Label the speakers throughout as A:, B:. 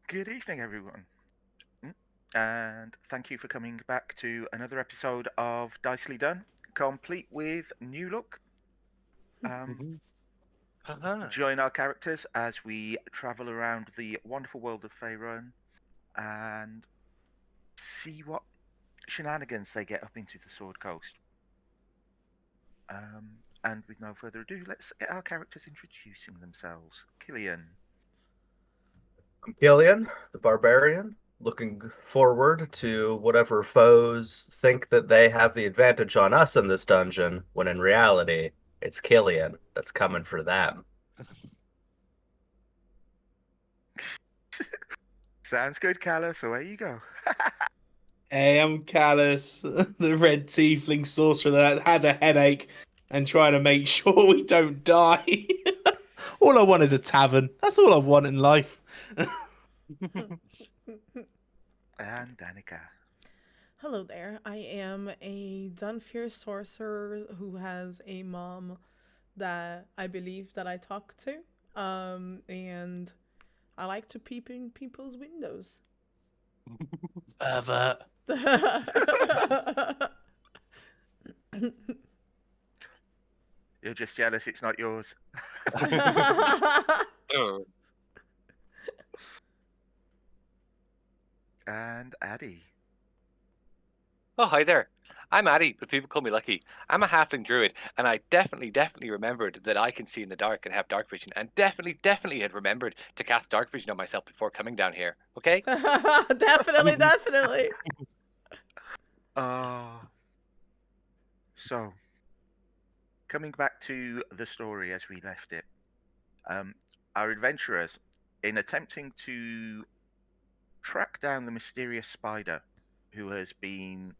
A: Good evening, everyone. And thank you for coming back to another episode of Dicely Done, complete with new look.
B: Mhm.
A: Join our characters as we travel around the wonderful world of Faerun and see what shenanigans they get up into the Sword Coast. And with no further ado, let's get our characters introducing themselves. Killian.
C: I'm Killian, the barbarian, looking forward to whatever foes think that they have the advantage on us in this dungeon, when in reality, it's Killian that's coming for them.
A: Sounds good, Callus. Away you go.
B: Hey, I'm Callus, the red tiefling sorcerer that has a headache and trying to make sure we don't die. All I want is a tavern. That's all I want in life.
A: And Danika.
D: Hello there. I am a Dunfear sorcerer who has a mom that I believe that I talk to. And I like to peep in people's windows.
B: Pervert.
A: You're just jealous it's not yours.
E: Oh,
A: And Addie.
E: hi there. I'm Addie, but people call me Lucky. I'm a halfling druid, and I definitely remembered that I can see in the dark and have dark vision, and definitely had remembered to cast dark vision on myself before coming down here. Okay?
D: Definitely.
A: So, coming back to the story as we left it, our adventurers, in attempting to track down the mysterious spider who has been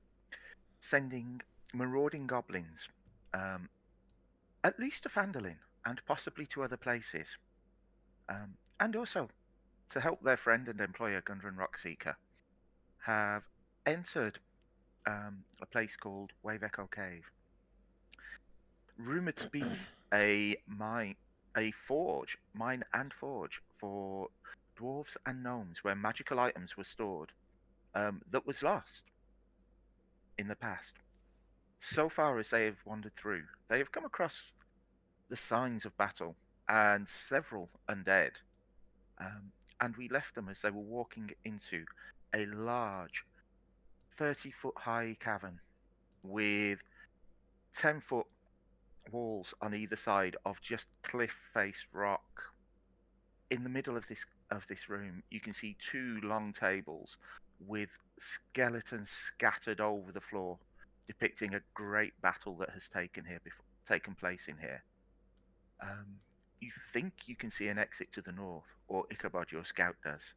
A: sending marauding goblins, at least to Fandolin and possibly to other places, and also to help their friend and employer Gundren Rockseeker, have entered a place called Wave Echo Cave, rumored to be a mine, mine and forge for dwarves and gnomes, where magical items were stored, that was lost in the past. So far as they have wandered through, they have come across the signs of battle and several undead. And we left them as they were walking into a large 30-foot high cavern with 10-foot walls on either side of just cliff-faced rock. In the middle of this room, you can see two long tables with skeletons scattered over the floor, depicting a great battle that has taken place in here. You think you can see an exit to the north, or Ichabod, your scout, does.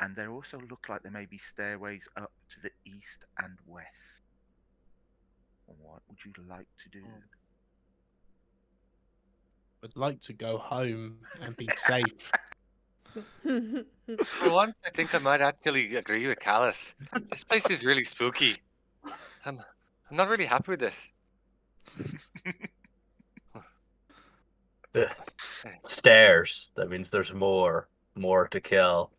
A: And there also look like there may be stairways up to the east and west. What would you like to do?
B: I'd like to go home and be safe.
E: For once, I think I might actually agree with Callus. This place is really spooky. I'm not really happy with this.
C: Ugh. Stairs. That means there's more to kill.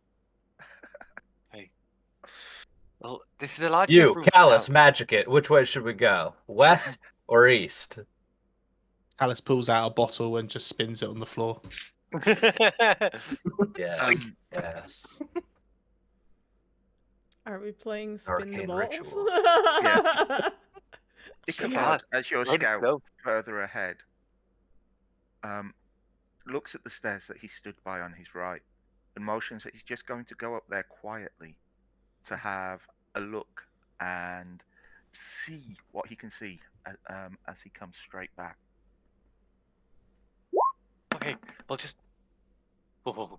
E: Well, this is a large
C: You,
E: enough room for
C: Callus,
E: now.
C: magic it. Which way should we go? West or east?
B: Callus pulls out a bottle and just spins it on the floor.
C: Yes. Yes.
D: Are we playing spin the
C: Arcane
D: ball?
C: ritual.
A: Yeah. Ichabod,
E: Callus,
A: as your
E: ready to
A: scout
E: go.
A: further ahead, looks at the stairs that he stood by on his right and motions that he's just going to go up there quietly to have a look and see what he can see as he comes straight back.
E: Okay, well, just. Whoa.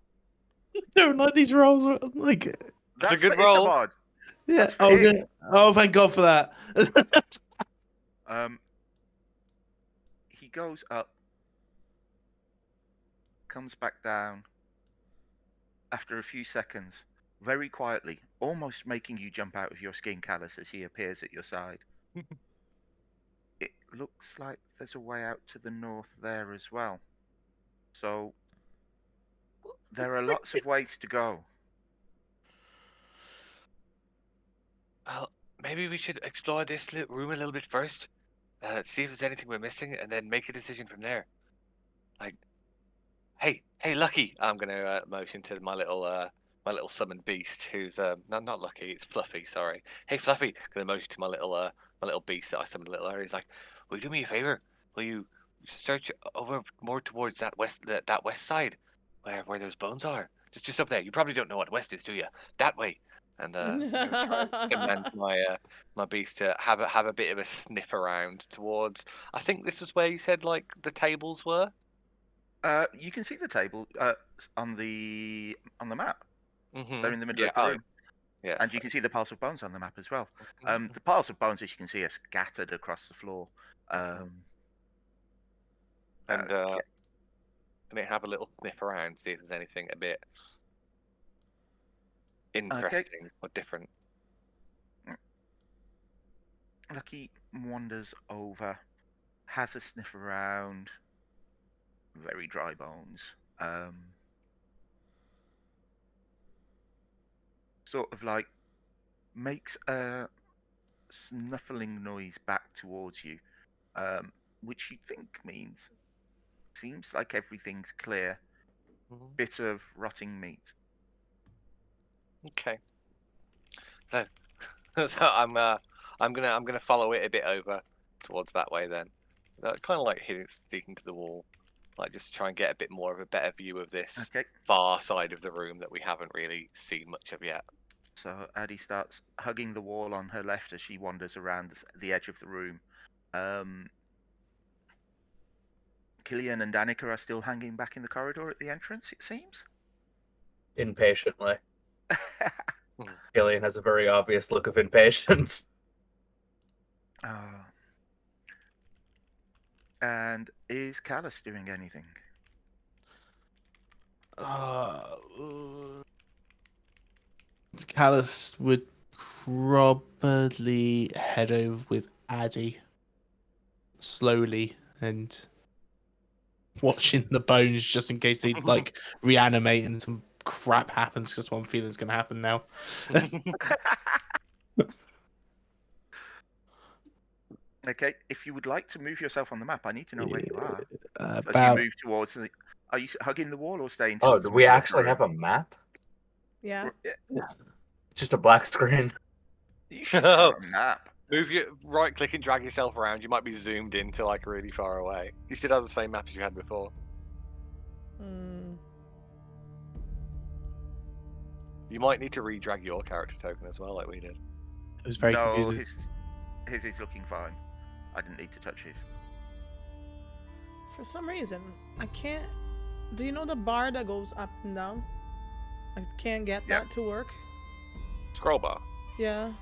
B: Don't like these rolls. Like,
E: That's a
A: That's
E: good
A: for
E: roll.
A: Ichabod.
B: yeah.
A: That's for
B: Oh,
A: him.
B: good. Oh, thank God for that.
A: He goes up, comes back down after a few seconds, very quietly, almost making you jump out of your skin, Callus, as he appears at your side. It looks like there's a way out to the north there as well. So there are lots of ways to go.
E: Well, maybe we should explore this room a little bit first. See if there's anything we're missing, and then make a decision from there. Like, hey, Lucky! I'm gonna motion to my little summoned beast, who's not Lucky, it's Fluffy. Sorry. Hey, Fluffy! Gonna motion to my little beast that I summoned a little earlier. He's like, will you do me a favor? Will you search over more towards that west side, where those bones are? Just up there. You probably don't know what west is, do you? That way. And I'm gonna try and command my beast to have a bit of a sniff around towards. I think this was where you said like the tables were.
A: You can see the table on the map.
E: Mm-hmm.
A: They're in the middle
E: Yeah.
A: of the room,
E: Yeah.
A: and you can see the piles of bones on the map as well. The piles of bones, as you can see, are scattered across the floor.
E: And
A: Yeah.
E: can it have a little sniff around, see if there's anything a bit interesting or different?
A: Lucky wanders over, has a sniff around. Very dry bones. Sort of like makes a snuffling noise back towards you, which you think means seems like everything's clear. Bit of rotting meat.
E: Okay. So, so I'm gonna follow it a bit over towards that way then. Kind of like sticking to the wall, like just to try and get a bit more of a better view of this
A: Okay.
E: far side of the room that we haven't really seen much of yet.
A: So Addie starts hugging the wall on her left as she wanders around the edge of the room. Killian and Danika are still hanging back in the corridor at the entrance, it seems.
C: Impatiently. Killian has a very obvious look of impatience.
A: And is Callus doing anything?
B: Callus would probably head over with Addie slowly and watching the bones just in case they like reanimate and some crap happens. That's what I'm feeling is going to happen now.
A: Okay, if you would like to move yourself on the map, I need to know where you are. As you
B: About
A: move towards the... Are you hugging the wall or staying
C: Oh,
A: towards
C: do
A: the
C: we
A: middle of the
C: actually
A: room?
C: have a map?
D: Yeah.
C: It's just a black screen.
A: You should have a map.
E: Move your right click and drag yourself around. You might be zoomed into like really far away. You should have the same map as you had before. You might need to re-drag your character token as well, like we did.
B: it was very
A: No,
B: confusing.
A: his is looking fine. I didn't need to touch his.
D: For some reason, I can't. Do you know the bar that goes up and down? I can't get that to work.
E: Scroll bar.
D: Yeah.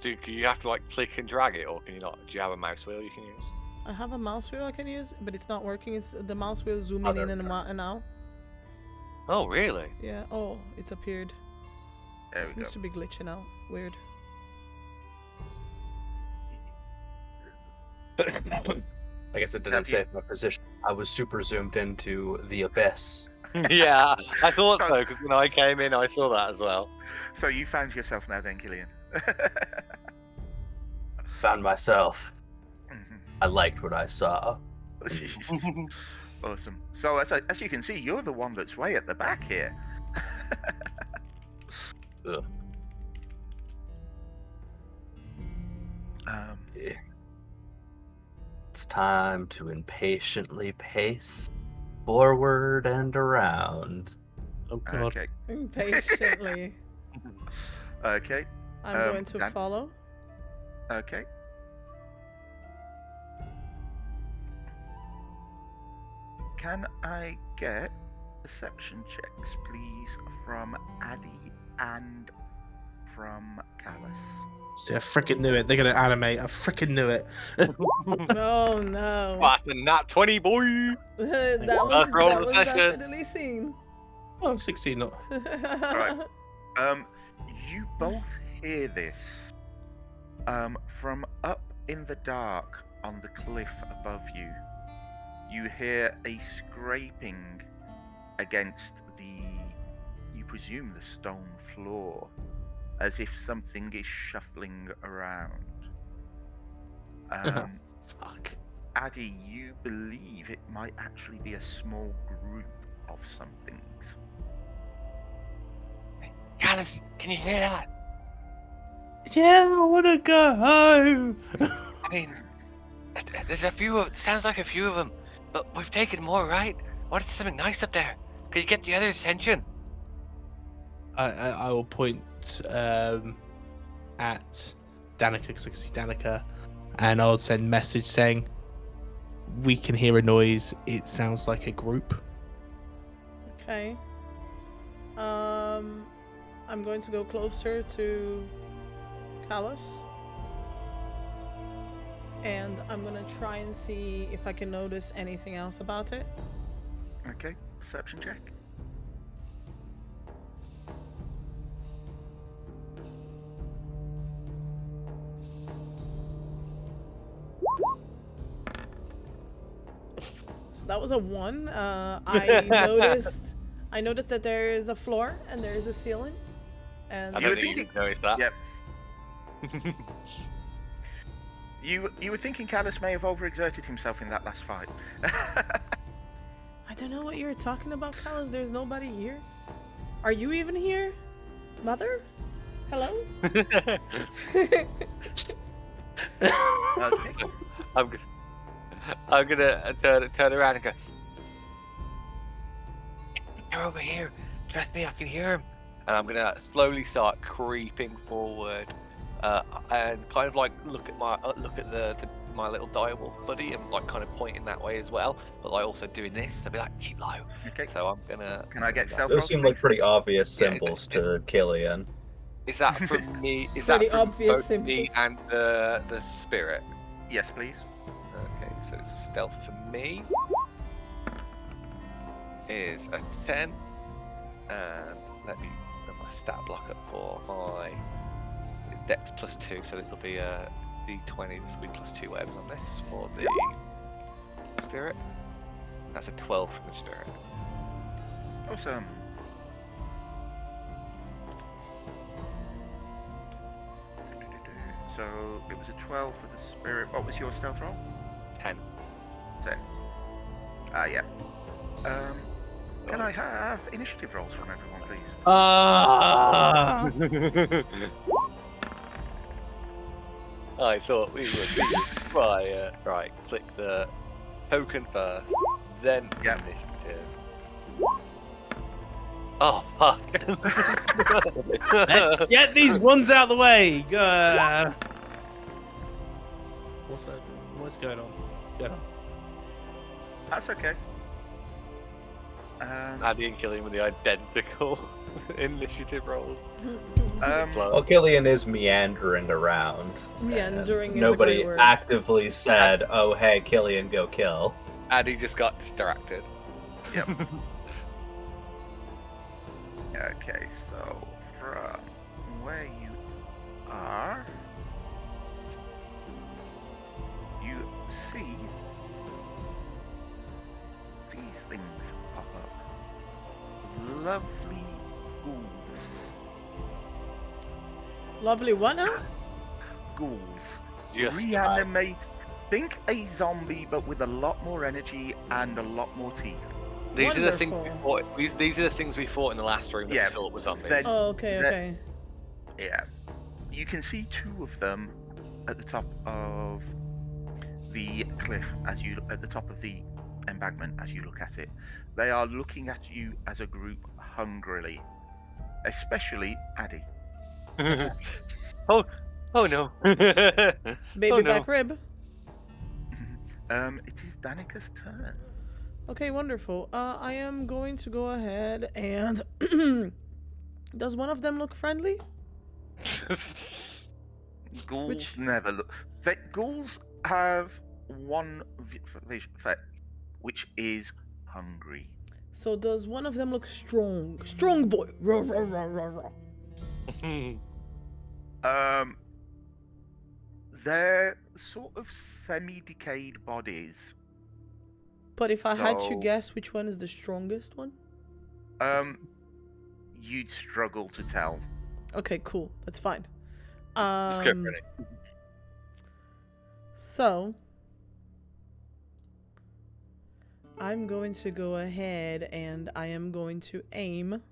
E: Do you have to like click and drag it, or can you not? Do you have a mouse wheel you can use?
D: I have a mouse wheel I can use, but it's not working. It's the mouse wheel zooming in and out.
E: Oh, really?
D: Yeah. Oh, it's appeared.
A: There
D: It
A: we
D: seems
A: go.
D: to be glitching out. Weird.
C: I guess it didn't say my position. I was super zoomed into the abyss.
E: Yeah, I thought so, because when I came in, I saw that as well.
A: So you found yourself now then, Killian.
C: Found myself. I liked what I saw.
A: Awesome. So as you can see, you're the one that's way at the back here.
C: Ugh. It's time to impatiently pace forward and around.
B: Oh god.
A: Okay.
D: Impatiently.
A: Okay.
D: I'm going to
A: Dan?
D: follow.
A: Okay. Can I get perception checks, please, from Addie and from Callus?
B: See, I freaking knew it. They're gonna animate. I freaking knew it.
D: Oh no.
E: That's a nat 20, boy!
D: that was,
E: Let's roll
D: that
E: the
D: was
E: session.
D: definitely seen.
B: Oh, 16 not.
A: Right. You both hear this from up in the dark on the cliff above you. You hear a scraping against you presume the stone floor, as if something is shuffling around.
E: Fuck.
A: Addie, you believe it might actually be a small group of somethings.
E: Callus, can you hear that?
B: Yeah, I want to go home.
E: I mean, there's a few of. Sounds like a few of them, but we've taken more, right? What if there's something nice up there? Could you get the other's attention?
B: I will point at Danika because I can see Danika, and I'll send message saying we can hear a noise. It sounds like a group.
D: Okay. I'm going to go closer to Callus. And I'm gonna try and see if I can notice anything else about it.
A: Okay, perception check.
D: So that was a 1. I noticed that there is a floor and there is a ceiling. And
E: I
A: You were
E: don't think
A: thinking-
E: you noticed that.
A: Yep. You were thinking Callus may have overexerted himself in that last fight.
D: I don't know what you're talking about, Callus. There's nobody here. Are you even here? Mother? Hello?
A: Okay.
E: I'm gonna turn around and go. They're over here. Trust me, I can hear him. And I'm gonna slowly start creeping forward, and kind of like look at my little direwolf buddy, and like kind of pointing that way as well. But like also doing this, so I'll be like, keep low.
A: Okay.
E: So I'm gonna.
A: Can I get stealth
C: Those
A: rolls,
C: seem like
A: please?
C: pretty obvious
E: Yeah,
C: symbols to Killian.
E: Is that from me? Is
D: Pretty
E: that from
D: obvious
E: both me
D: symbols.
E: and the spirit?
A: Yes, please.
E: Okay, so stealth for me is a 10, and let me put my stat block up for my. It's Dex +2, so this will be a D20. This will be +2 whatever's on this for the spirit. That's a 12 from the spirit.
A: Awesome. So it was a 12 for the spirit. What was your stealth roll?
E: 10.
A: 10. Ah, yeah. Can I have initiative rolls from everyone, please?
E: I thought we would be fire. Right, click the token first, then
A: Yep.
E: initiative. Oh fuck!
B: Let's get these ones out of the way. What's going on?
A: That's okay.
E: Addie and Killian with the identical initiative rolls.
A: Um,
E: Slow.
C: Well, Killian is meandering around.
D: Meandering
C: and
D: is a
C: nobody
D: great word.
C: actively said, "Oh, hey, Killian, go kill."
E: Addie just got distracted.
A: Yep. Okay, so from where you are, you see these things pop up. Lovely ghouls.
D: Lovely what now?
A: Ghouls.
E: Just
A: Reanimate. Think a zombie, but with a lot more energy and a lot more teeth.
E: These are the things we
D: Wonderful.
E: fought. These are the things we fought in the last room that
A: Yeah,
E: we thought was zombies.
A: then-
D: Oh, okay,
A: That-
D: okay.
A: Yeah. You can see two of them at the top of the cliff as you at the top of the embankment as you look at it. They are looking at you as a group hungrily. Especially Addie.
E: oh no!
D: Baby
E: Oh, no.
D: back rib.
A: It is Danika's turn.
D: Okay, wonderful. I am going to go ahead and does one of them look friendly?
A: Ghouls
D: Which-
A: never look. Ghouls have one which is hungry.
D: So does one of them look strong? Strong boy. Rah, rah, rah, rah, rah.
A: They're sort of semi-decayed bodies.
D: But if I had to
A: So-
D: guess which one is the strongest one?
A: You'd struggle to tell.
D: Okay, cool. That's fine.
E: Just go for it.
D: So I'm going to go ahead and I am going to aim.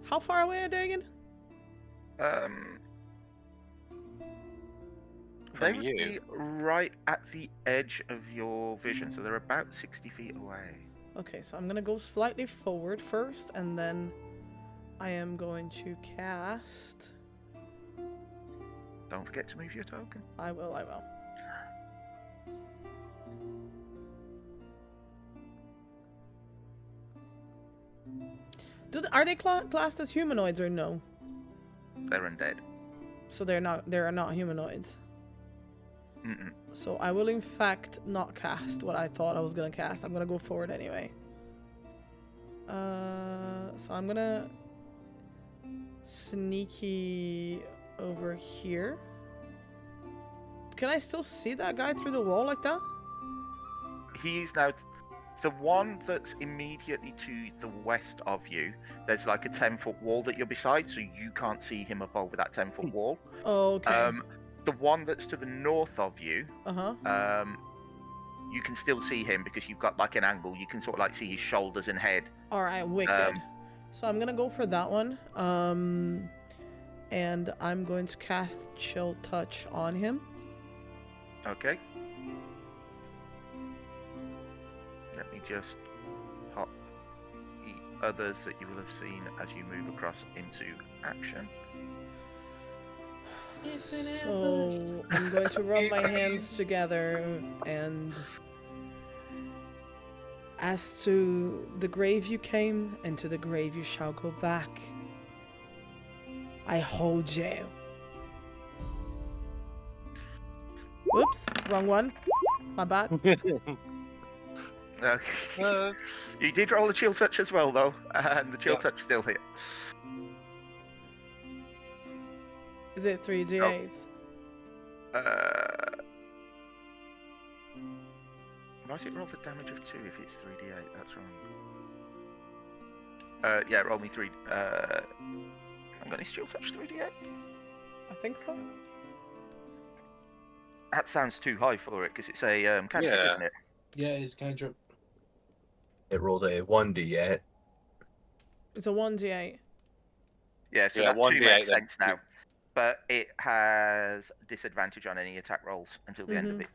D: How far away are they again?
A: They
E: From
A: would
E: you.
A: be right at the edge of your vision, so they're about 60 feet away.
D: Okay, so I'm gonna go slightly forward first, and then I am going to cast.
A: Don't forget to move your token.
D: I will. Are they classed as humanoids or no?
A: They're undead.
D: So they're not. They are not humanoids.
A: Mm-mm.
D: So I will in fact not cast what I thought I was gonna cast. I'm gonna go forward anyway. So I'm gonna sneaky over here. Can I still see that guy through the wall like that?
A: He's now the one that's immediately to the west of you. There's like a 10-foot wall that you're beside, so you can't see him up over that 10-foot wall.
D: Okay.
A: The one that's to the north of you,
D: Uh-huh.
A: you can still see him because you've got like an angle. You can sort of like see his shoulders and head.
D: Alright, wicked. So I'm gonna go for that one. And I'm going to cast Chill Touch on him.
A: Okay. Let me just pop the others that you will have seen as you move across into action.
D: So I'm going to rub my hands together and as to the grave you came, and to the grave you shall go back. I hold you. Whoops, wrong one. My bad.
A: You did roll a chill touch as well, though, and the chill
E: Yep.
A: touch still hit.
D: Is it 3d8s?
A: Why does it roll the damage of 2 if it's 3d8? That's wrong. Yeah, roll me 3. I'm going to chill touch 3d8.
D: I think so.
A: That sounds too high for it because it's a cantrip,
E: Yeah.
A: isn't it?
B: Yeah, it's cantrip.
C: It rolled a 1d8.
D: It's a 1d8.
A: Yeah, so
E: Yeah,
A: that
E: 1d8
A: 2 makes
E: then.
A: sense now. But it has disadvantage on any attack rolls until the end of the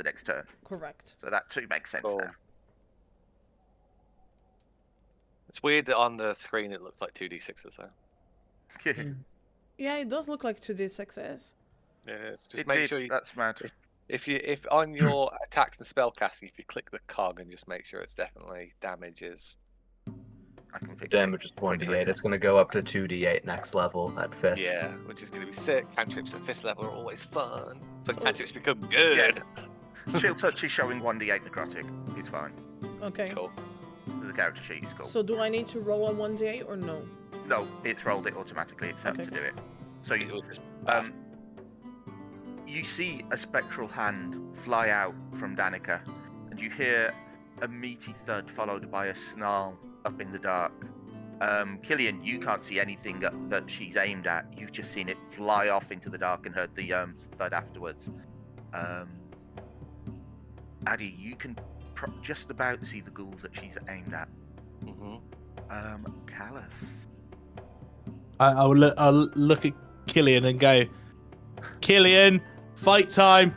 A: next turn.
D: Correct.
A: So that 2 makes sense
E: Cool.
A: now.
E: It's weird that on the screen it looks like 2d6s though.
D: Yeah, it does look like 2d6s.
E: Yeah, it's just
A: It
E: make
A: did,
E: sure you,
A: that's mad.
E: if on your attacks and spellcasting, if you click the cog and just make sure it's definitely damages.
A: I can fix
C: Damage is
A: it quickly.
C: 1d8. It's going to go up to 2d8 next level at 5th.
E: Yeah, which is going to be sick. Cantrips at 5th level are always fun. But
D: So-
E: cantrips become good.
A: Chill touch is showing 1d8 necrotic. It's fine.
D: Okay.
E: Cool.
A: The character sheet is cool.
D: So do I need to roll a 1d8 or no?
A: No, it's rolled it automatically. It's set up
D: Okay.
A: to do it. So
E: It
A: you,
E: will just
A: you see a spectral hand fly out from Danika, and you hear a meaty thud followed by a snarl up in the dark. Killian, you can't see anything that she's aimed at. You've just seen it fly off into the dark and heard the thud afterwards. Addie, you can just about see the ghoul that she's aimed at. Callus.
B: I'll look at Killian and go, Killian, fight time.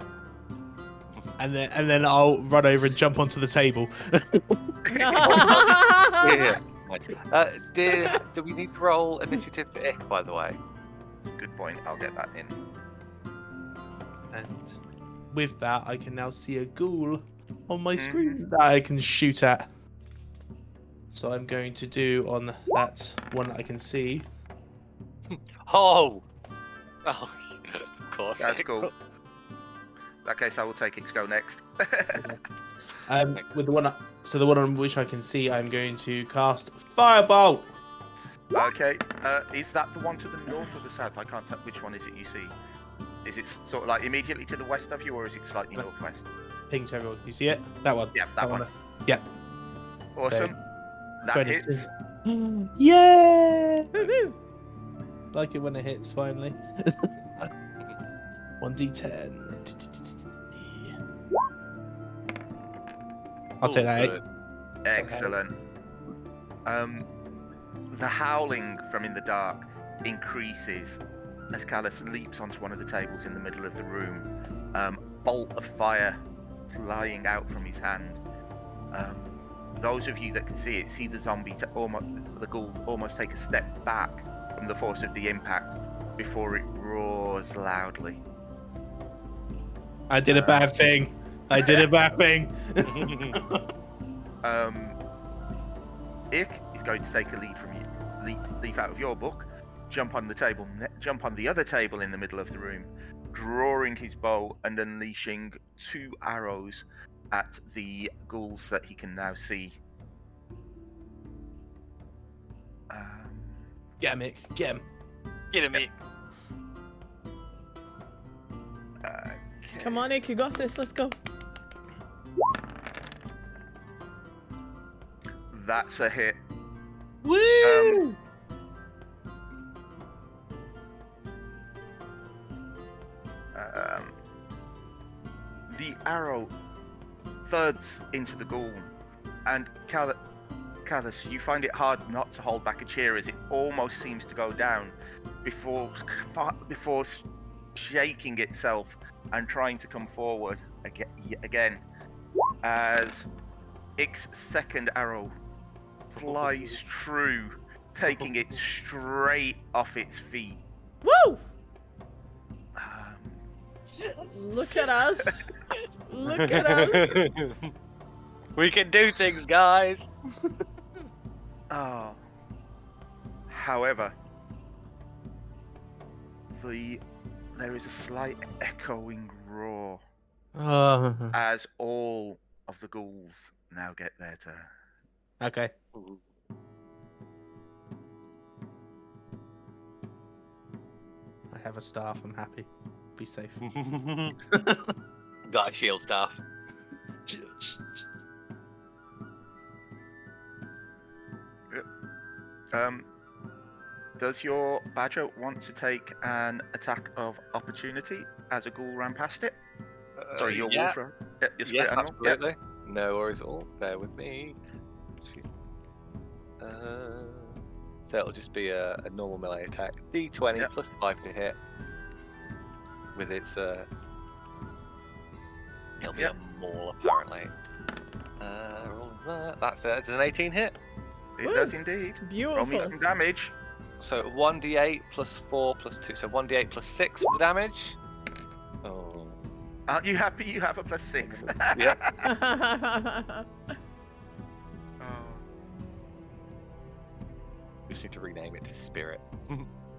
B: And then I'll run over and jump onto the table.
E: yeah. Do we need to roll initiative for Ick, by the way?
A: Good point. I'll get that in.
B: And with that, I can now see a ghoul on my screen that I can shoot at. So I'm going to do on that one that I can see.
E: Oh, of course.
A: That's cool. In that case, I will take Ixco next.
B: With the one, so the one on which I can see, I'm going to cast Firebolt.
A: Okay. Is that the one to the north or the south? I can't tell. Which one is it you see? Is it sort of like immediately to the west of you, or is it slightly northwest?
B: Ping to everyone. You see it? That one.
A: Yeah, that one.
B: there. Yeah.
A: Awesome. That
B: 22.
A: hits.
B: Yeah.
D: Woo-hoo.
B: Like it when it hits finally. 1d10. I'll take that.
E: Good.
A: Excellent. The howling from in the dark increases as Callus leaps onto one of the tables in the middle of the room. Bolt of fire flying out from his hand. Those of you that can see it see the zombie, the ghoul, almost take a step back from the force of the impact before it roars loudly.
B: I did a bad thing. I did a bad thing.
A: Ick is going to take a lead from you, leaf out of your book, jump on the other table in the middle of the room, drawing his bow and unleashing 2 arrows at the ghouls that he can now see.
B: Get him, Mick. Get him.
E: Get him, Mick.
A: Okay.
D: Come on, Nick, you got this. Let's go.
A: That's a hit.
B: Woo!
A: The arrow thuds into the ghoul, and Callus, you find it hard not to hold back a cheer as it almost seems to go down before shaking itself and trying to come forward again as Ick's second arrow flies true, taking it straight off its feet.
D: Woo! Look at us. Look at us.
E: We can do things, guys.
A: Oh. However, there is a slight echoing roar as all of the ghouls now get their turn.
B: Okay. I have a staff. I'm happy. Be safe.
E: Got a shield staff.
A: Does your badger want to take an attack of opportunity as a ghoul ran past it? Sorry, your wolf. Your spirit
E: Yes,
A: animal?
E: absolutely.
A: Yep.
E: No worries at all. Bear with me. Let's see. So it'll just be a normal melee attack. D20
A: Yep.
E: plus 5 to hit. With its it'll be
A: Yep.
E: a maul apparently. Roll that. That's it's an 18 hit.
A: It
D: Woo.
A: does indeed. Roll me
D: Beautiful.
A: some damage.
E: So 1d8 plus 4 plus 2. So 1d8 plus 6 for the damage. Oh.
A: Aren't you happy you have a +6?
E: Yeah.
A: Oh.
E: We just need to rename it to Spirit.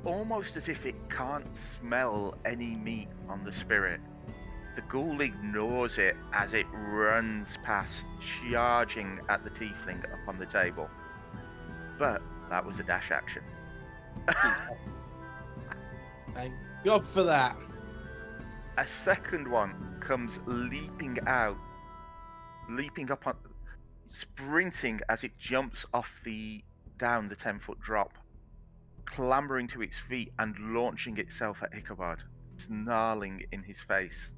A: Almost as if it can't smell any meat on the spirit. The ghoul ignores it as it runs past, charging at the tiefling up on the table. But that was a dash action.
B: Thank God for that.
A: A second one comes leaping up on, sprinting as it jumps off down the 10-foot drop, clambering to its feet and launching itself at Ichabod, snarling in his face.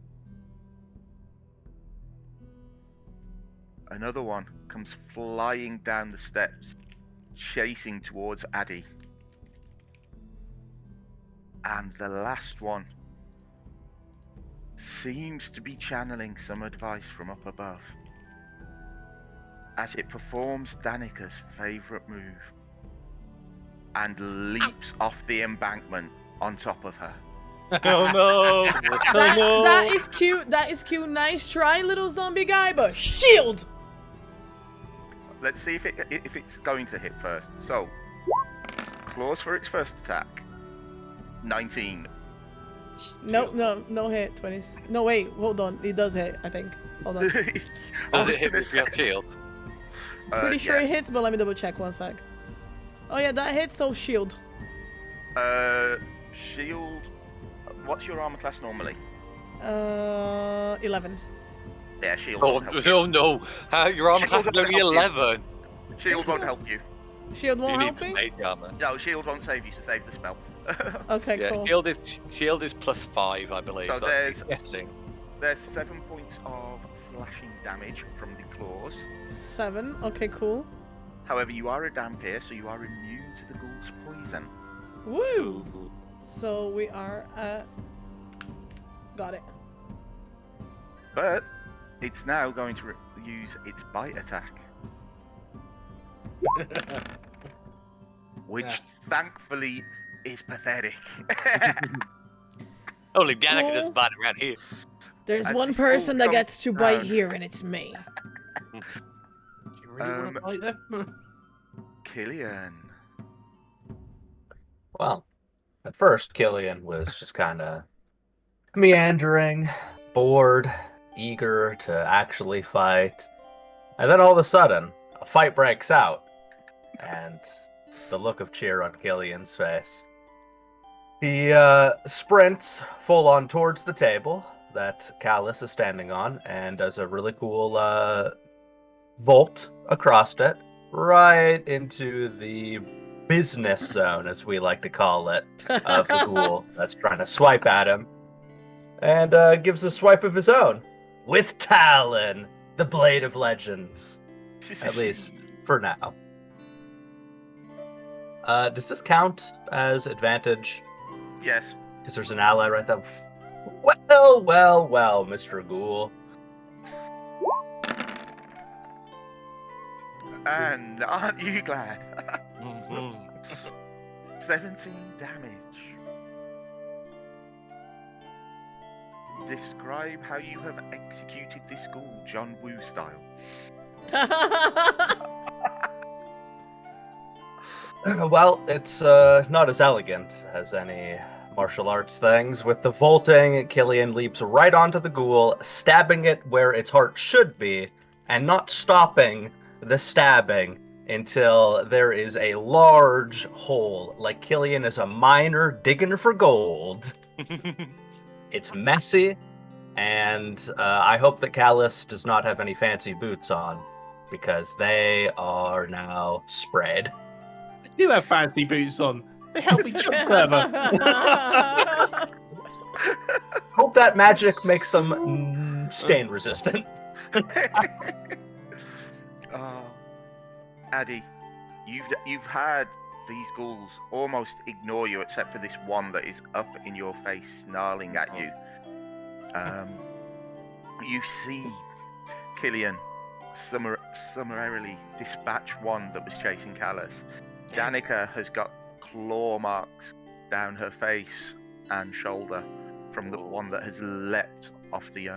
A: Another one comes flying down the steps, chasing towards Addie. And the last one seems to be channeling some advice from up above as it performs Danika's favourite move and leaps off the embankment on top of her.
E: Oh no!
D: That is cute. That is cute. Nice try, little zombie guy, but shield.
A: Let's see if it's going to hit first. So, claws for its first attack. 19.
D: No hit. 20. No, wait, hold on. It does hit, I think. Hold on.
E: Does it hit with your shield?
D: Pretty sure
A: yeah.
D: it hits, but let me double check 1 sec. Oh yeah, that hits, so shield.
A: Shield. What's your armor class normally?
D: 11.
A: Yeah, shield.
E: Oh,
A: won't help you.
E: oh no! Your armor
A: Shield
E: class is
A: doesn't
E: only
A: help you.
E: 11.
A: Shield won't help you.
D: Shield
E: You
D: won't
E: need
D: help
E: some
D: me?
E: mage armor.
A: No, shield won't save you, so save the spell.
D: Okay,
E: Yeah,
D: cool.
E: shield is +5, I believe.
A: So
E: that's the
B: Yes.
E: thing.
A: There's 7 points of slashing damage from the claws.
D: 7. Okay, cool.
A: However, you are a Dampier, so you are immune to the ghoul's poison.
D: Woo!
E: Ooh.
D: So we are at. Got it.
A: But it's now going to use its bite attack, which
B: Yeah.
A: thankfully is pathetic.
E: Only Danika
D: Cool.
E: doesn't bite around here.
D: There's
A: As
D: one
A: this
D: person
A: ghoul
D: that gets
A: comes
D: to bite
A: down-
D: here, and it's me.
B: Do you really want to fight them?
A: Killian.
C: Well, at first, Killian was just kind of meandering, bored, eager to actually fight. And then all of a sudden, a fight breaks out. And it's the look of cheer on Killian's face. He sprints full on towards the table that Callus is standing on and does a really cool vault across it, right into the business zone, as we like to call it, of the ghoul that's trying to swipe at him. And gives a swipe of his own with Talon, the Blade of Legends. At least for now. Does this count as advantage?
A: Yes.
C: Because there's an ally right there. Well, Mr. Ghoul.
A: And aren't you glad?
E: Mhm.
A: 17 damage. Describe how you have executed this ghoul, John Woo style.
C: Well, it's not as elegant as any martial arts things. With the vaulting, Killian leaps right onto the ghoul, stabbing it where its heart should be, and not stopping the stabbing until there is a large hole, like Killian is a miner digging for gold. It's messy, and I hope that Callus does not have any fancy boots on, because they are now sprayed.
B: You have fancy boots on. They help me jump further.
C: Hope that magic makes them stain resistant.
A: Oh, Addie, you've had these ghouls almost ignore you, except for this one that is up in your face, snarling at you. You see Killian summarily dispatch one that was chasing Callus. Danika has got claw marks down her face and shoulder from the one that has leapt off the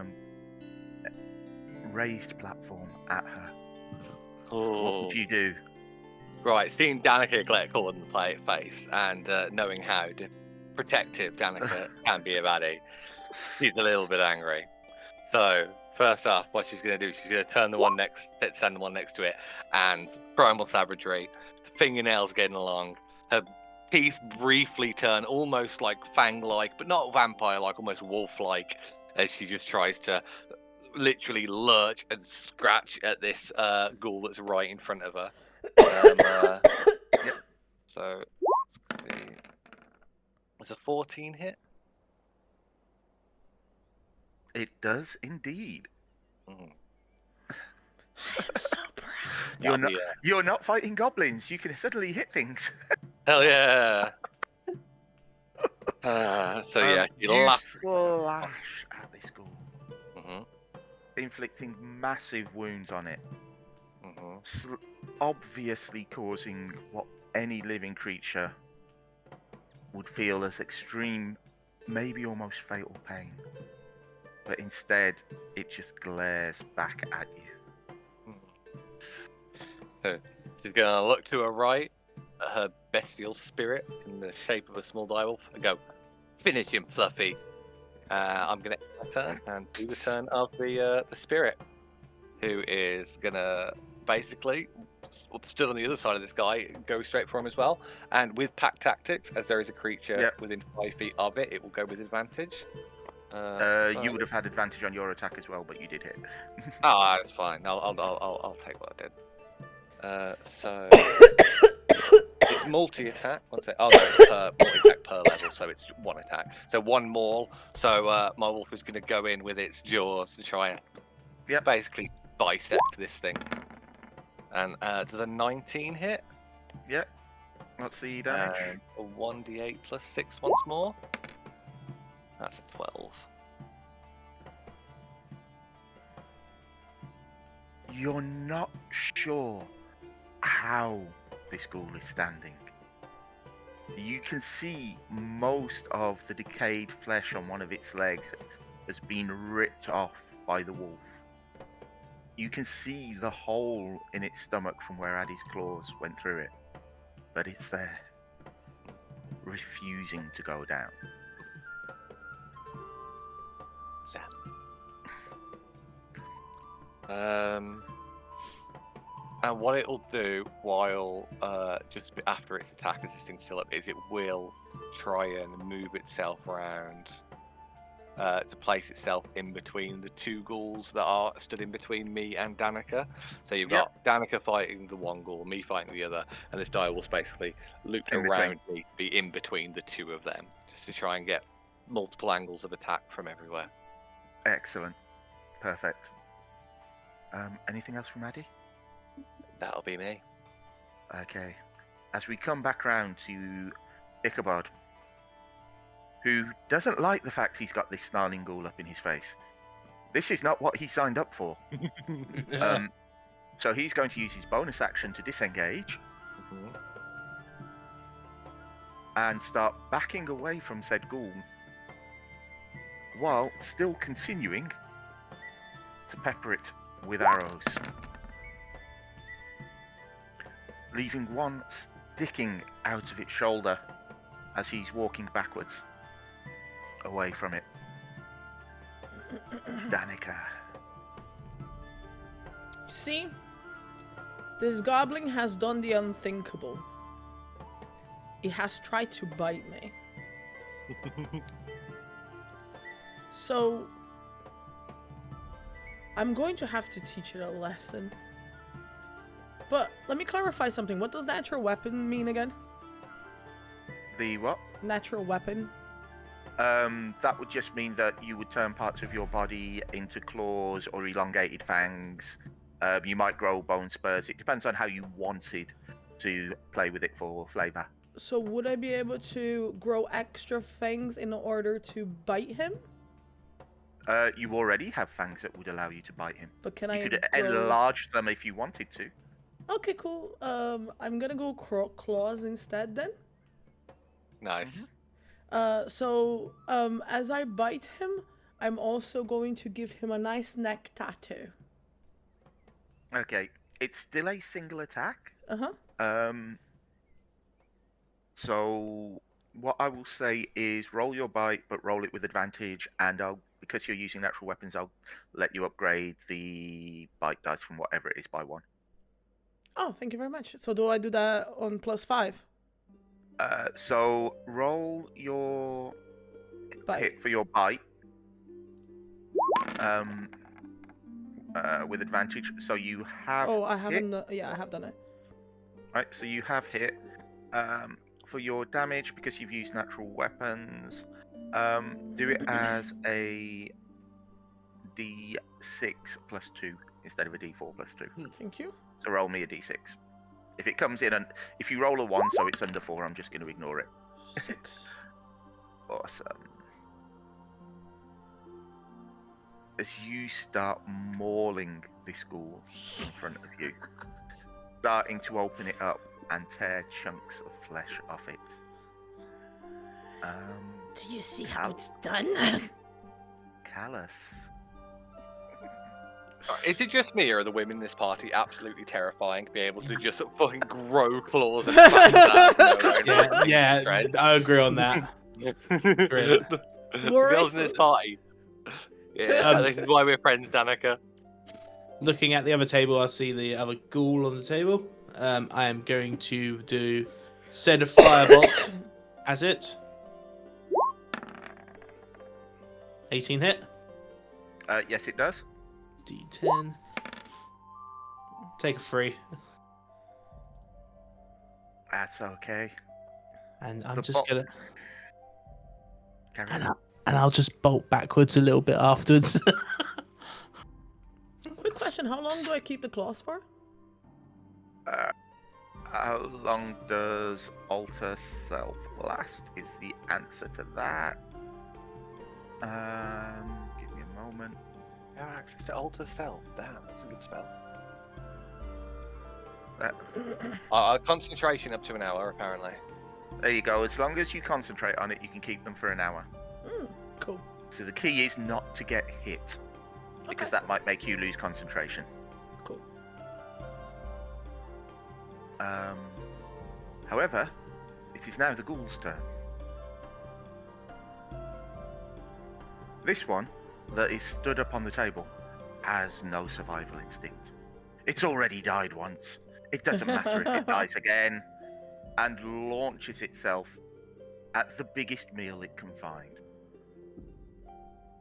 A: raised platform at her. What
E: Oh.
A: would you do?
E: Right, seeing Danika get caught in the face and knowing how protective Danika can be of Addie, she's a little bit angry. So, first off, what she's going to do, she's going to send the one next to it, and primal savagery, fingernails getting along, her teeth briefly turn almost like fang-like, but not vampire-like, almost wolf-like, as she just tries to literally lurch and scratch at this ghoul that's right in front of her. Yep. So it's gonna be. It's a 14 hit.
A: It does indeed.
E: Mm.
D: I'm so proud.
A: You're
E: That'll
A: not,
E: be
A: you're not fighting goblins. You can suddenly hit things.
E: hell yeah. So yeah, you
A: you
E: laugh.
A: slash at this ghoul,
E: Mhm,
A: inflicting massive wounds on it,
E: mhm.
A: obviously causing what any living creature would feel as extreme, maybe almost fatal pain. But instead, it just glares back at you.
E: She's gonna look to her right at her bestial spirit in the shape of a small direwolf and go, "Finish him, Fluffy." I'm gonna end my turn and do the turn of the spirit, who is gonna basically stood on the other side of this guy, go straight for him as well. And with pack tactics, as there is a creature
A: Yep.
E: within 5 feet of it, it will go with advantage.
A: You would have had advantage on your attack as well, but you did hit.
E: Ah, that's fine. I'll take what I did. So It's multi-attack. One sec. Oh no, it's multi-attack per level, so it's one attack. So one maul. So my wolf is going to go in with its jaws to try and basically bisect this thing. And to the 19 hit.
A: Yep. What's the damage?
E: And a 1d8 plus 6 once more. That's a 12.
A: You're not sure how this ghoul is standing. You can see most of the decayed flesh on one of its legs has been ripped off by the wolf. You can see the hole in its stomach from where Addie's claws went through it, but it's there, refusing to go down.
E: And what it'll do while just after its attack as this thing's still up is it will try and move itself around to place itself in between the two ghouls that are stood in between me and Danika. So you've got Danika fighting the one ghoul, me fighting the other, and this die will basically loop
A: In
E: around me, be in between the two of them, just to try and get multiple angles of attack from everywhere.
A: Excellent. Perfect. Anything else from Addie?
E: That'll be me.
A: Okay. As we come back round to Ichabod, who doesn't like the fact he's got this snarling ghoul up in his face. This is not what he signed up for. So he's going to use his bonus action to disengage and start backing away from said ghoul, while still continuing to pepper it with arrows, leaving one sticking out of its shoulder as he's walking backwards away from it. Danika.
D: See, this goblin has done the unthinkable. It has tried to bite me. So, I'm going to have to teach it a lesson. But let me clarify something. What does natural weapon mean again?
A: The what?
D: Natural weapon.
A: That would just mean that you would turn parts of your body into claws or elongated fangs. You might grow bone spurs. It depends on how you wanted to play with it for flavor.
D: So would I be able to grow extra fangs in order to bite him?
A: You already have fangs that would allow you to bite him.
D: But can
A: You
D: I
A: could
D: grow...
A: enlarge them if you wanted to.
D: Okay, cool. I'm gonna go claws instead then.
E: Nice.
D: So as I bite him, I'm also going to give him a nice neck tattoo.
A: Okay, it's still a single attack.
D: Uh-huh.
A: So what I will say is roll your bite, but roll it with advantage, and because you're using natural weapons, I'll let you upgrade the bite dice from whatever it is by 1.
D: Oh, thank you very much. So do I do that on +5?
A: So roll your hit for your bite. With advantage. So you have.
D: Oh, I haven't. Yeah, I have done it.
A: Right. So you have hit. For your damage, because you've used natural weapons, do it as a D6 plus 2 instead of a D4 plus 2.
D: Thank you.
A: So roll me a D6. If it comes in and if you roll a 1, so it's under 4, I'm just going to ignore it.
D: 6.
A: Awesome. As you start mauling this ghoul in front of you, starting to open it up and tear chunks of flesh off it.
D: Do you see how it's done?
A: Callus.
E: Is it just me, or are the women in this party absolutely terrifying to be able to just fucking grow claws and fangs out of nowhere?
B: Yeah, I agree on that.
E: The girls in this party. Yeah, this is why we're friends, Danika.
B: Looking at the other table, I see the other ghoul on the table. I am going to send a firebolt as it. 18 hit.
A: Yes, it does.
B: D10. Take a 3.
A: That's okay.
B: And I'm
A: The
B: just gonna,
A: Carry
B: and,
A: on.
B: I'll just bolt backwards a little bit afterwards.
D: Quick question: how long do I keep the claws for?
A: How long does alter self last? Is the answer to that. Give me a moment.
E: You have access to alter self. Damn, that's a good spell. Concentration up to an hour, apparently.
A: There you go. As long as you concentrate on it, you can keep them for an hour.
D: Cool.
A: So the key is not to get hit, because
D: Okay.
A: that might make you lose concentration.
D: Cool.
A: However, it is now the ghoul's turn. This one, that is stood up on the table, has no survival instinct. It's already died once. It doesn't matter if it dies again, and launches itself at the biggest meal it can find.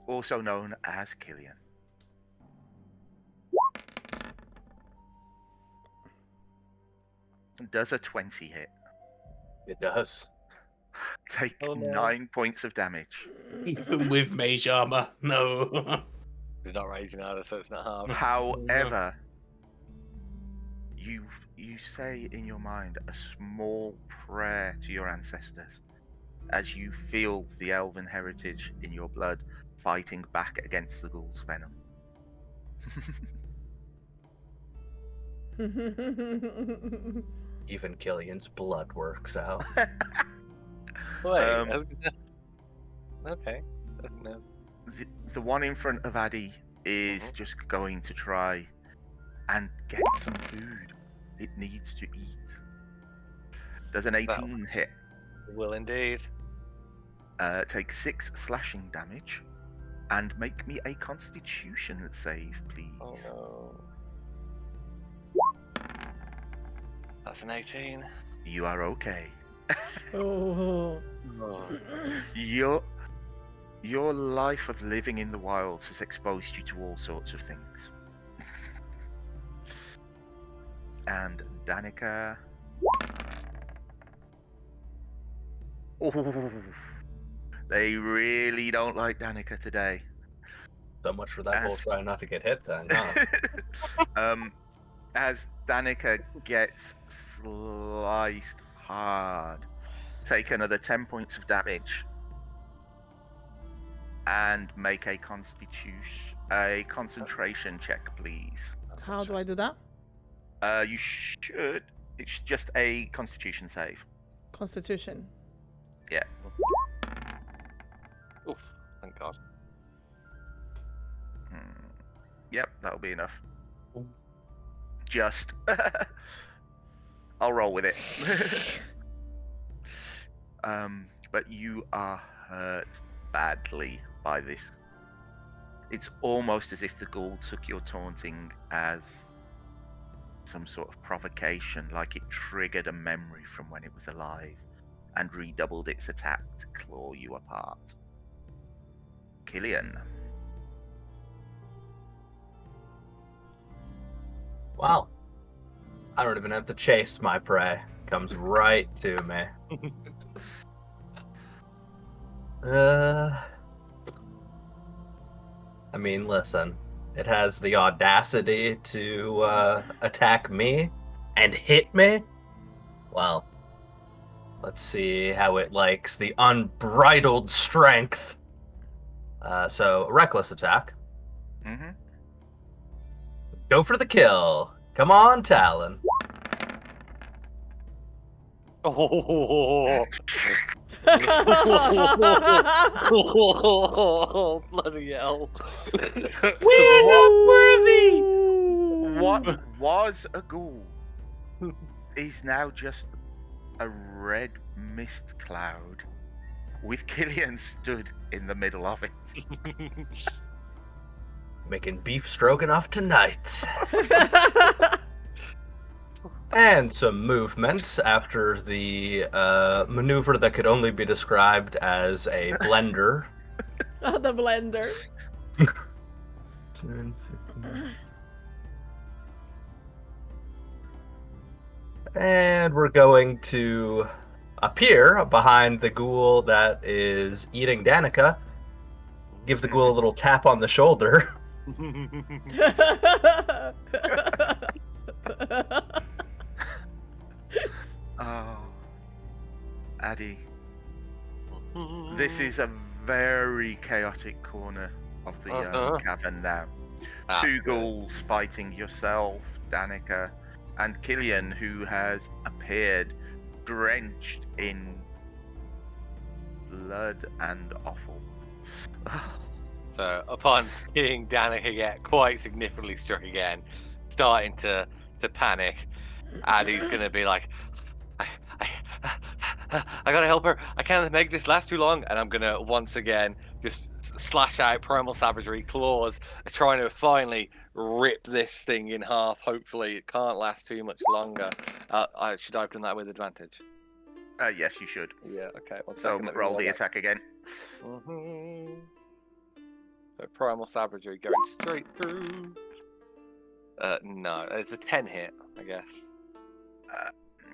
A: Also known as Killian. Does a 20 hit?
C: It does.
A: Take
E: Oh, no.
A: 9 points of damage.
B: Even with mage armor, no.
E: He's not raging either, so it's not harm.
A: However, you say in your mind a small prayer to your ancestors as you feel the elven heritage in your blood fighting back against the ghoul's venom.
C: Even Killian's blood works out.
E: Wait,
A: Um,
E: okay. No.
A: the one in front of Addie is just going to try and get some food. It needs to eat. Does an 18 hit?
E: Will indeed.
A: Take 6 slashing damage and make me a constitution save, please.
E: Oh no. That's an 18.
A: You are okay.
D: Oh.
A: Your life of living in the wilds has exposed you to all sorts of things. And Danika. Oh, they really don't like Danika today.
C: So much for that whole
A: As-
C: trying not to get hit then, huh?
A: As Danika gets sliced hard, take another 10 points of damage and make a concentration check, please.
D: How do I do that?
A: You should. It's just a constitution save.
D: Constitution.
A: Yeah.
E: Oof, thank God.
A: Yep, that'll be enough. Just. I'll roll with it. But you are hurt badly by this. It's almost as if the ghoul took your taunting as some sort of provocation, like it triggered a memory from when it was alive and redoubled its attack to claw you apart. Killian.
C: Well, I don't even have to chase my prey. Comes right to me. I mean, listen. It has the audacity to attack me and hit me. Well, let's see how it likes the unbridled strength. So, a reckless attack.
A: Mm-hmm.
C: Go for the kill. Come on, Talon.
E: Oh, bloody hell.
B: We're not worthy!
A: What was a ghoul is now just a red mist cloud with Killian stood in the middle of it.
C: Making beef stroganoff tonight. And some movement after the maneuver that could only be described as a blender.
D: Oh, the blender.
C: 10, 15. And we're going to appear behind the ghoul that is eating Danika. Give the ghoul a little tap on the shoulder.
A: Oh, Addie, this is a very chaotic corner of the cavern now. Two ghouls fighting yourself, Danika, and Killian, who has appeared drenched in blood and offal.
E: So upon seeing Danika get quite significantly struck again, starting to panic, Addie's gonna be like, I gotta help her. I can't make this last too long. And I'm gonna once again just slash out primal savagery claws, trying to finally rip this thing in half. Hopefully, it can't last too much longer. Should I have done that with advantage?
A: Yes, you should.
E: Yeah. Okay. One
A: So
E: second, let me
A: roll the
E: that.
A: attack again.
E: So primal savagery going straight through. No, it's a 10 hit, I guess.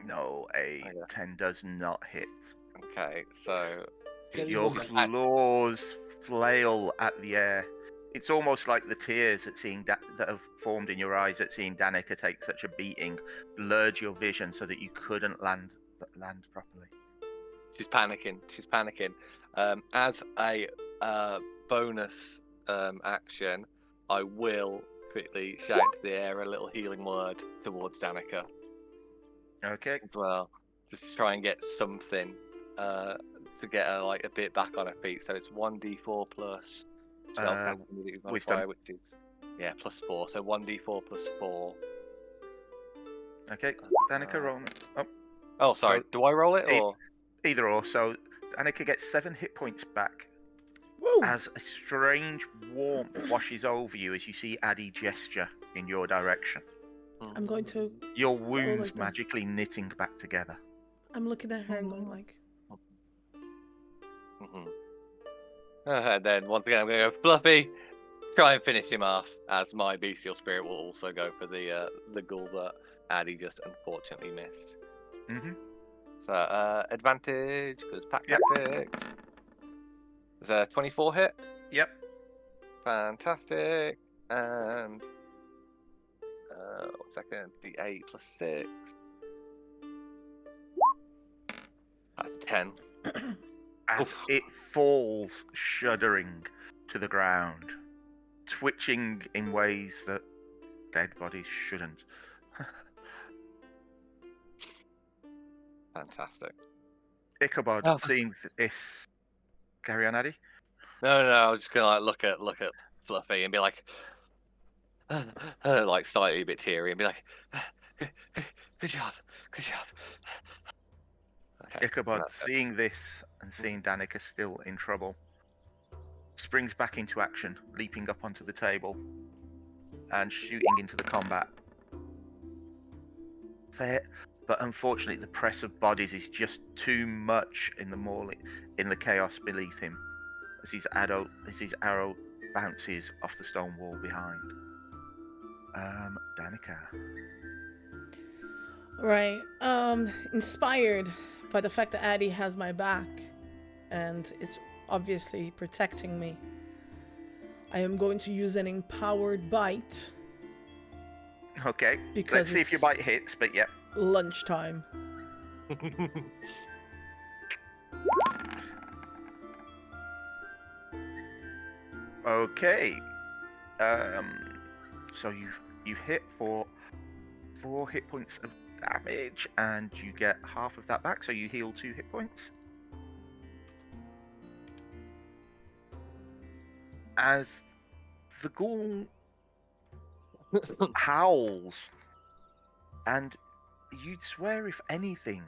A: No, a 10 does not hit.
E: Okay, so
A: Your claws flail at the air. It's almost like the tears at seeing that have formed in your eyes at seeing Danika take such a beating blurred your vision so that you couldn't land properly.
E: She's panicking. She's panicking. As a bonus action, I will quickly shout into the air a little healing word towards Danika.
A: Okay.
E: As well, just to try and get something to get her like a bit back on her feet. So it's 1d4 plus spellcasting modifier, which is +4. So 1d4 plus 4.
A: Okay, Danika, roll.
E: Oh, sorry.
A: So
E: do I roll it or
A: either or? So Danika gets 7 hit points back.
D: Woo.
A: As a strange warmth washes over you as you see Addie gesture in your direction.
D: I'm going to.
A: Your wounds
D: like that.
A: magically knitting back together.
D: I'm looking at her and going like.
E: And then once again, I'm going to go Fluffy. Try and finish him off, as my bestial spirit will also go for the ghoul that Addie just unfortunately missed. So advantage because pack tactics. Is a 24 hit?
A: Yep.
E: Fantastic. And 1 second, D8 plus 6. That's 10.
A: As it falls shuddering to the ground, twitching in ways that dead bodies shouldn't.
E: Fantastic.
A: Ichabod, seeing this. Carry on, Addie.
E: No, I'm just gonna look at Fluffy and be like, like slightly a bit teary and be like, good job. Okay,
A: Ichabod, seeing this and seeing Danika still in trouble, springs back into action, leaping up onto the table and shooting into the combat. But unfortunately, the press of bodies is just too much in the chaos beneath him, as his arrow bounces off the stone wall behind. Danika.
D: Right. Inspired by the fact that Addie has my back and is obviously protecting me, I am going to use an empowered bite.
A: Okay.
D: Because
A: let's see if your bite hits, but yeah.
D: Lunchtime.
A: Okay. So you've hit for 4 hit points of damage, and you get half of that back, so you heal 2 hit points. As the ghoul howls, and you'd swear, if anything,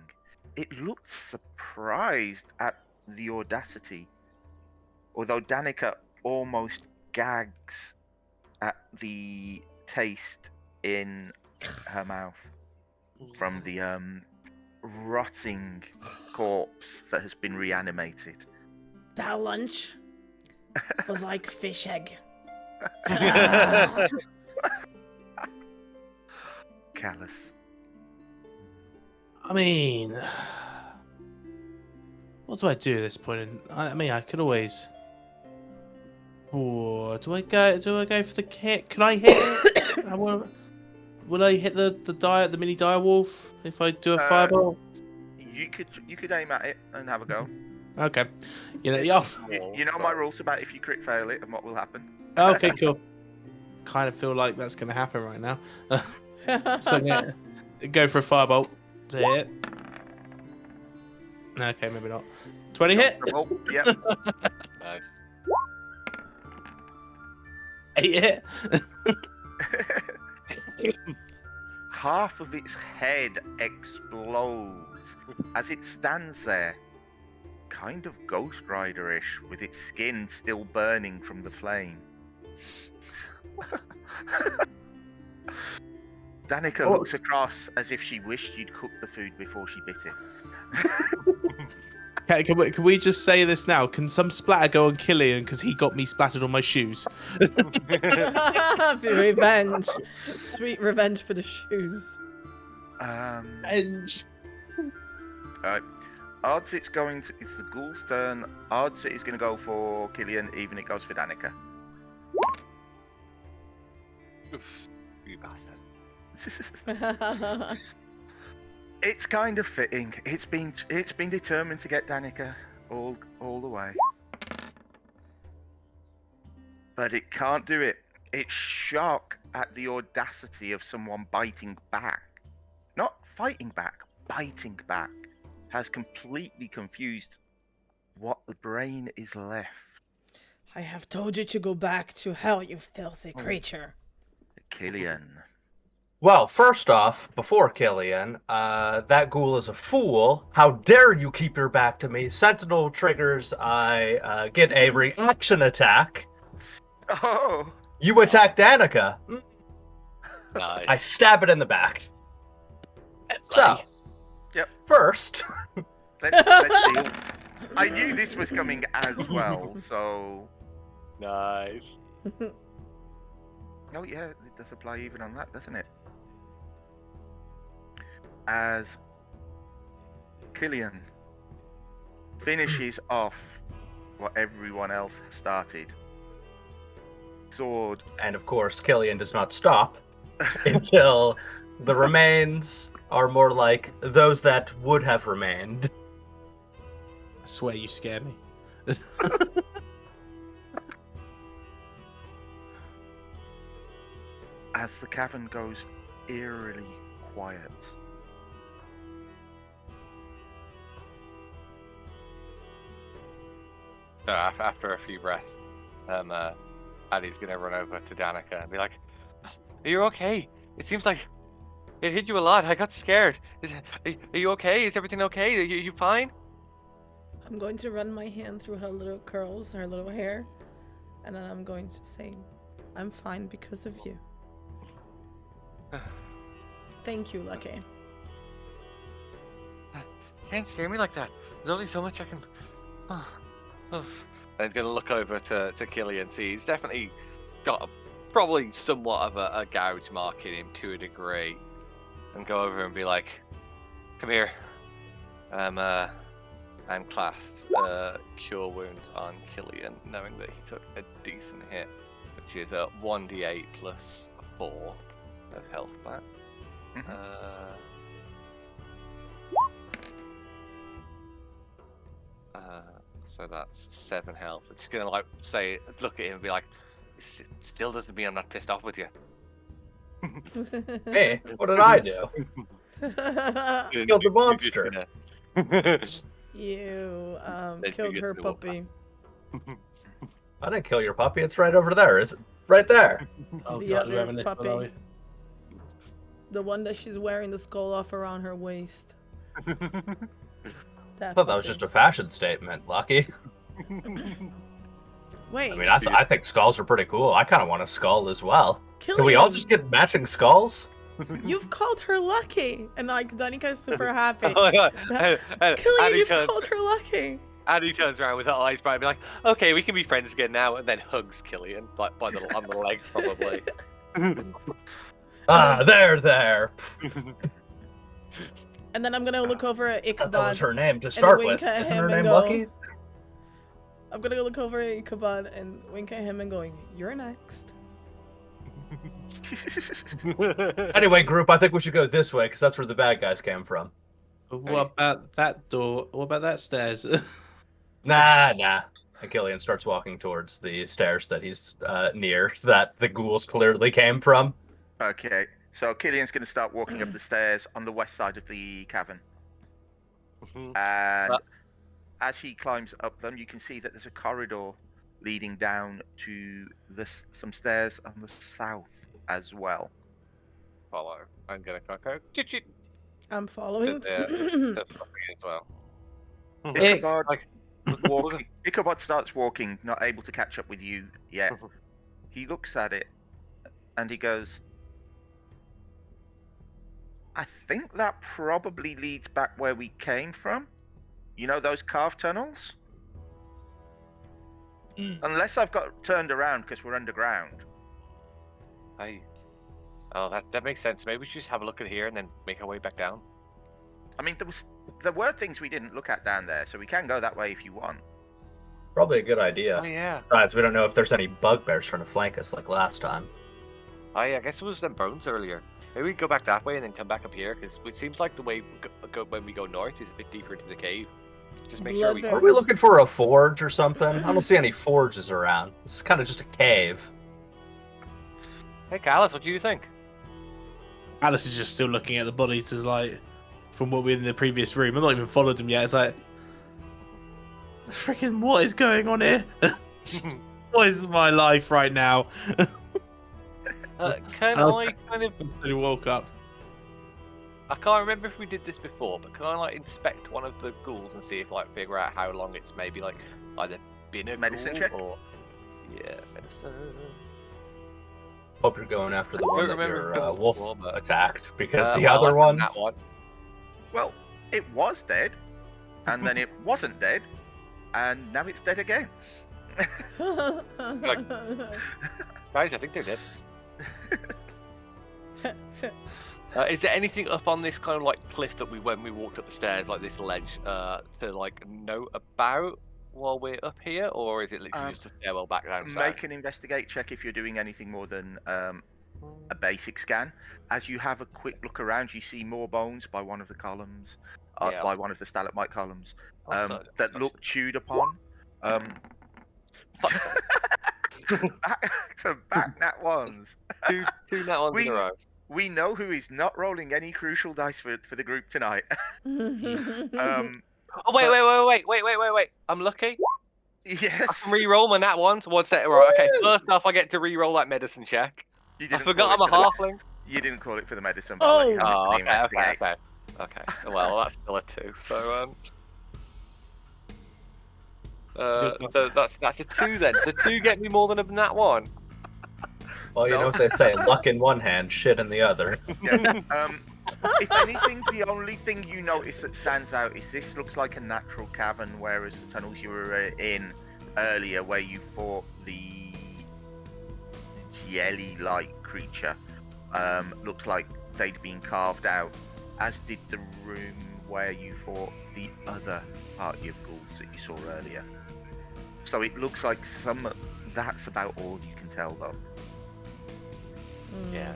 A: it looked surprised at the audacity, although Danika almost gags at the taste in her mouth from the rotting corpse that has been reanimated.
D: That lunch was like fish egg.
A: Callus.
B: I mean, what do I do at this point? I mean, I could always. Oh, do I go? Do I go for the hit? Can I hit it? Will I hit the mini dire wolf if I do a fireball?
A: You could aim at it and have a go.
B: Okay. You know,
A: It's-
B: yeah.
A: you know my rules about if you crit fail it and what will happen.
B: Okay, cool. Kind of feel like that's going to happen right now. So yeah, go for a firebolt to hit. Okay, maybe not. 20 hit.
A: Oh, yep.
E: Nice.
B: 8 hit.
A: Half of its head explodes as it stands there, kind of Ghost Rider-ish, with its skin still burning from the flame. Danika looks across as if she wished you'd cooked the food before she bit it.
B: Okay, can we just say this now? Can some splatter go on Killian because he got me splattered on my shoes?
D: Revenge. Sweet revenge for the shoes.
B: Revenge.
A: Alright. Odds it's the ghoul's turn. Odds it is going to go for Killian, even it goes for Danika.
E: Oof, you bastard.
A: It's kind of fitting. It's been determined to get Danika all the way. But it can't do it. It's shock at the audacity of someone biting back. Not fighting back, biting back. Has completely confused what the brain is left.
D: I have told you to go back to hell, you filthy creature.
A: Killian.
C: Well, first off, before Killian, that ghoul is a fool. How dare you keep your back to me? Sentinel triggers, I get a reaction attack.
A: Oh!
C: You attack Danika.
E: Nice.
C: I stab it in the back. So,
A: Yep.
C: first,
A: Let's deal. I knew this was coming as well, so...
E: Nice.
A: Oh yeah, it does apply even on that, doesn't it? As Killian finishes off what everyone else started. Sword.
C: and of course, Killian does not stop until the remains are more like those that would have remained.
B: I swear you scare me.
A: As the cavern goes eerily quiet.
E: So after a few breaths, Addie's gonna run over to Danika and be like, "Are you okay? It seems like it hit you a lot. I got scared. Are you okay? Is everything okay? Are you fine?"
D: I'm going to run my hand through her little curls, her little hair, and then I'm going to say, I'm fine because of you. Thank you, Lucky.
E: Can't scare me like that. There's only so much I can. And he's gonna look over to Killian. See, he's definitely got probably somewhat of a gouge mark in him to a degree, and go over and be like, "Come here. I'm classed cure wounds on Killian, knowing that he took a decent hit, which is a 1d8 plus 4 of health back. So that's 7 health. It's gonna like say, look at him and be like, "It still doesn't mean I'm not pissed off with you."
C: Hey, what did I do? Killed the monster.
D: You
E: Then
D: killed
E: you
D: her
E: get the wolf
D: puppy.
C: I didn't kill your puppy. It's right over there. Is it right there?
B: Oh,
D: The
B: God,
D: other
B: we're having this one, are
D: puppy. The one that she's wearing the skull off around her waist.
C: I thought that was just a fashion statement, Lucky.
D: Wait,
C: I mean, I think skulls are pretty cool. I kind of want a skull as well.
D: Killian,
C: Can we all just get matching skulls?
D: you've called her lucky, and like Danika's super happy.
E: Oh my god.
D: Killian,
E: Addie
D: you've
E: turns,
D: called her lucky.
E: Addie turns around with her eyes bright and be like, "Okay, we can be friends again now," and then hugs Killian on the leg, probably.
C: Ah, there.
D: And then I'm gonna look over at
C: I thought that was
D: Ichabod.
C: her name to
D: and
C: start
D: wink
C: with.
D: at
C: Isn't
D: him
C: her
D: and
C: name
D: go-
C: Lucky?
D: I'm gonna go look over at Ichabod and wink at him and going, "You're next."
C: Anyway, group, I think we should go this way because that's where the bad guys came from.
B: What about that door? What about that stairs?
C: Nah. And Killian starts walking towards the stairs that he's near, that the ghouls clearly came from.
A: Okay, so Killian's going to start walking up the stairs on the west side of the cavern. And as he climbs up them, you can see that there's a corridor leading down to some stairs on the south as well.
E: Follow. I'm gonna go. Chit.
D: I'm following.
E: The as well.
A: Ichabod starts walking, not able to catch up with you yet. He looks at it and he goes, I think that probably leads back where we came from. You know those carved tunnels? Unless I've got turned around because we're underground.
E: Oh, that makes sense. Maybe we should just have a look at here and then make our way back down.
A: I mean, there were things we didn't look at down there, so we can go that way if you want.
C: Probably a good idea.
E: Oh yeah.
C: Besides, we don't know if there's any bugbears trying to flank us like last time.
E: Oh yeah, I guess it was them bones earlier. Maybe we go back that way and then come back up here, because it seems like the way when we go north is a bit deeper into the cave. Just make sure we...
C: Are we looking for a forge or something? I don't see any forges around. It's kind of just a cave.
E: Hey, Callus, what do you think?
B: Alice is just still looking at the bodies as like, from what we in the previous room. I've not even followed them yet. It's like, freaking, what is going on here? What is my life right now?
E: Can I kind of...
B: I woke up.
E: I can't remember if we did this before, but can I like inspect one of the ghouls and see if like figure out how long it's maybe like either been a
A: medicine
E: ghoul
A: check?
E: Or... Yeah, medicine.
C: Hope you're going after the one that your wolf
E: before, but...
C: attacked, because the
E: well,
C: other
E: I
C: ones...
E: found that one.
A: Well, it was dead, and then it wasn't dead, and now it's dead again.
E: Guys, I think they're dead. Is there anything up on this kind of like cliff that when we walked up the stairs, like this ledge, to like note about while we're up here, or is it literally just a stairwell back down?
A: Make an investigate check if you're doing anything more than a basic scan. As you have a quick look around, you see more bones by one of the columns, by one of the stalagmite columns, that look chewed upon.
E: Fuck's sake.
A: back nat ones.
E: two nat ones in a row.
A: We know who is not rolling any crucial dice for the group tonight.
E: Oh wait! I'm lucky.
A: Yes.
E: I can re-roll my nat ones. One set. Right. Okay. First off, I get to re-roll that medicine check. I forgot I'm a halfling.
A: You didn't call it for the medicine. But
E: Okay. Well, that's still a 2. So so that's a 2 then. The 2 get me more than a nat 1.
C: Well, you know what they say: luck in one hand, shit in the other.
A: Yeah. If anything, the only thing you notice that stands out is this looks like a natural cavern, whereas the tunnels you were in earlier, where you fought the jelly-like creature, looked like they'd been carved out, as did the room where you fought the other party of ghouls that you saw earlier. So it looks like that's about all you can tell, though.
E: Yeah.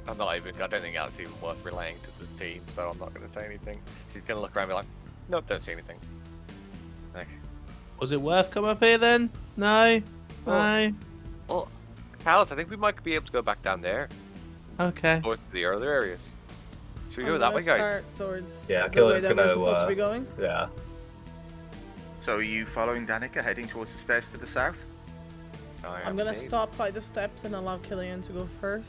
E: I don't think that's even worth relaying to the team, so I'm not going to say anything. She's going to look around and be like, nope, don't see anything. Okay.
B: Was it worth coming up here then? No? No?
E: Well, Callus, I think we might be able to go back down there.
B: Okay.
E: Towards the other areas. Should we go that way, guys?
C: Yeah, Killian's going to...
D: supposed to be going?
C: Yeah.
A: So are you following Danika, heading towards the stairs to the south?
D: I'm going to stop by the steps and allow Killian to go first.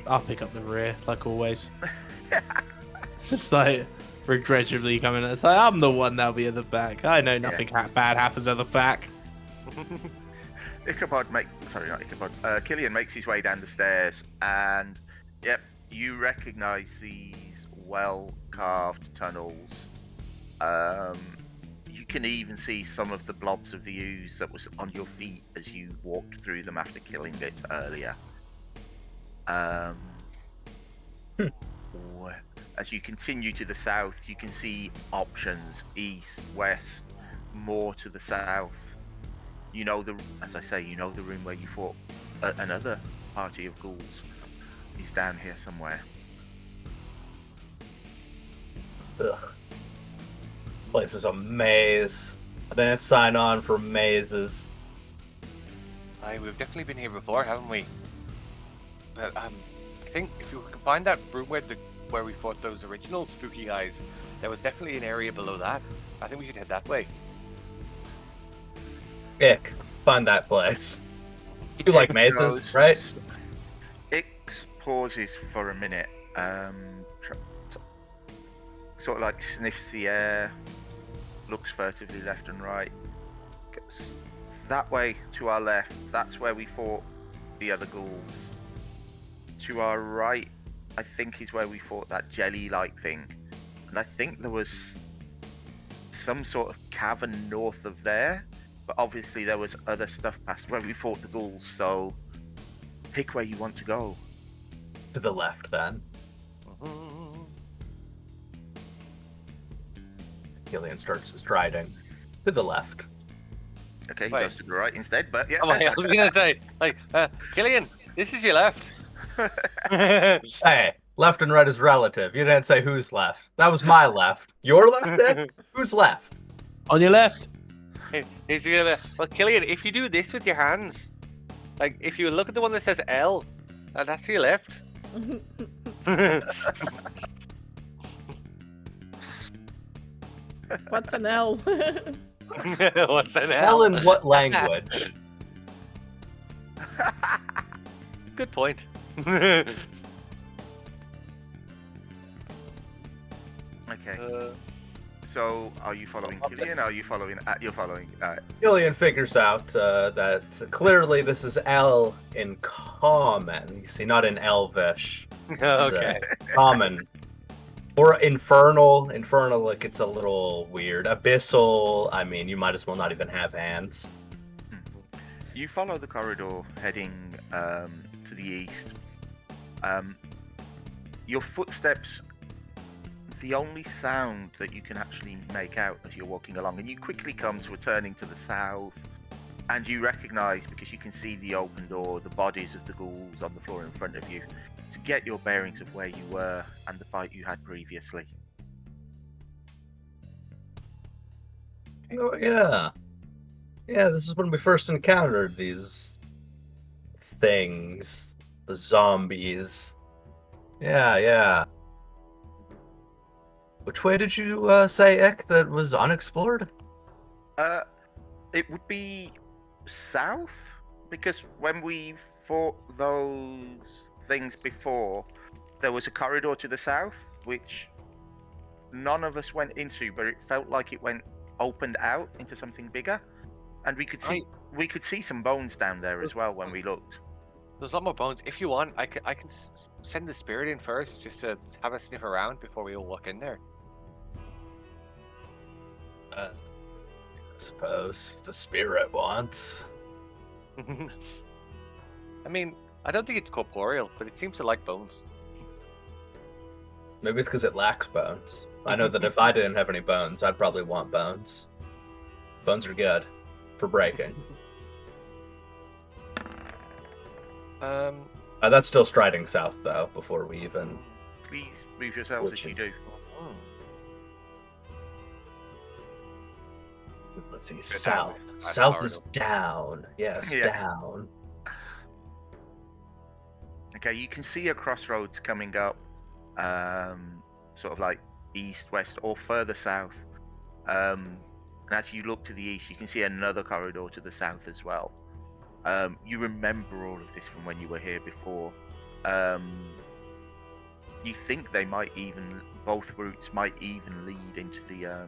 B: I'll pick up the rear, like always. It's just like begrudgingly coming. It's like I'm the one that'll be at the back. I know nothing bad happens at the back.
A: Killian makes his way down the stairs, and yep, you recognise these well-carved tunnels. You can even see some of the blobs of the ooze that was on your feet as you walked through them after killing it earlier. As you continue to the south, you can see options east, west, more to the south. You know as I say, you know the room where you fought another party of ghouls. He's down here somewhere.
C: Ugh. Place is a maze. I didn't sign on for mazes.
E: Aye, we've definitely been here before, haven't we? But I think if you can find that room where we fought those original spooky guys, there was definitely an area below that. I think we should head that way.
C: Ick, find that place. You like mazes, right?
A: Ix pauses for a minute, sort of like sniffs the air, looks furtively left and right. Gets that way to our left, that's where we fought the other ghouls. To our right, I think is where we fought that jelly-like thing. And I think there was some sort of cavern north of there, but obviously there was other stuff past where we fought the ghouls, so pick where you want to go.
C: To the left, then. Killian starts striding. To the left.
A: Okay, he
E: Wait.
A: goes to the right instead, but yeah.
E: Oh, I was gonna say, like, Killian, this is your left.
C: Hey, left and right is relative. You didn't say who's left. That was my left. Your left, Nick? Who's left?
B: On your left.
E: He's gonna. Well, Killian, if you do this with your hands, like if you look at the one that says L, that's to your left.
D: What's an L?
E: What's an
C: Hell
E: L?
C: in what language?
E: Good point.
A: Okay. So, are you following Killian? Are you following? You're following.
C: Killian figures out that clearly this is L in common. You see, not in Elvish.
E: Okay.
C: Common. Or infernal. Infernal, like, it's a little weird. Abyssal, I mean, you might as well not even have hands.
A: You follow the corridor heading to the east. Your footsteps, the only sound that you can actually make out as you're walking along, and you quickly come to a turning to the south, and you recognize, because you can see the open door, the bodies of the ghouls on the floor in front of you, to get your bearings of where you were and the fight you had previously.
C: Oh, yeah. Yeah, this is when we first encountered these things. The zombies. Yeah. Which way did you say, Ek, that was unexplored?
A: It would be south, because when we fought those things before, there was a corridor to the south, which none of us went into, but it felt like it opened out into something bigger, and we could see some bones down there as well when we looked.
E: There's a lot more bones. If you want, I can send the spirit in first, just to have a sniff around before we all walk in there.
C: I suppose the spirit wants.
E: I mean, I don't think it's corporeal, but it seems to like bones.
C: Maybe it's because it lacks bones. I know that if I didn't have any bones, I'd probably want bones. Bones are good for breaking. That's still striding south, though, before we even...
A: Please move yourselves as you do.
C: Let's see,
E: down.
C: south.
E: That's
C: South
E: hard.
C: is down. Yes,
A: Yeah.
C: down.
A: Okay, you can see a crossroads coming up, sort of like east, west, or further south. And as you look to the east, you can see another corridor to the south as well. You remember all of this from when you were here before. You think they might even, both routes might even lead into the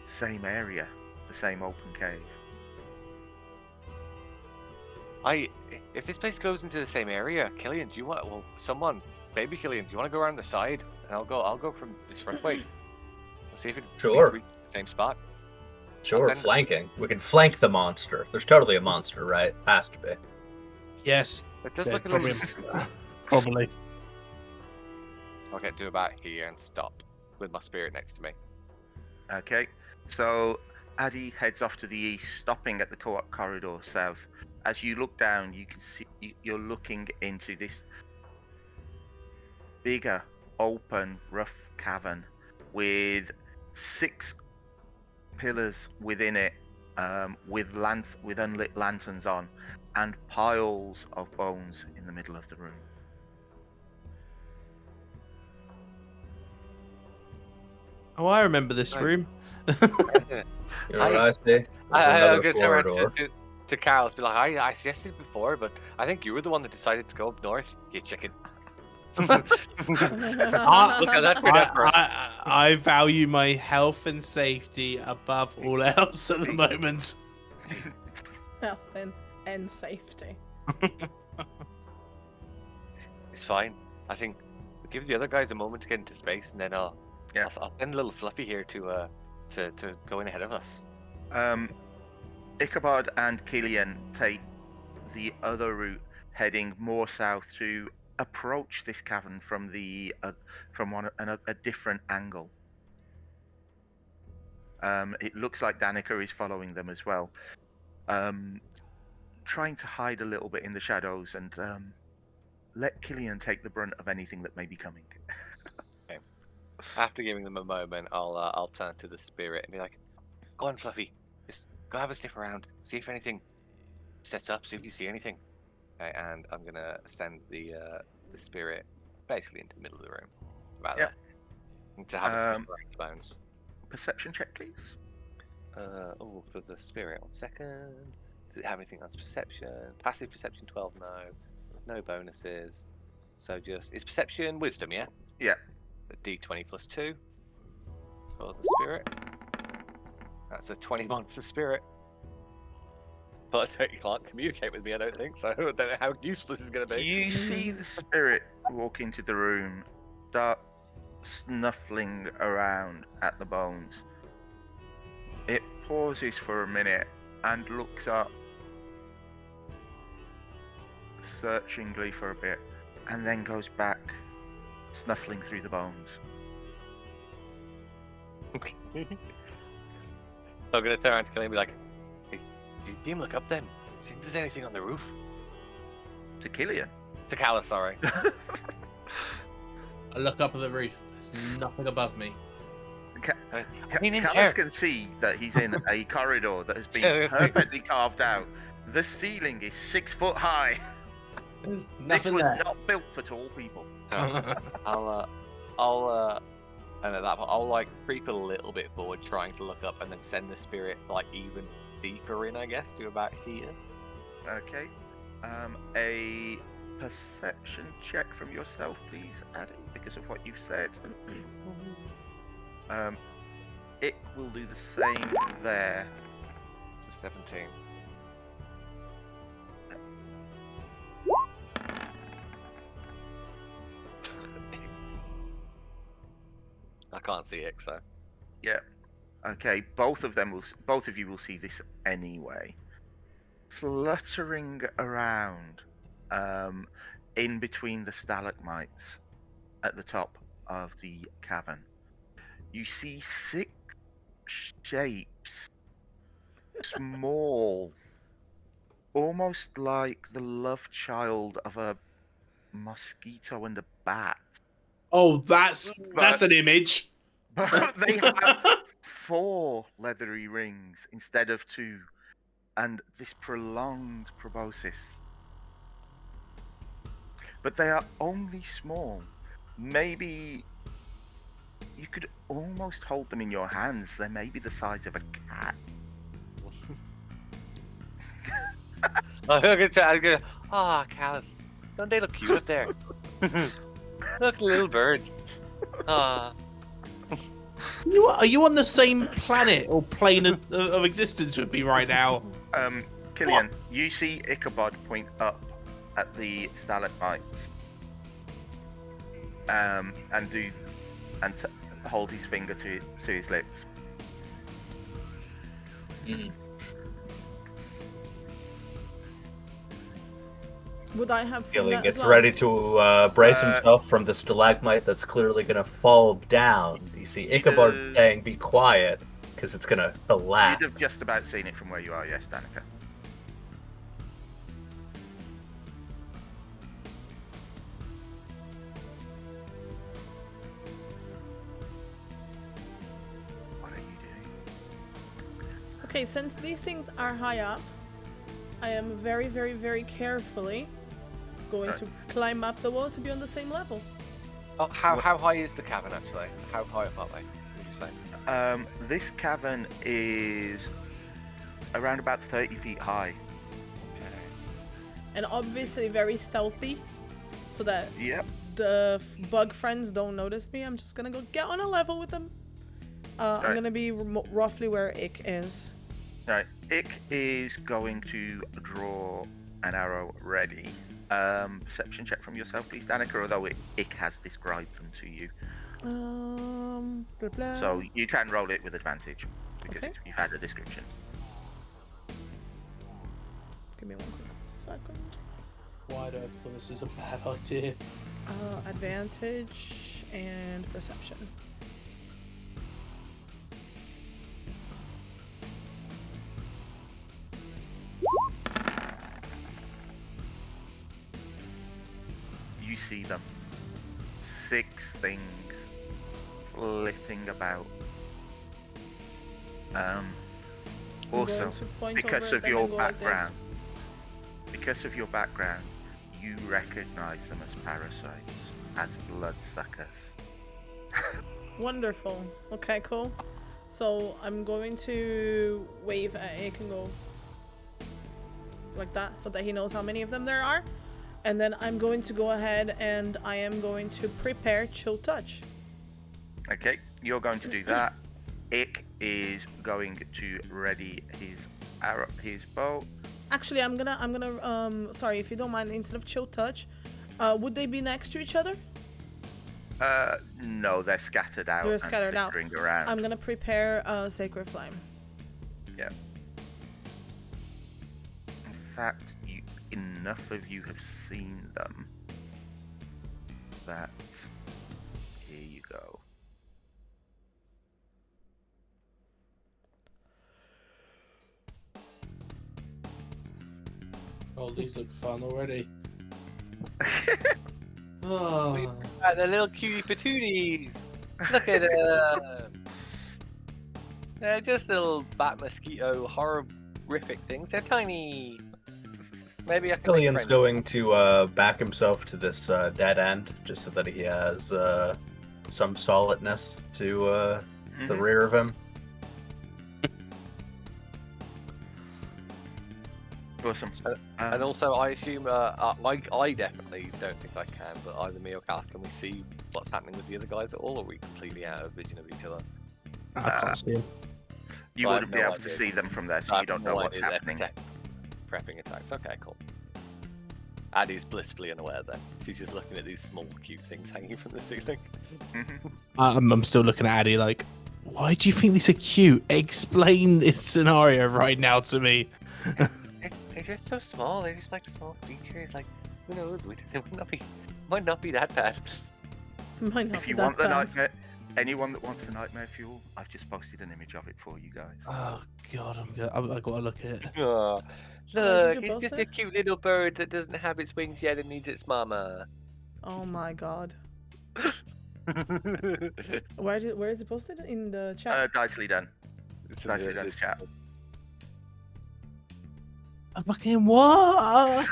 A: same area, the same open cave.
E: If this place goes into the same area, Killian, do you want? Well, maybe Killian, do you want to go around the side, and I'll go from this front way. We'll see if it
C: Sure.
E: reach the same spot.
C: Sure,
E: send-
C: flanking. We can flank the monster. There's totally a monster, right? Has to be.
B: Yes.
E: It does
B: Yeah,
E: look a
B: probably.
E: little.
B: Probably.
E: I'll get to about here and stop with my spirit next to me.
A: Okay, so Addie heads off to the east, stopping at the co-op corridor south. As you look down, you can see you're looking into this bigger, open, rough cavern with 6 pillars within it, with unlit lanterns on, and piles of bones in the middle of the room.
B: Oh, I remember this
E: Right.
B: room.
C: You know what I see? There's
E: I'm
C: another
E: going to turn around
C: corridor.
E: to Callus, be like, I suggested it before, but I think you were the one that decided to go up north, you chicken. Look at that turned out for us.
B: I value my health and safety above all else at the moment.
D: Health and safety.
E: It's fine. I think we'll give the other guys a moment to get into space, and then I'll send a little Fluffy here to go in ahead of us.
A: Ichabod and Killian take the other route, heading more south to approach this cavern from a different angle. It looks like Danika is following them as well, trying to hide a little bit in the shadows and let Killian take the brunt of anything that may be coming.
E: After giving them a moment, I'll turn to the spirit and be like, "Go on, Fluffy. Just go have a sniff around, see if anything sets up, see if you see anything." Okay, and I'm gonna send the spirit basically into the middle of the room, about
A: Yep.
E: there, to have a sniff around the bones.
A: Perception check, please.
E: For the spirit, 1 second. Does it have anything on its perception? Passive perception 12, no bonuses. So just it's perception, wisdom, yeah.
A: Yeah.
E: A D20 plus 2 for the spirit. That's a 21 for the spirit. But you can't communicate with me, I don't think, so I don't know how useful this is going to be.
A: You see the spirit walk into the room, start snuffling around at the bones. It pauses for a minute and looks up searchingly for a bit, and then goes back, snuffling through the bones.
E: Okay. So I'm going to turn around to Killian and be like, "Hey, do you beam look up then? Do you think there's anything on the roof?"
A: To Killian.
E: To Callus, sorry.
B: I look up at the roof. There's nothing above me.
E: I mean, in
A: Callus
E: there.
A: can see that he's in a corridor that has been
E: Seriously.
A: perfectly carved out. The ceiling is 6 foot high.
B: There's
A: This
B: nothing
A: was
B: there.
A: not built for tall people.
E: I'll and at that point, I'll like creep a little bit forward, trying to look up, and then send the spirit like even deeper in, I guess, to about here.
A: Okay. A perception check from yourself, please, Addie, because of what you've said. It will do the same there.
E: It's a 17. I can't see it, so.
A: Yeah. Okay. Both of you will see this anyway. Fluttering around, in between the stalagmites at the top of the cavern, you see 6 shapes, small, almost like the love child of a mosquito and a bat.
B: Oh, that's an image.
A: But they have 4 leathery rings instead of 2, and this prolonged proboscis. But they are only small. Maybe you could almost hold them in your hands. They may be the size of a cat.
E: I'm gonna, Callus, don't they look cute up there? Look, little birds. Ah,
B: Are you on the same planet or plane of existence with me right now?
A: Killian, you see Ichabod point up at the stalagmites, and hold his finger to his lips.
D: Would I have seen
C: Killian
D: that as
C: gets
D: well?
C: ready to brace
A: Uh,
C: himself from the stalagmite that's clearly gonna fall down. You see Ichabod
A: does-
C: saying, "Be quiet," because it's gonna
A: You'd
C: collapse.
A: have just about seen it from where you are, yes, Danika. What are you doing?
D: Okay, since these things are high up, I am very, very, very carefully going
A: Right.
D: to climb up the wall to be on the same level.
E: Oh, how high is the cavern actually? How high up are they? Would you say?
A: This cavern is around about 30 feet high.
E: Okay.
D: And obviously very stealthy, so that
A: Yep.
D: the bug friends don't notice me. I'm just gonna go get on a level with them. I'm
A: Right.
D: gonna be roughly where Ick is.
A: Right. Ick is going to draw an arrow ready. Perception check from yourself, please, Danika, although Ick has described them to you.
D: Blah, blah.
A: So you can roll it with advantage because
D: Okay.
A: you've had a description.
D: Give me one quick second.
B: Why do I feel this is a bad idea?
D: Advantage and perception.
A: You see them. 6 things flitting about.
D: I'm
A: Also,
D: going to point
A: because
D: over
A: of
D: at them
A: your
D: and go like this.
A: background, you recognize them as parasites, as bloodsuckers.
D: Wonderful. Okay, cool. So I'm going to wave at Ick and go like that so that he knows how many of them there are. And then I'm going to go ahead and I am going to prepare Chill Touch.
A: Okay, you're going to do that. Ick is going to ready his arrow, his bow.
D: Actually, I'm gonna sorry, if you don't mind, instead of Chill Touch, would they be next to each other?
A: No, they're scattered out.
D: They're scattered out.
A: and flickering around.
D: I'm gonna prepare Sacred Flame.
A: Yeah. In fact, enough of you have seen them that here you go.
B: Oh, these look fun already. Oh.
E: The little cutie patooties. Look at them. They're just little bat mosquito horrific things. They're tiny. Maybe I can.
C: Killian's going to back himself to this dead end just so that he has some solidness to the
A: Mhm.
C: rear of him.
A: Awesome.
E: And also, I assume, I definitely don't think I can, but either me or Callus, can we see what's happening with the other guys at all, or are we completely out of vision of each other?
B: I can't see him.
A: You
E: I have
A: wouldn't be
E: no
A: able to
E: idea.
A: see them from there, so
E: I
A: you
E: have
A: don't
E: no
A: know what's
E: idea they're
A: happening.
E: prepping attacks. Okay, cool. Addie's blissfully unaware then. She's just looking at these small, cute things hanging from the ceiling.
A: Mhm.
B: I'm still looking at Addie like, why do you think these are cute? Explain this scenario right now to me.
E: They're just so small. They're just like small creatures. Like, who knows? It might not be that bad.
D: Might not
A: If
D: be
A: you
D: that
A: want the
D: bad.
A: nightmare, anyone that wants the nightmare fuel, I've just posted an image of it for you guys.
B: Oh god, I gotta look at it.
E: Oh,
D: did
E: look,
D: you
E: it's
D: post
E: just
D: it?
E: a cute little bird that doesn't have its wings yet and needs its mama.
D: Oh my god. Where is it posted? In the chat?
A: Dicely done.
E: It's
A: Dicely done's chat.
B: A fucking what?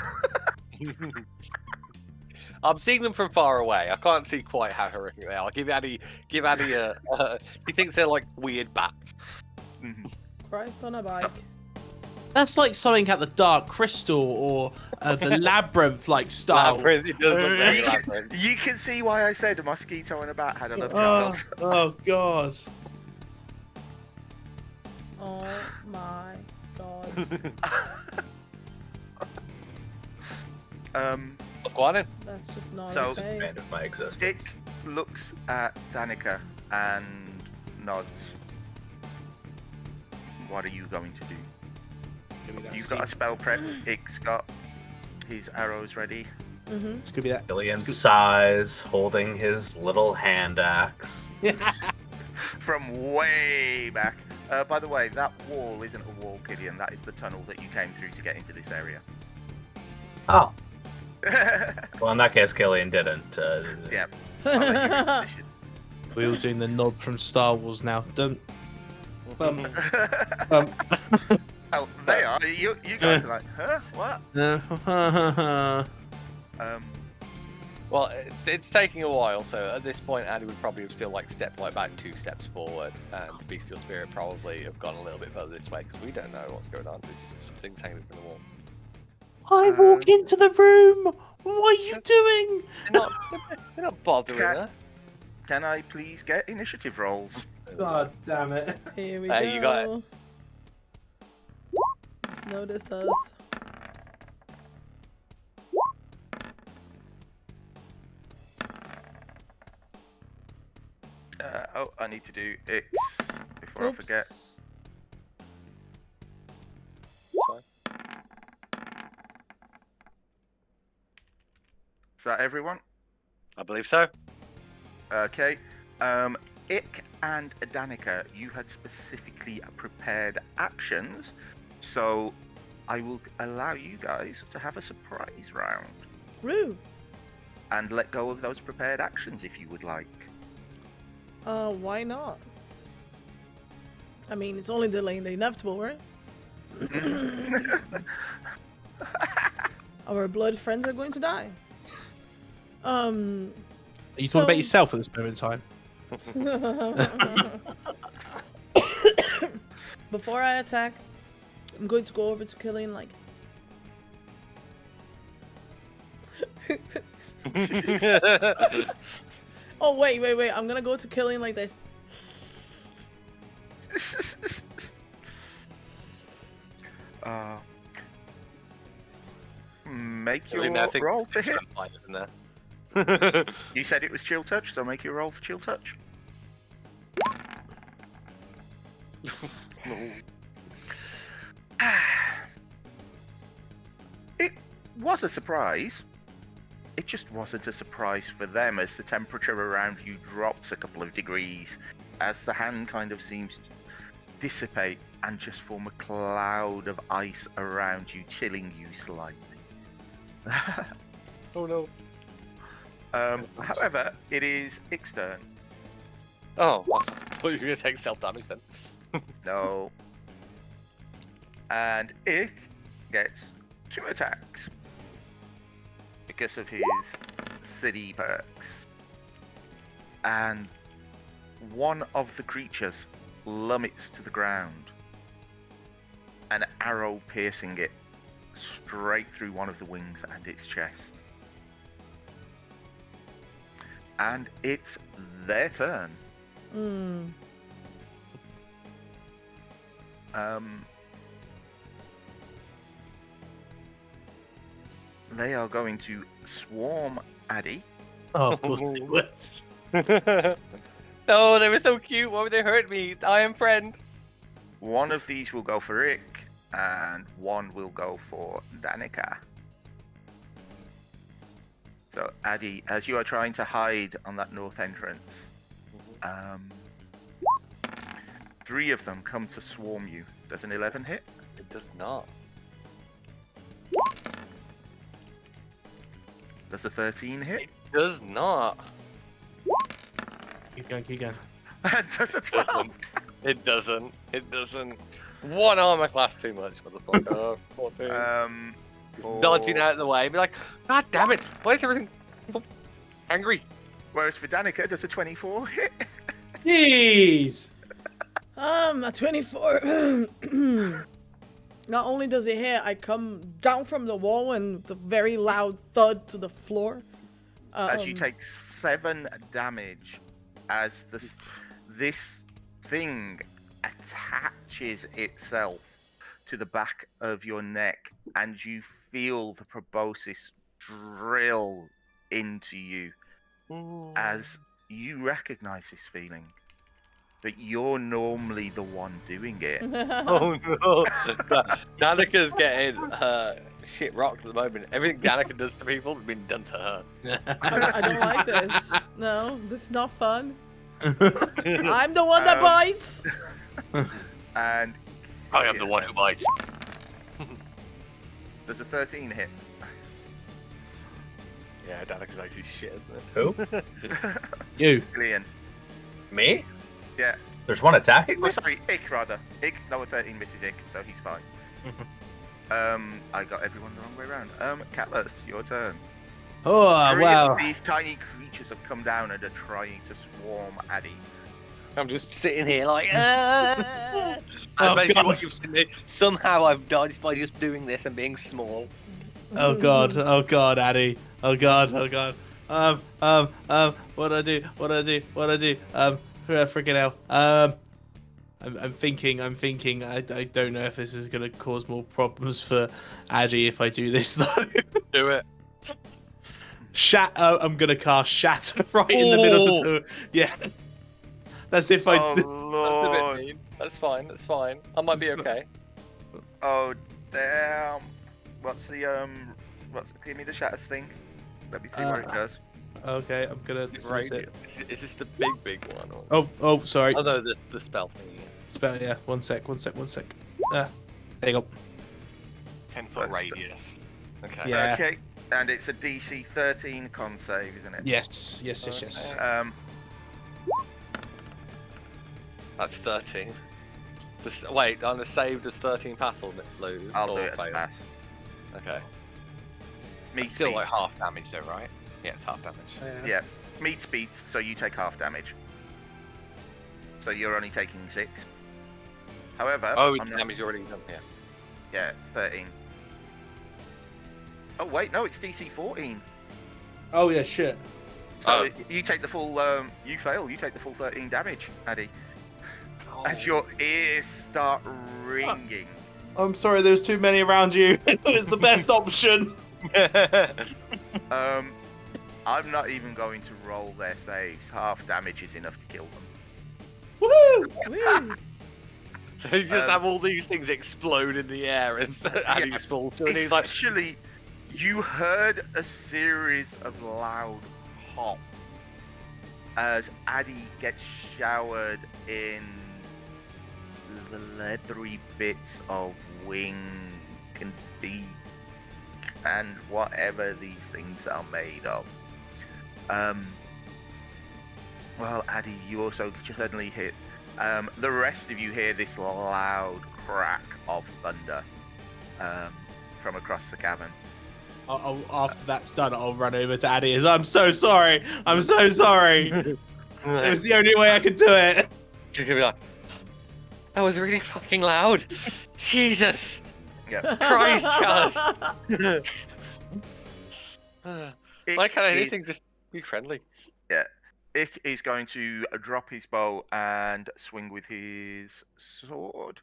E: I'm seeing them from far away. I can't see quite how horrific they are. I'll give Addie a. He thinks they're like weird bats.
A: Mhm.
D: Christ on a bike.
B: That's like something at the Dark Crystal or the Labyrinth like style.
E: Labyrinth, it does look very
A: You can-
E: labyrinth.
A: You can see why I said a mosquito and a bat had a love
B: Oh,
A: child.
B: oh god.
D: Oh my god.
E: What's going on?
D: That's just not
A: So-
D: okay.
C: Man of my
A: It
C: existence.
A: looks at Danika and nods. what are you going to do?
B: Give me that
A: You've got a
B: seed.
A: spell prepped. Ick's got his arrows ready.
D: Mm-hmm.
B: It's gonna be that.
C: Killian
B: It's good.
C: sighs, holding his little hand axe.
A: From way back. By the way, that wall isn't a wall, Killian. That is the tunnel that you came through to get into this area.
C: Oh, well, in that case, Killian didn't.
A: Yeah. I'll let you in position.
B: We're all doing the nod from Star Wars now. Don't.
A: Oh, they are. You guys are like, huh? What?
E: Well, it's taking a while, so at this point, Addie would probably have still like stepped like about 2 steps forward, and the bestial spirit probably have gone a little bit further this way because we don't know what's going on. There's just some things hanging from the wall.
B: I walk into the room. What are you doing?
E: They're not bothering her.
A: Can I please get initiative rolls?
B: God damn it!
D: Here we
E: Hey,
D: go.
E: you got it.
D: Let's notice us.
A: I need to do X before I forget.
E: Sorry.
A: Is that everyone?
E: I believe so.
A: Okay. Ick and Danika, you had specifically prepared actions, so I will allow you guys to have a surprise round
D: Woo!
A: and let go of those prepared actions if you would like.
D: Why not? I mean, it's only delaying the inevitable, right? Our blood friends are going to die.
B: Are you talking about yourself at this moment in time?
D: Before I attack, I'm going to go over to Killian like. Oh wait! I'm gonna go to Killian like this.
A: Make your
E: Killian, I think
A: roll to
E: there's
A: hit.
E: vampires in there.
A: You said it was chill touch, so make your roll for chill touch. It was a surprise. It just wasn't a surprise for them as the temperature around you drops a couple of degrees as the hand kind of seems to dissipate and just form a cloud of ice around you, chilling you slightly.
E: Oh no.
A: However, it is Ick's turn.
E: Oh, I thought you were going to take self-damage then.
A: No. And Ick gets 2 attacks because of his city perks. And one of the creatures plummets to the ground, an arrow piercing it straight through one of the wings and its chest. And it's their turn. They are going to swarm Addie.
B: Oh, of course they would.
E: Oh, they were so cute. Why would they hurt me? I am friend.
A: One of these will go for Ick, and one will go for Danika. So, Addie, as you are trying to hide on that north entrance, 3 of them come to swarm you. Does an 11 hit?
E: It does not.
A: Does a 13 hit?
E: It does not.
B: Keep going.
A: Does a 12?
E: It doesn't. It doesn't. 1 armor class too much, motherfucker. 14. Dodging out of the way. Be like, God damn it! Why is everything angry?
A: Whereas for Danika, does a 24 hit?
B: Jeez.
D: A 24. Not only does it hit, I come down from the wall and with a very loud thud to the floor.
A: As you take 7 damage as this thing attaches itself to the back of your neck, and you feel the proboscis drill into you as you recognize this feeling. but you're normally the one doing it.
E: Oh no! Danika's getting shit rocked at the moment. Everything Danika does to people has been done to her.
D: I don't like this. No, this is not fun. I'm the one that bites.
A: And
E: I am the one who bites.
A: there's a 13 hit.
E: Yeah, Danika's actually shit, isn't it?
C: Who?
B: You.
A: Killian.
C: Me?
A: Yeah.
C: There's one attacking
A: Oh,
C: me?
A: sorry, Ick rather. Ick, no, a 13 misses Ick, so he's fine. I got everyone the wrong way around. Callus, your turn.
B: Oh,
A: Three
B: wow.
A: of these tiny creatures have come down and are trying to swarm Addie.
E: I'm just sitting here like,
B: Oh,
E: That's basically
B: God.
E: what you've seen me. Somehow I've dodged by just doing this and being small.
B: Oh god, oh god, Addie. Oh god, oh god. What do I do? Freaking hell. I'm thinking. I don't know if this is gonna cause more problems for Addie if I do this though.
E: Do it.
B: I'm gonna cast Shatter right in the middle of the two. Yeah. That's if I.
A: Oh
E: That's a
A: lord!
E: bit mean. That's fine. That's fine. I might be okay.
A: Oh damn! Give me the shatters thing. Let me see what it does.
B: Okay, I'm gonna.
E: Right. Is this the big one? Or...
B: Oh, sorry.
E: Oh no, the spell thing.
B: Spell, yeah. One sec. There you go.
E: 10-foot
A: That's the-
E: radius. Okay.
B: Yeah.
A: Okay, and it's a DC 13 con save, isn't it?
B: Yes.
E: Okay. That's 13. Wait, on the save, does 13 pass or lose?
A: I'll
E: or
A: do it as
E: fail?
A: pass.
E: Okay.
A: Meat
E: It's still
A: beats.
E: like half damage though, right? Yeah, it's half damage.
A: Yeah, meat beats, so you take half damage. So you're only taking 6. However,
E: Oh,
A: I'm
E: the
A: not-
E: damage already done. Yeah.
A: Yeah, 13. Oh wait, no, it's DC 14.
B: Oh yeah, shit.
A: So
E: Oh.
A: you take the full. You fail. You take the full 13 damage, Addie, as
E: Oh.
A: your ears start ringing.
B: I'm sorry, there's too many around you. It was the best option.
A: I'm not even going to roll their saves. Half damage is enough to kill them.
B: Woohoo!
D: Woo.
E: So you just
A: Um,
E: have all these things explode in the air as Addie just falls through, and he's like,
A: Essentially, you heard a series of loud hops as Addie gets showered in the leathery bits of wing and beak and whatever these things are made of. Well, Addie, you also suddenly hit. The rest of you hear this loud crack of thunder from across the cavern.
B: After that's done, I'll run over to Addie. I'm so sorry. I'm so sorry. It was the only way I could do it.
E: she's gonna be like, that was really fucking loud. Jesus
A: Yeah.
E: Christ, Callus. Why can't anything just be friendly?
A: Ick is going to drop his bow and swing with his sword.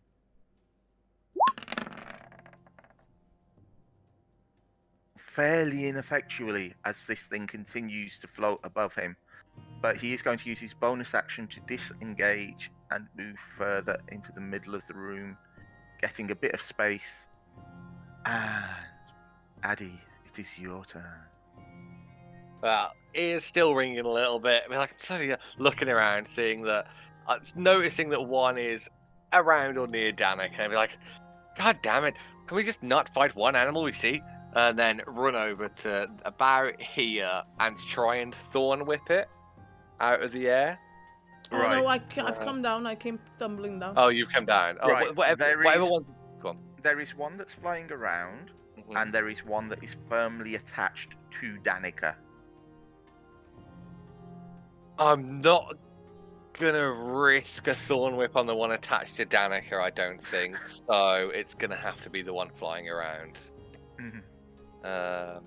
A: Fairly ineffectually as this thing continues to float above him. But he is going to use his bonus action to disengage and move further into the middle of the room, getting a bit of space. And Addie, it is your turn.
E: Well, it is still ringing a little bit. I mean, like, bloody looking around, seeing that, noticing that one is around or near Danika, and be like, God damn it, can we just not fight one animal we see? And then run over to about here and try and thorn whip it out of the air.
D: Oh no, I've come down. I came tumbling down.
E: Oh, you've come down. Oh,
A: Right,
E: whatever one. Go on.
A: There is one that's flying around,
E: Mhm.
A: and there is one that is firmly attached to Danika.
E: I'm not gonna risk a thorn whip on the one attached to Danika, I don't think. So it's gonna have to be the one flying around.
A: Mhm.
E: And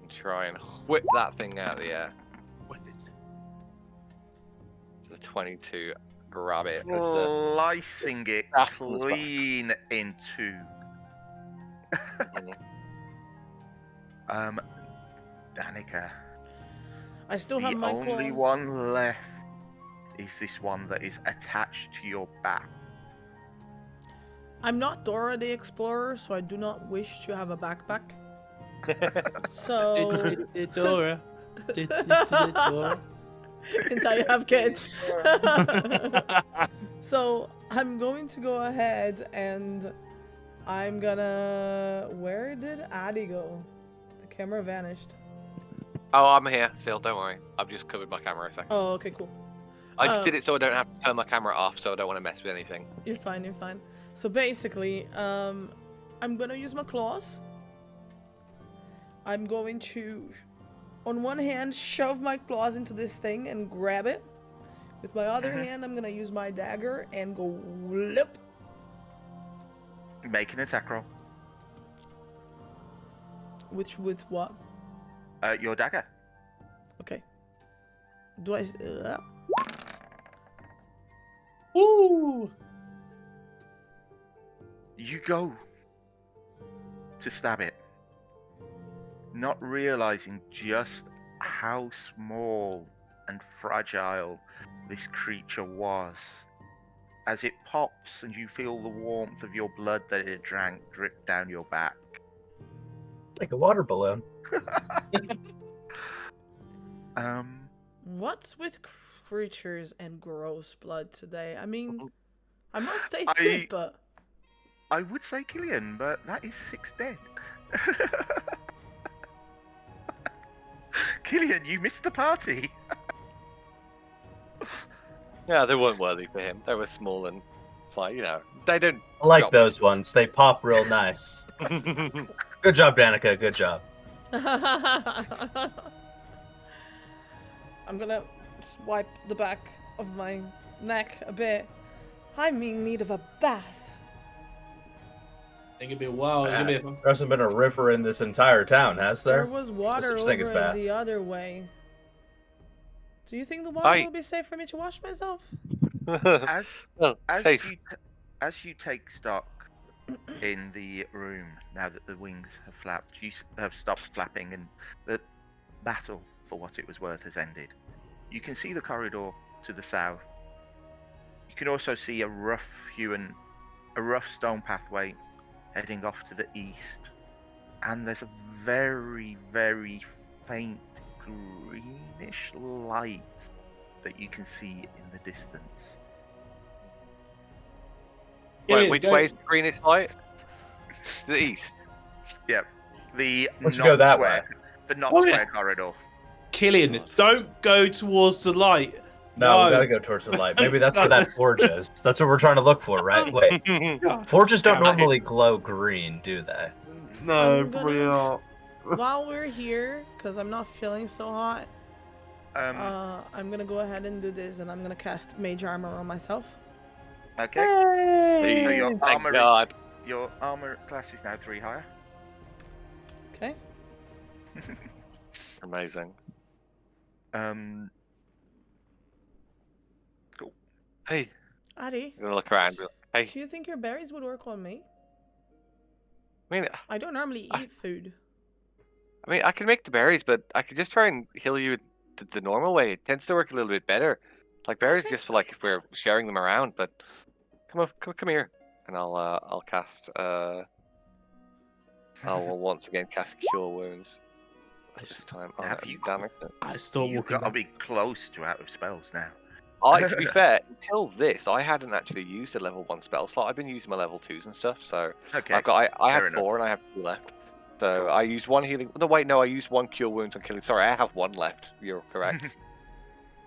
E: try and whip that thing out of the air. Whip it. It's a 22. Grab it. As the...
A: Slicing it
E: Staff on the spot.
A: clean in two. Danika,
D: I still
A: the
D: have my
A: only
D: claws.
A: one left is this one that is attached to your back.
D: I'm not Dora the Explorer, so I do not wish to have a backpack. So
B: Dora. Dora.
D: can tell you have kids. So I'm going to go ahead and I'm gonna. Where did Addie go? The camera vanished.
E: Oh, I'm here still. Don't worry. I've just covered my camera a second.
D: Oh, okay, cool.
E: I just did it so I don't have to turn my camera off, so I don't want to mess with anything.
D: You're fine. You're fine. So basically, I'm gonna use my claws. I'm going to, on one hand, shove my claws into this thing and grab it. With my other hand, I'm gonna use my dagger and go whoop.
A: Make an attack roll.
D: With what?
A: Your dagger.
D: Okay. Do I?
B: Woo!
A: You go to stab it, not realizing just how small and fragile this creature was. As it pops and you feel the warmth of your blood that it drank drip down your back.
C: Like a water balloon.
D: What's with creatures and gross blood today? I mean, I must taste
A: I-
D: good, but
A: I would say Killian, but that is 6 dead. Killian, you missed the party.
E: Yeah, they weren't worthy for him. They were small and, it's like, you know, they don't.
C: I like
E: drop
C: those ones. They pop real nice.
E: much.
C: Good job, Danika. Good job.
D: I'm gonna swipe the back of my neck a bit. I'm in need of a bath.
B: I think it'd be a while. It'd be
C: There hasn't been a river in this entire town, has
D: There
C: there?
D: was water
C: such
D: over
C: thing as
D: it
C: baths.
D: the other way. Do you think the water will be safe for me to wash myself?
A: As
E: Well, safe.
A: as you take stock in the room, now that the wings have flapped, have stopped flapping, and the battle, for what it was worth, has ended. You can see the corridor to the south. You can also see a rough stone pathway heading off to the east, and there's a very, very faint greenish light that you can see in the distance.
E: Wait, which way is the greenish light? To the east.
A: Yep. The
C: Let's
A: not
C: go that
A: square,
C: way.
A: the not
B: Oh, yeah.
A: square corridor.
B: Killian, don't go towards the light.
C: No, we
B: No.
C: gotta go towards the light. Maybe that's where that forge is. That's what we're trying to look for, right? Wait. Forges don't
E: Yeah.
C: normally glow green, do they?
B: No,
D: I'm
B: probably
D: gonna-
B: not.
D: While we're here, because I'm not feeling so hot, I'm gonna go ahead and do this, and I'm gonna cast Mage Armor on myself.
A: Okay. So your
E: Thank
A: armor,
E: God.
A: your armor class is now 3 higher.
D: Okay.
E: Amazing.
A: Cool.
E: Hey,
D: Addie,
E: I'm gonna look around. Hey,
D: do you think your berries would work on me?
E: I mean,
D: I don't normally eat food.
E: I can make the berries, but I could just try and heal you the normal way. It tends to work a little bit better. Like berries, just for like if we're sharing them around. But come here, and I'll cast. I'll once again cast Cure Wounds. This time, on
A: Have you-
E: Danika.
B: I still
A: You've
B: walking
A: got to
B: back.
A: be close to out of spells now.
E: To be fair, until this, I hadn't actually used a level 1 spell slot. I've been using my level 2s and stuff. So
A: Okay.
E: I
A: fair
E: had
A: enough.
E: 4 and I have 2 left. So I used 1 healing. No, wait, no, I used 1 Cure Wounds on Killing. Sorry, I have 1 left. You're correct.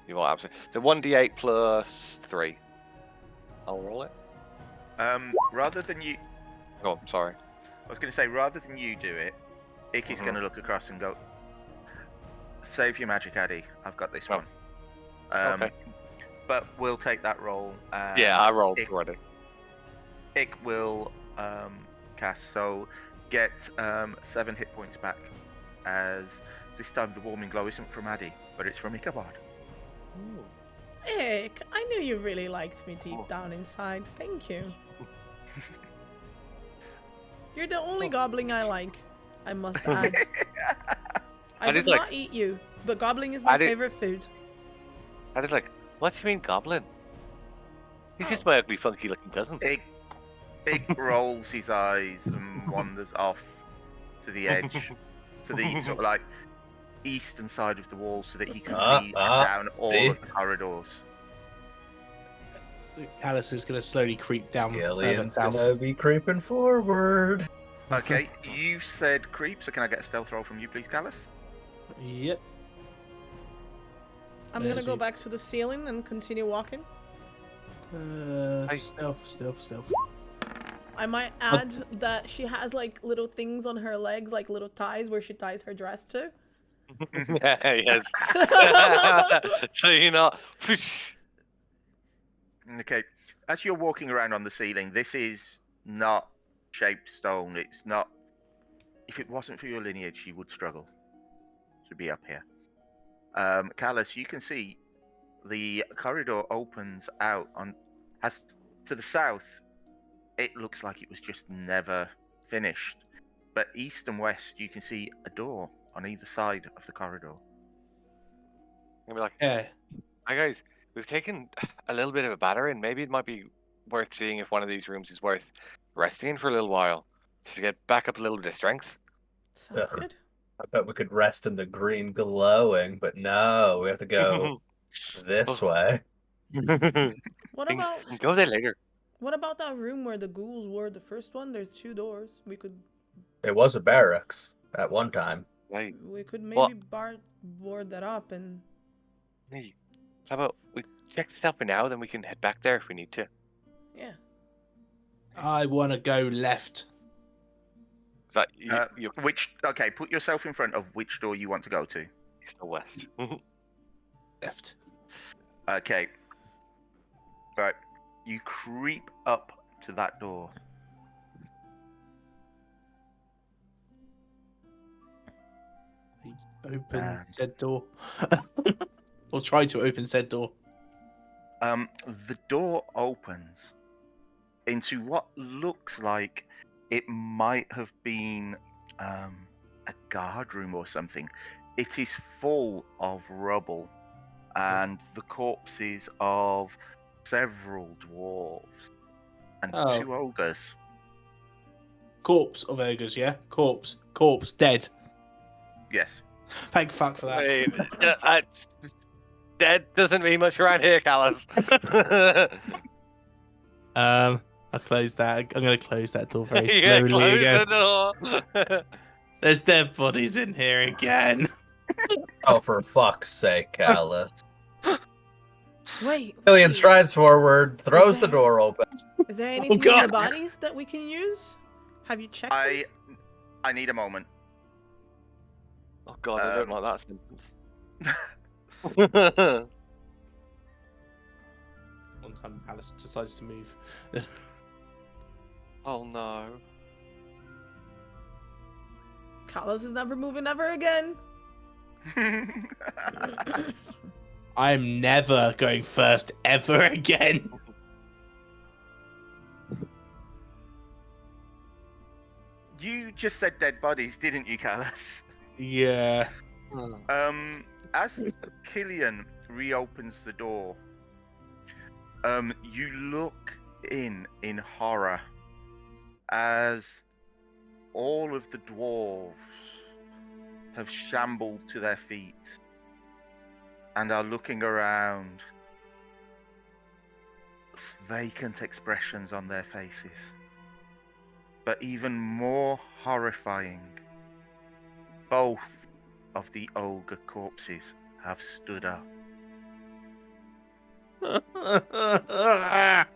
E: You are absolutely. So 1d8 plus 3. I'll roll it.
A: Rather than you,
E: Oh, sorry.
A: I was going to say, rather than you do it, Icky's going to look across and go, "Save your magic, Addie. I've got this
E: Oh.
A: one."
E: Okay.
A: But we'll take that roll.
E: Yeah, I rolled
A: Ick,
E: already.
A: Ick will cast, so get 7 hit points back. As this time the warming glow isn't from Addie, but it's from Ichabod.
D: Ick, I knew you really liked me deep down inside. Thank you. You're the only goblin I like, I must add. I
E: I
D: did
E: did like-
D: not eat you, but goblin is my
E: I did-
D: favorite food.
E: I did like, What do you mean, goblin? He's just my ugly, funky-looking cousin.
A: It rolls his eyes and wanders off to the edge, to the sort of like eastern side of the wall, so that he can see down all
C: see?
A: of the corridors.
B: Callus is going to slowly creep down further
C: Killian's
B: south.
C: gonna be creeping forward.
A: Okay, you said creep, so can I get a stealth roll from you, please, Callus?
B: Yep.
D: I'm gonna
B: There's
D: go
B: you.
D: back to the ceiling and continue walking.
B: Stealth.
D: I might add that she has like little things on her legs, like little ties where she ties her dress to.
E: Yes. So you know.
A: Okay, as you're walking around on the ceiling, this is not shaped stone. It's not. If it wasn't for your lineage, you would struggle to be up here. Callus, you can see the corridor opens out has to the south. It looks like it was just never finished. But east and west, you can see a door on either side of the corridor.
E: I'll be like,
B: Yeah.
E: hi guys, we've taken a little bit of a batter in. Maybe it might be worth seeing if one of these rooms is worth resting in for a little while to get back up a little bit of strength.
D: Sounds
C: Yeah.
D: good.
C: I bet we could rest in the green glowing, but no, we have to go this way.
D: What about
E: Go there later.
D: that room where the ghouls were? The first one. There's 2 doors. We could
C: It was a barracks at one time.
E: Right.
D: maybe board that up and.
E: Hey, how about we check this out for now, then we can head back there if we need to.
D: Yeah.
B: I want to go left.
E: Is that you
A: Okay, put yourself in front of which door you want to go to.
E: east or west?
B: Left.
A: Okay. Right. You creep up to that door.
B: Open said door. Or try to open said door.
A: The door opens into what looks like it might have been a guard room or something. It is full of rubble and the corpses of several dwarves and 2 ogres.
B: Corpse of ogres, yeah? Corpse, dead.
A: Yes.
B: Thank fuck for that.
E: Wait, dead doesn't mean much around here, Callus.
B: I'll close that. I'm going to close that door very
E: Yeah,
B: slowly
E: close
B: again.
E: the door.
B: There's dead bodies in here again.
C: Oh, for fuck's sake, Callus.
D: Wait.
C: Killian
D: wait.
C: strides forward, throws the
D: there-
C: door open.
D: Is there anything in
B: God.
D: the bodies that we can use? Have you checked? them?
A: I need a moment.
E: Oh god, I don't like that sentence.
B: One time Alice decides to move.
E: Oh no.
D: Callus is never moving ever again.
B: I'm never going first ever again.
A: You just said dead bodies, didn't you, Callus?
B: Yeah.
A: As Killian reopens the door, you look in horror as all of the dwarves have shambled to their feet and are looking around, vacant expressions on their faces. But even more horrifying, both of the ogre corpses have stood up.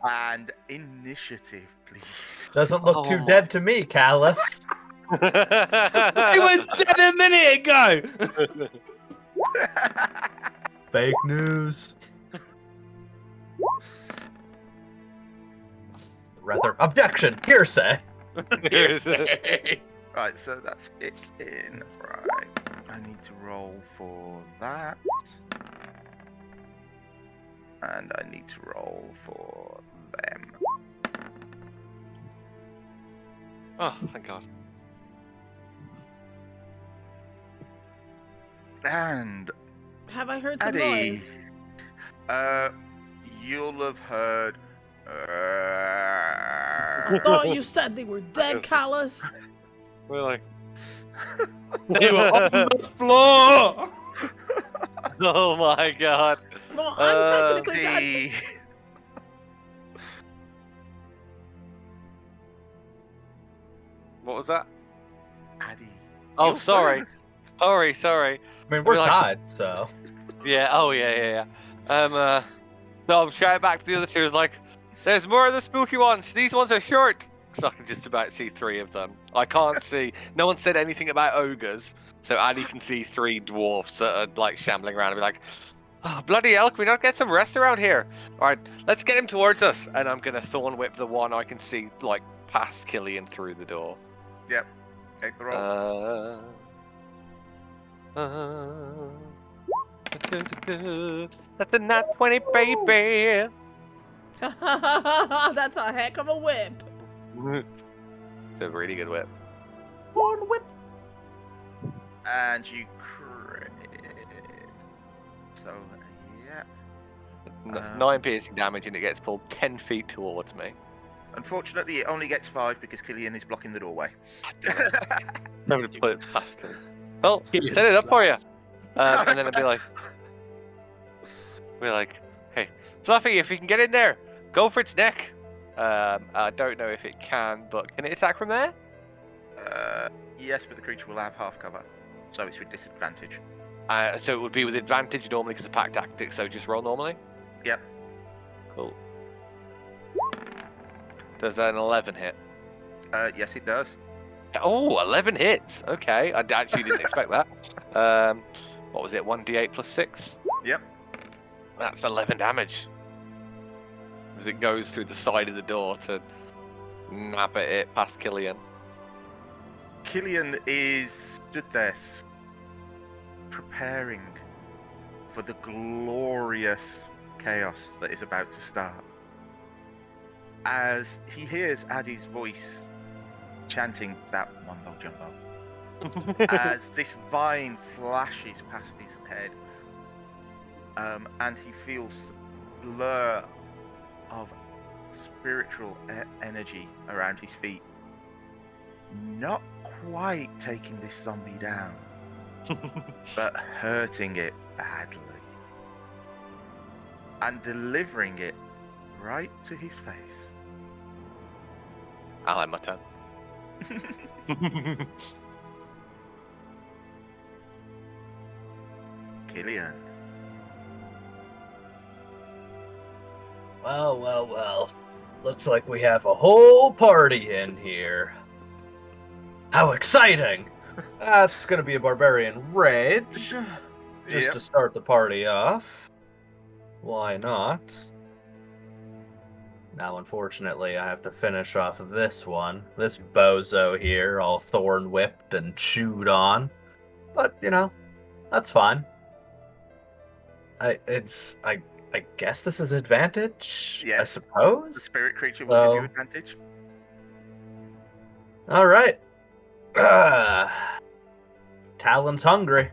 A: And initiative, please.
C: Doesn't look too dead to me, Callus.
B: They were dead a minute ago.
C: Fake news. Rather, objection, hearsay.
A: Right, so that's it in. Right, I need to roll for that. And I need to roll for them.
E: Oh, thank god.
A: And
D: Have I heard some
A: Addie,
D: noise?
A: You'll have heard.
D: I thought you said they were dead, Callus.
E: We're like,
B: They were on the floor.
E: oh my god.
D: Well, I'm technically dead.
A: The...
E: What was that?
A: Addie.
E: Oh,
A: you're
E: sorry.
A: first.
E: Sorry.
C: I mean, we're
E: We're like-
C: tied, so.
E: Yeah, oh yeah. So I'm shouting back to the other two, like, there's more of the spooky ones. These ones are short. So I can just about see 3 of them. I can't see. No one said anything about ogres, so Addie can see 3 dwarfs that are like shambling around and be like, oh, bloody hell, can we not get some rest around here? Alright, let's get him towards us. And I'm gonna thorn whip the one I can see like past Killian through the door.
A: Yep. Take the roll.
E: That's a nat 20, baby.
D: That's a heck of a whip.
E: It's a really good whip.
C: One whip.
A: And you crit. So, yeah.
E: That's 9 piercing damage and it gets pulled 10 feet towards me.
A: Unfortunately, it only gets 5 because Killian is blocking the doorway.
E: I'm going to put it past him. Well,
B: Killian's
E: set it up for you. And then I'd be like, hey, Fluffy, if you can get in there, go for its neck. I don't know if it can, but can it attack from there?
A: Yes, but the creature will have half cover, so it's with disadvantage.
E: So it would be with advantage normally because of pack tactics, so just roll normally?
A: Yep.
E: Cool. Does an 11 hit?
A: Yes, it does.
E: Oh, 11 hits. Okay, I actually didn't expect that. What was it? 1d8 plus 6?
A: Yep.
E: That's 11 damage. As it goes through the side of the door to nab at it past Killian.
A: Killian is stood there, preparing for the glorious chaos that is about to start. As he hears Addie's voice chanting that mumbo jumbo, as this vine flashes past his head, and he feels the blur of spiritual energy around his feet, not quite taking this zombie down, but hurting it badly, and delivering it right to his face.
E: I like my turn.
A: Killian.
C: Well. Looks like we have a whole party in here. How exciting! That's gonna be a barbarian rage. Just
A: Yep.
C: to start the party off. Why not? Now, unfortunately, I have to finish off this one. This bozo here, all thorn whipped and chewed on. But, you know, that's fine. I guess this is advantage? I
A: Yes. The
C: suppose?
A: spirit creature will give you
C: Well.
A: advantage.
C: Alright. Talon's hungry.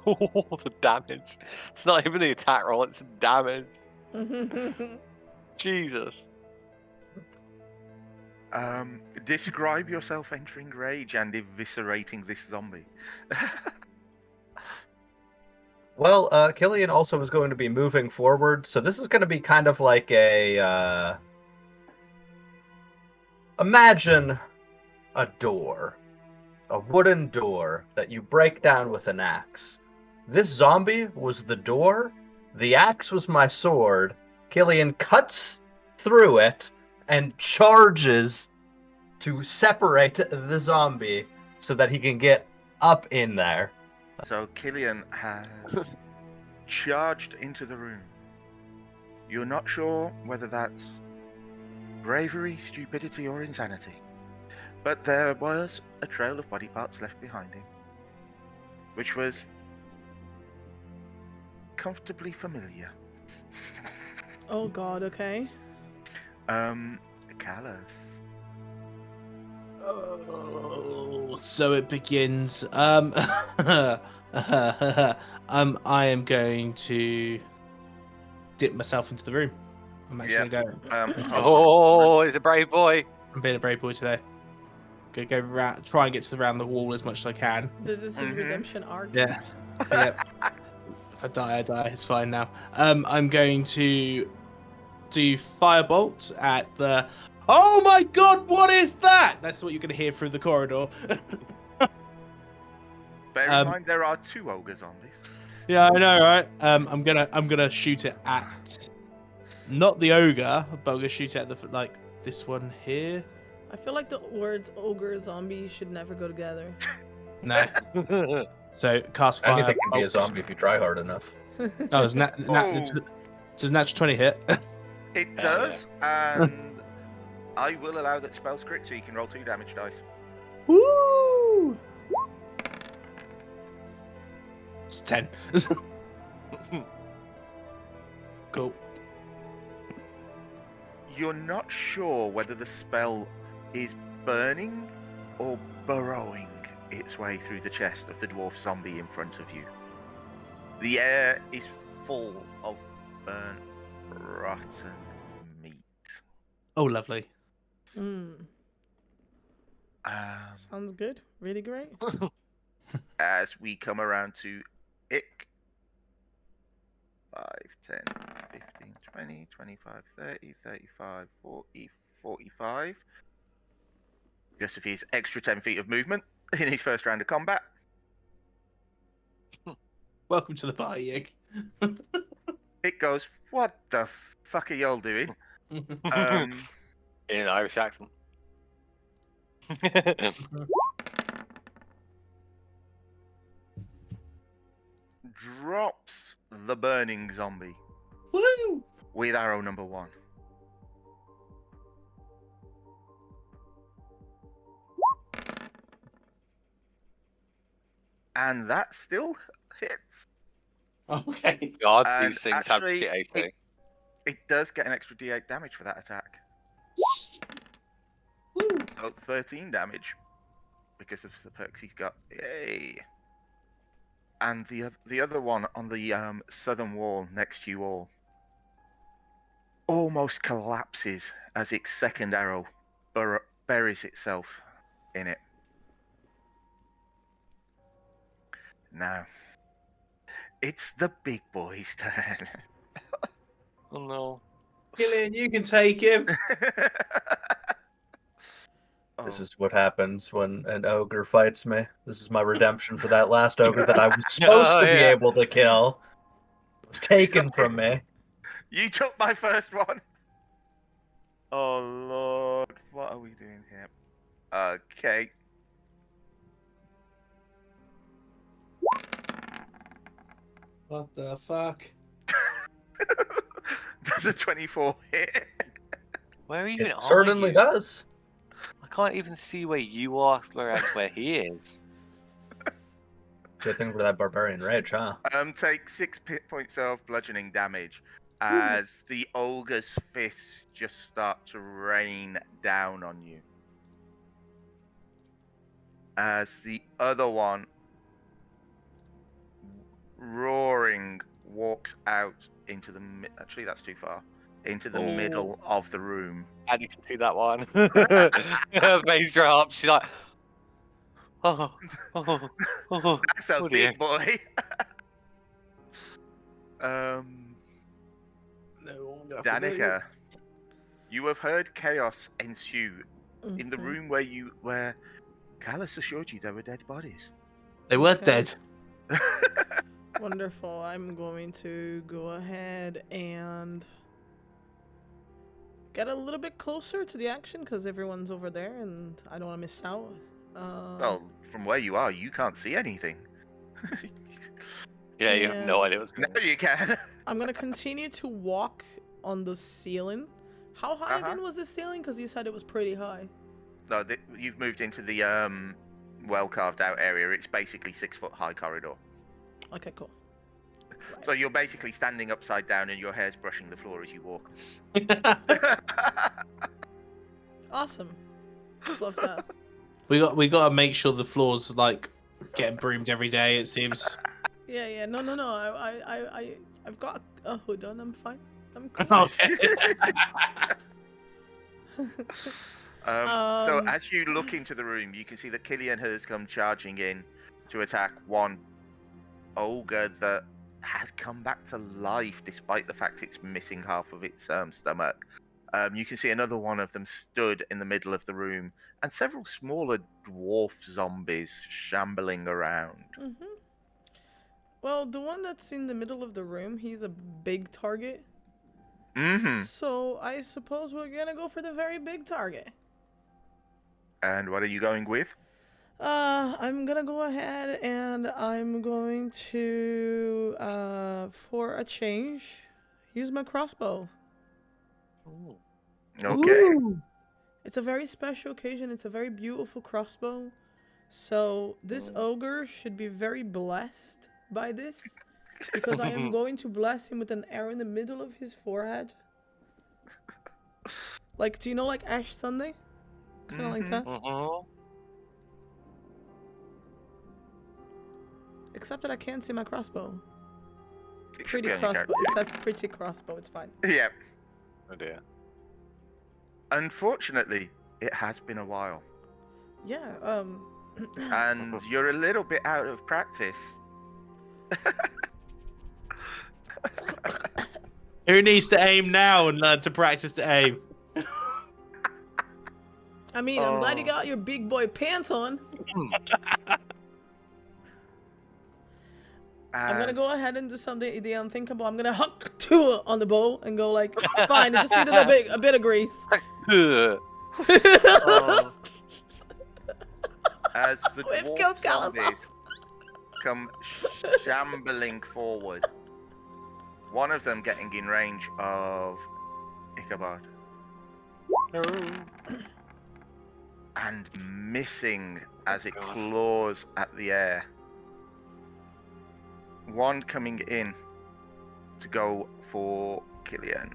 E: Oh, the damage. It's not even the attack roll, it's the damage. Jesus.
A: Describe yourself entering rage and eviscerating this zombie.
C: Well, Killian also is going to be moving forward, so this is going to be kind of like a, imagine a door. A wooden door that you break down with an axe. This zombie was the door, the axe was my sword. Killian cuts through it and charges to separate the zombie so that he can get up in there.
A: So Killian has charged into the room. You're not sure whether that's bravery, stupidity, or insanity. But there was a trail of body parts left behind him, which was comfortably familiar.
D: Oh god, okay.
A: Callus.
B: Oh, so it begins. I am going to dip myself into the room. I'm actually going to go.
E: Oh, he's a brave boy.
B: I'm being a brave boy today. Gonna go round, try and get around the wall as much as I can.
D: This is his
A: Mhm.
D: redemption arc.
B: Yeah. Yep. If I die, I die. It's fine now. I'm going to do firebolt at the. Oh my god! What is that? That's what you're gonna hear through the corridor.
A: Bear in mind there are 2 ogre zombies.
B: Yeah, I know, right? I'm gonna shoot it at not the ogre, but I'm gonna shoot it at the like this one here.
D: I feel like the words ogre zombie should never go together.
B: No. So cast fire.
C: Anything can be a zombie if you try hard enough.
B: Oh, does natural 20 hit?
A: It
E: Hell
A: does, and I will allow that spell's crit, so you can roll 2 damage dice.
B: Woo! It's 10. Cool.
A: You're not sure whether the spell is burning or burrowing its way through the chest of the dwarf zombie in front of you. The air is full of burnt, rotten meat.
B: Oh, lovely.
D: Sounds good. Really great.
A: As we come around to Ick. 5, 10, 15, 20, 25, 30, 35, 40, 45. Because of his extra 10 feet of movement in his first round of combat.
B: Welcome to the party, Egg.
A: It goes, what the fuck are y'all doing?
E: In an Irish accent.
A: Drops the burning zombie
B: Woo!
A: with arrow number 1. And that still hits.
B: Okay.
E: God,
A: And
E: these things have
A: actually,
E: shit AC.
A: It does get an extra d8 damage for that attack.
B: Woo!
A: So 13 damage because of the perks he's got. Yay! And the other one on the southern wall next to you all almost collapses as its second arrow buries itself in it. Now, it's the big boy's turn.
E: Oh no.
B: Killian, you can take him.
C: This is what happens when an ogre fights me. This is my redemption for that last ogre that I was supposed to be able to kill. It was taken from me.
A: You took my first one. Oh Lord, what are we doing here? Okay.
B: What the fuck?
A: Does a 24 hit?
E: Where even
C: It
E: are
C: certainly
E: you?
C: does.
E: I can't even see where you are, where he is.
C: Good thing for that barbarian rage, huh?
A: Take 6 points of bludgeoning damage as the ogre's fists just start to rain down on you. As the other one, roaring, walks out into the actually that's too far. Into the middle of the room.
E: Addie can see that one. Her face drops. She's like, oh.
A: That's a
E: Oh dear.
A: big boy. Danika, you have heard chaos ensue in the room where Callus assured you there were dead bodies.
B: They were
D: Okay.
B: dead.
D: Wonderful. I'm going to go ahead and get a little bit closer to the action because everyone's over there and I don't want to miss out.
A: Well, from where you are, you can't see anything.
E: Yeah, you have no idea what's
A: No,
E: going on.
A: you can.
D: I'm going to continue to walk on the ceiling. How high
A: Uh-huh.
D: again was the ceiling? Because you said it was pretty high.
A: No, you've moved into the well carved out area. It's basically 6-foot high corridor.
D: Okay, cool.
A: So you're basically standing upside down and your hair's brushing the floor as you walk.
D: Awesome. Love that.
B: we got to make sure the floors like getting broomed every day. It seems.
D: Yeah. No. I've got a hood on. I'm fine. I'm cool.
B: Okay.
A: So
D: Um,
A: as you look into the room, you can see that Killian has come charging in to attack one ogre that has come back to life despite the fact it's missing half of its stomach. You can see another one of them stood in the middle of the room, and several smaller dwarf zombies shambling around.
D: Mm-hmm. Well, the one that's in the middle of the room, he's a big target.
A: Mm-hmm.
D: So I suppose we're gonna go for the very big target.
A: And what are you going with?
D: I'm gonna go ahead and I'm going to, for a change, use my crossbow.
E: Ooh.
A: Okay.
D: It's a very special occasion. It's a very beautiful crossbow. So this ogre should be very blessed by this, because I am going to bless him with an arrow in the middle of his forehead. Like, do you know, like Ash Sunday? Kind of like that.
E: Mhm.
D: Except that I can't see my crossbow.
A: It should
D: Pretty
A: be on your
D: crossbow. It says pretty crossbow. It's fine.
A: Yeah.
E: Oh dear.
A: Unfortunately, it has been a while,
D: Yeah.
A: and you're a little bit out of practice.
B: Who needs to aim now and learn to practice to aim?
D: I mean, I'm glad you
A: Oh.
D: got your big boy pants on. I'm gonna go ahead and do something the unthinkable. I'm gonna huck two on the bow and go like, it's fine. It just needed a bit of grease.
A: Oh. As the
D: We've
A: dwarf
D: killed Callus.
A: zombies come shambling forward, one of them getting in range of Ichabod and missing as it
E: God.
A: claws at the air. One coming in to go for Killian.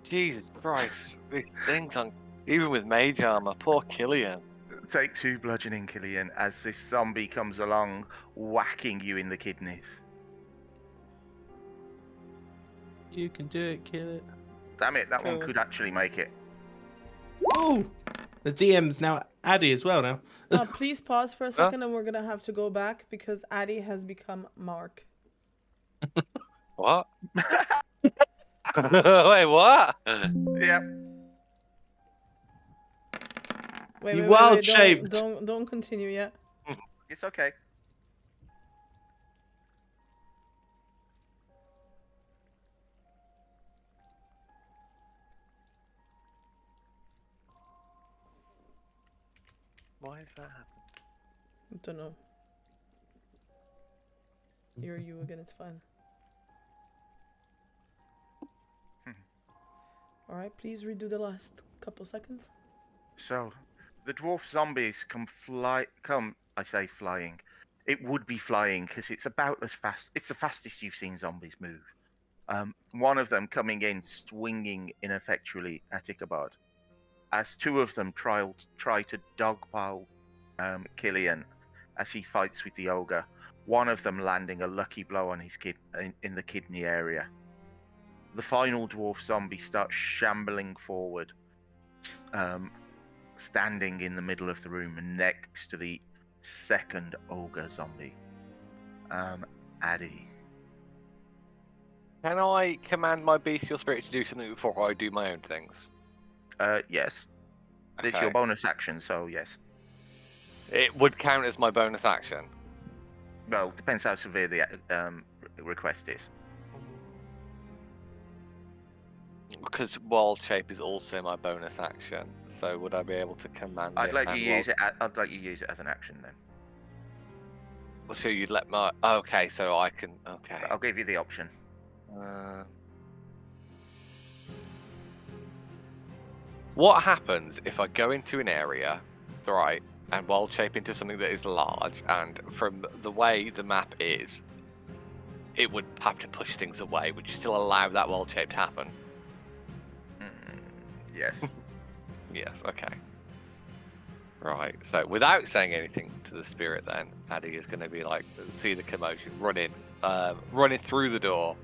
E: Jesus Christ, these things on even with mage armor, poor Killian.
A: Take 2 bludgeoning, Killian, as this zombie comes along, whacking you in the kidneys.
B: You can do it, kill it.
A: Damn it, that one
B: Cool.
A: could actually make it.
B: Oh! The DM's now Addie as well now.
D: Please pause for a second, and we're gonna have to go back because Addie has become Mark.
E: What? Wait, what?
A: Yep.
B: You wild
D: Don't-
B: shaped.
D: Don't continue yet.
A: It's okay.
E: Why is that happening?
D: I don't know. You're you again. It's fine. All right, please redo the last couple seconds.
A: So, the dwarf zombies I say flying. It would be flying because it's about as fast. It's the fastest you've seen zombies move. One of them coming in, swinging ineffectually at Ichabod. As 2 of them try to dogpile Killian as he fights with the ogre. One of them landing a lucky blow on his in the kidney area. The final dwarf zombie starts shambling forward, standing in the middle of the room next to the second ogre zombie. Addie.
E: Can I command my bestial spirit to do something before I do my own things?
A: Yes. It's your bonus action, so yes.
E: It would count as my bonus action.
A: Well, depends how severe the request is.
E: Because wild shape is also my bonus action. So would I be able to command
A: I'd
E: it?
A: let you
E: and
A: use it. I'd let you use it as an action then.
E: Well, so you'd let my. Okay, so I can. Okay.
A: I'll give you the option.
E: What happens if I go into an area, right, and wild shape into something that is large, and from the way the map is, it would have to push things away? Would you still allow that wild shape to happen?
A: Yes.
E: Yes. Okay. Right. So without saying anything to the spirit, then Addie is going to be like, see the commotion, running through the door,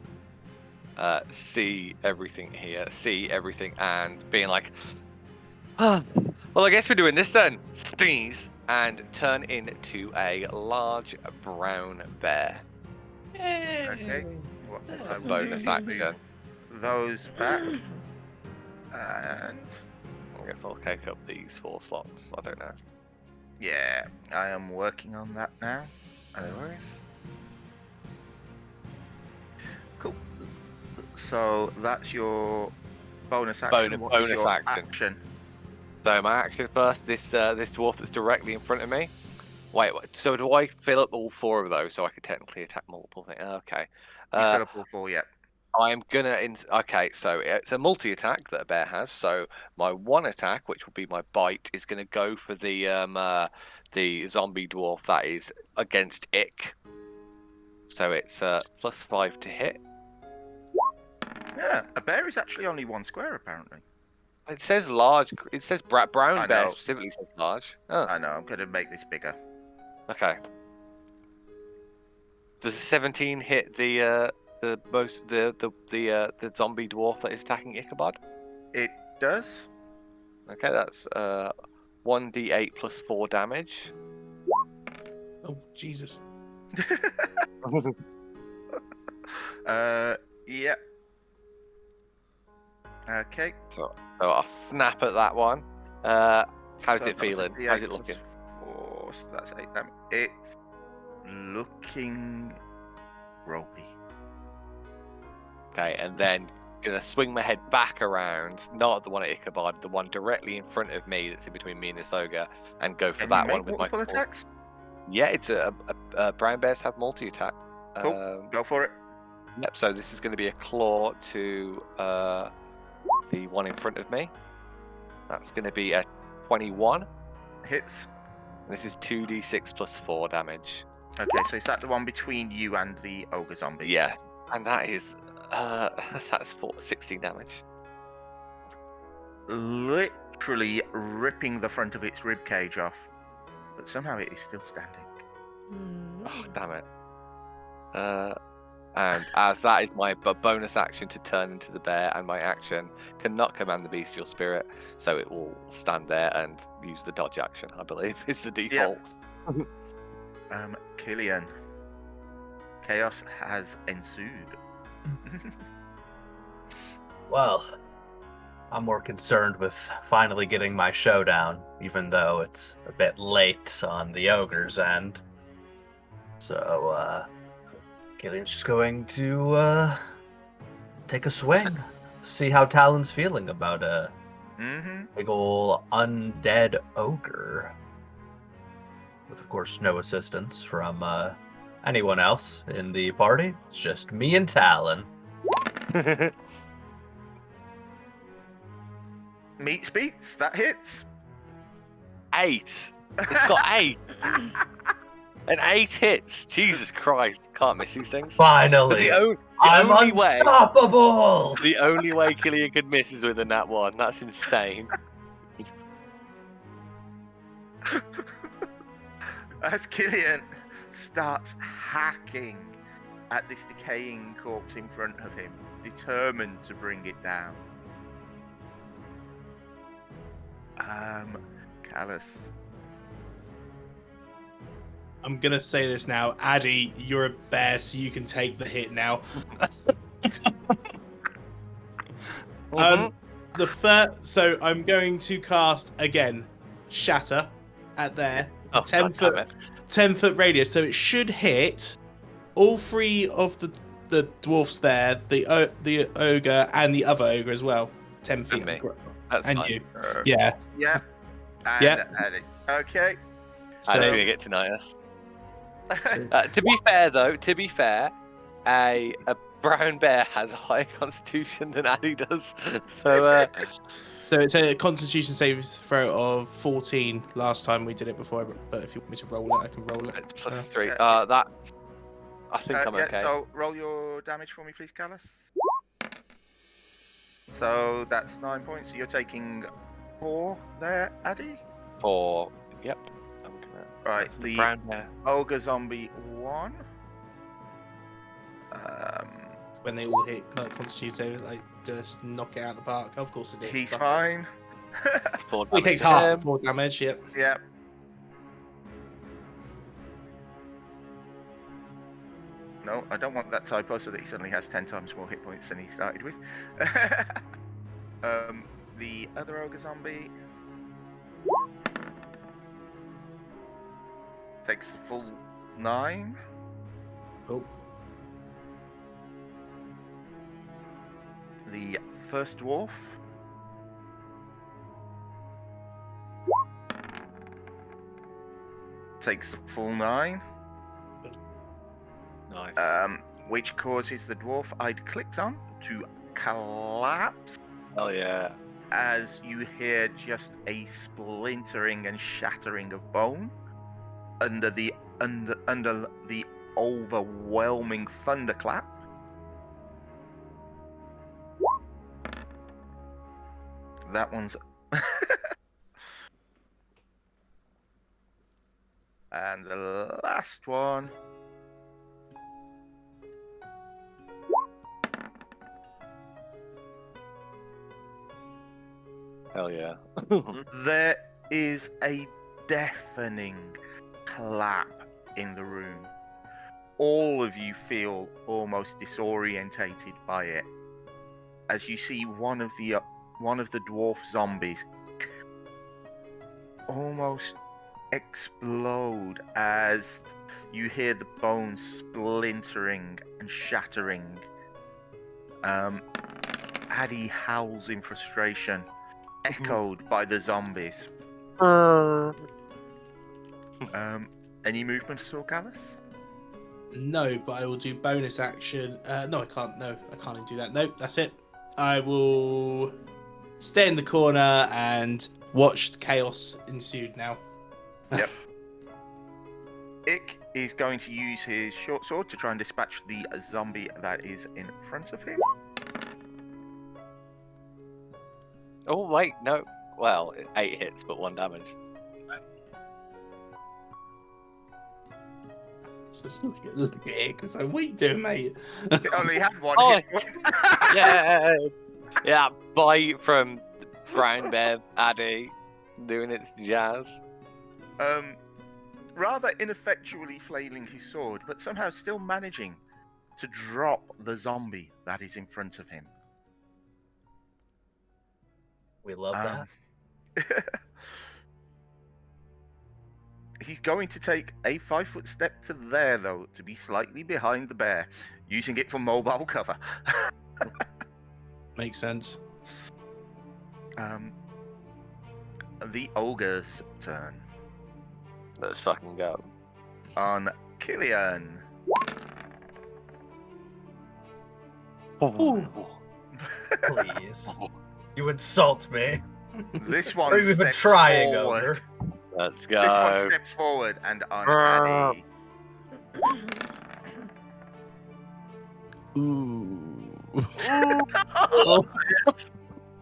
E: see everything here, see everything, and being like, well, I guess we're doing this then. Sneeze and turn into a large brown bear.
A: Okay. What,
B: That's
E: As a
A: I will
E: bonus
A: move
E: action.
A: those back. And
E: I guess I'll take up these 4 slots. I don't know.
A: yeah, I am working on that now.
E: No worries.
A: Cool. So that's your bonus action. What is
E: Bonus
A: your
E: action. So my action first. This dwarf that's directly in front of me. Wait. So do I fill up all 4 of those so I could technically attack multiple things? Okay.
A: You fill up all 4 yet.
E: I'm gonna. Okay, so it's a multi attack that a bear has. So my 1 attack, which will be my bite, is gonna go for the zombie dwarf that is against Ick. So it's +5 to hit.
A: Yeah, a bear is actually only 1 square apparently.
E: It says large. It says brown
A: I
E: bear
A: know.
E: specifically says large. Oh,
A: I know. I'm going to make this bigger.
E: okay. Does a 17 hit the zombie dwarf that is attacking Ichabod?
A: It does.
E: Okay, that's 1d8 plus 4 damage.
B: Oh, Jesus.
A: Yeah. Okay.
E: So I'll snap at that one. How's
A: So
E: it
A: that was a
E: feeling?
A: D8
E: How's it
A: plus
E: looking?
A: 4, so that's 8 damage. It's looking ropey.
E: Okay, and then gonna swing my head back around, not the one at Ichabod, the one directly in front of me that's in between me and this ogre, and go for
A: Can
E: that
A: you make
E: one with my
A: multiple attacks?
E: Yeah, it's a brown bears have multi attack.
A: Cool. Go for it.
E: Yep. So this is going to be a claw to the one in front of me. That's going to be a 21.
A: Hits.
E: This is 2d6 plus 4 damage.
A: Okay, so is that the one between you and the ogre zombie?
E: Yeah, and that is that's 16 damage.
A: Literally ripping the front of its rib cage off, but somehow it is still standing.
E: Oh, damn it. And as that is my bonus action to turn into the bear, and my action cannot command the bestial spirit, so it will stand there and use the dodge action, I believe, is the default.
A: Killian. Chaos has ensued.
C: Well, I'm more concerned with finally getting my showdown, even though it's a bit late on the ogre's end. So, Killian's just going to take a swing, see how Talon's feeling about a big ol' undead ogre. With, of course, no assistance from anyone else in the party. It's just me and Talon.
A: Meets beats, that hits.
E: 8. It's got 8. And 8 hits. Jesus Christ. Can't miss these things.
C: Finally! I'm unstoppable!
E: The only way Killian could miss is with a nat 1. That's insane.
A: As Killian starts hacking at this decaying corpse in front of him, determined to bring it down. Callus.
B: I'm gonna say this now, Addie. You're a bear, so you can take the hit now. So I'm going to cast again, Shatter, at there, 10-foot radius. So it should hit all 3 of the dwarfs there, the ogre and the other ogre as well. 10 feet.
E: And me. That's
B: and
E: fine.
B: you. Yeah.
A: Yeah. And
B: Yep.
A: Addie. Okay.
E: Addie's gonna get tinnitus. To be fair, a brown bear has a higher constitution than Addie does. So
B: So it's a Constitution saves throw of 14 last time we did it before, but if you want me to roll it, I can roll it.
E: it's +3.
A: Yeah.
E: That's. I think I'm okay.
A: So roll your damage for me, please, Callus. So that's 9 points. So you're taking 4 there, Addie.
E: 4. Yep. I'm gonna.
A: Right,
E: That's
A: the
E: brown bear.
A: ogre zombie 1.
B: When they all hit like constitute save, like just knock it out of the park. Of course it did.
A: He's
B: Fuck
A: fine.
E: Full
B: it. He
E: damage
B: takes
E: to
B: half
E: him.
B: 4 damage. Yep.
A: Yep. No, I don't want that typo so that he suddenly has 10 times more hit points than he started with. The other ogre zombie takes full 9.
B: Cool.
A: The first dwarf takes the full 9.
E: Nice.
A: Which causes the dwarf I'd clicked on to collapse
E: Oh yeah.
A: as you hear just a splintering and shattering of bone under the overwhelming thunderclap. That one's and the last one
E: Hell yeah.
A: there is a deafening clap in the room. All of you feel almost disorientated by it as you see one of the dwarf zombies almost explode as you hear the bones splintering and shattering. Addie howls in frustration, echoed by the zombies. Any movement at all, Callus?
B: No, but I will do bonus action. No, I can't. No, I can't do that. Nope, that's it. I will stay in the corner and watch the chaos ensued now.
A: Yep. Ick is going to use his short sword to try and dispatch the zombie that is in front of him.
E: Oh wait, no. Well, 8 hits but 1 damage.
B: So just look at it, because what are you doing, mate?
A: He only had one
E: Oh,
A: hit point.
E: Yeah. Yeah. Bite from brown bear Addie doing its jazz.
A: Rather ineffectually flailing his sword, but somehow still managing to drop the zombie that is in front of him.
C: We love that.
A: He's going to take a 5-foot step to there, though, to be slightly behind the bear, using it for mobile cover.
B: Makes sense.
A: The ogre's turn.
E: Let's fucking go.
A: On Killian.
C: Please. You insult me.
A: This one
C: Are you even
A: steps
C: trying,
A: forward.
C: ogre?
E: Let's
A: This one
E: go.
A: steps forward and on Addie.
B: Ooh.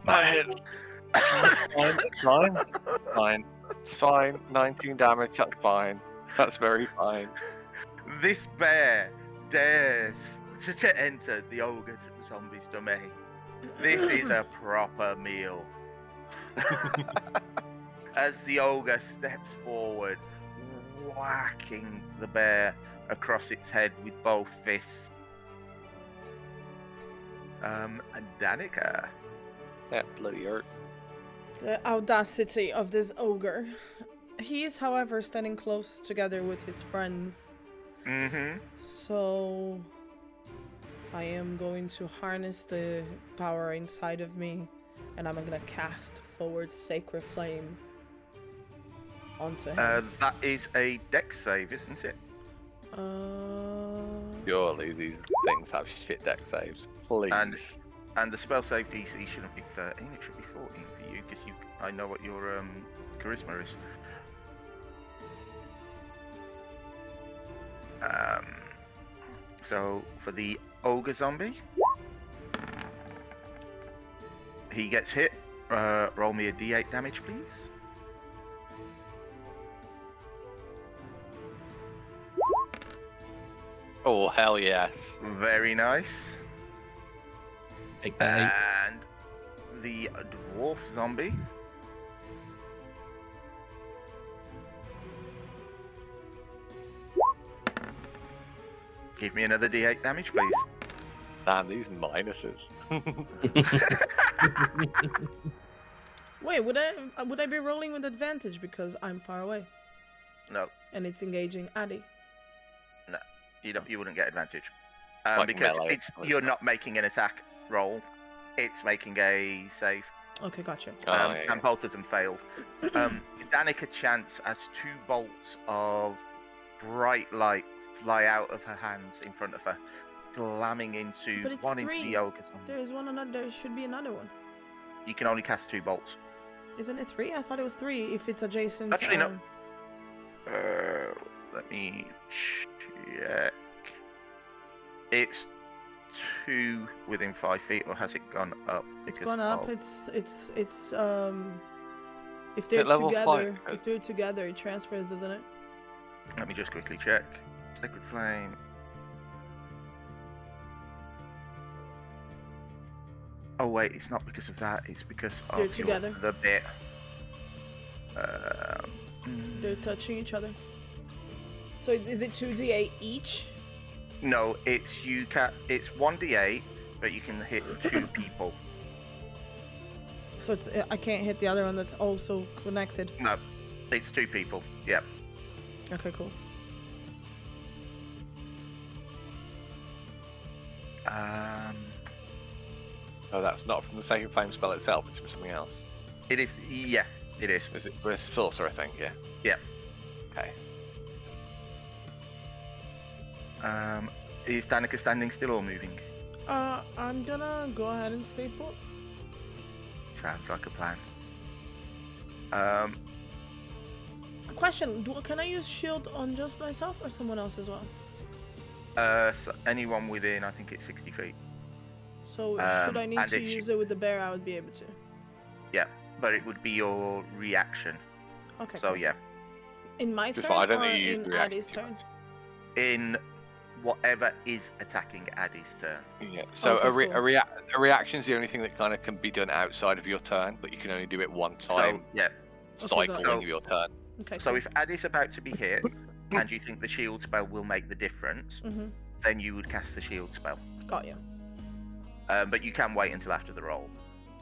E: That hits. It's fine. It's fine. It's fine. It's fine. 19 damage. That's fine. That's very fine.
A: This bear dares to enter the ogre zombie's domain. This is a proper meal. As the ogre steps forward, whacking the bear across its head with both fists. And Danika.
E: That bloody hurt.
D: The audacity of this ogre. He is, however, standing close together with his friends.
A: Mm-hmm.
D: So I am going to harness the power inside of me, and I'm gonna cast Forward Sacred Flame onto him.
A: That is a dex save, isn't it?
E: Surely these things have shit deck saves. Please.
A: And the spell save DC shouldn't be 13, it should be 14 for you, because I know what your charisma is. So for the ogre zombie, he gets hit. Roll me a d8 damage, please.
E: Oh, hell yes.
A: Very nice.
B: Take that.
A: And the dwarf zombie. Give me another D8 damage, please.
E: Damn, these minuses.
D: Wait, would I be rolling with advantage because I'm far away
A: No,
D: and it's engaging Addie?
A: you wouldn't get advantage.
E: It's like
A: Because
E: melee,
A: you're
E: isn't it?
A: not making an attack roll. It's making a save.
D: Okay, gotcha.
E: Oh, yeah,
A: And both of them failed. Danika chance as 2 bolts of bright light fly out of her hands in front of her, slamming into
D: But it's
A: one into
D: 3.
A: the ogre zombie.
D: There's one another. There should be another one.
A: You can only cast 2 bolts.
D: Isn't it 3? I thought it was 3 if it's adjacent.
A: Actually, no. Let me check. It's 2 within 5 feet, or has it gone up?
D: It's
A: because
D: gone up.
A: of-
D: It's if they're
E: level
D: together,
E: 5?
D: if they're together, it transfers, doesn't it?
A: Let me just quickly check. Sacred Flame. Oh wait, it's not because of that. It's because
D: They're
A: of
D: together.
A: the bit.
D: They're touching each other. So is it 2d8 each?
A: No, it's it's 1d8, but you can hit 2 people.
D: So it's I can't hit the other one that's also connected.
A: No, it's 2 people. Yep.
D: Okay, cool.
E: Oh, that's not from the Sacred Flame spell itself, it's from something else.
A: It is. Yeah, it is.
E: Is it it's Philosopher, I think, yeah.
A: Yeah.
E: Okay.
A: Is Danika standing still or moving?
D: I'm gonna go ahead and stay put.
A: Sounds like a plan.
D: Question: can I use shield on just myself or someone else as well?
A: So anyone within, I think it's 60 feet.
D: So should I need
A: and
D: to
A: it's-
D: use it with the bear? I would be able to.
A: Yeah, but it would be your reaction.
D: Okay.
A: So
D: cool.
A: yeah,
D: In my
E: Just
D: turn
E: fine, I don't
D: or
E: think you use
D: in
E: react
D: Addie's
E: too
D: turn?
E: much.
A: in whatever is attacking Addie's turn.
E: Yeah. So
D: Okay, cool.
E: a reaction is the only thing that kind of can be done outside of your turn, but you can only do it one time.
A: So yeah,
E: Cycle
D: got
A: it.
E: in your turn.
D: Okay.
A: so
D: cool.
A: if Addie's about to be hit and you think the shield spell will make the difference,
D: Mhm.
A: then you would cast the shield spell.
D: Got you.
A: But you can wait until after the roll.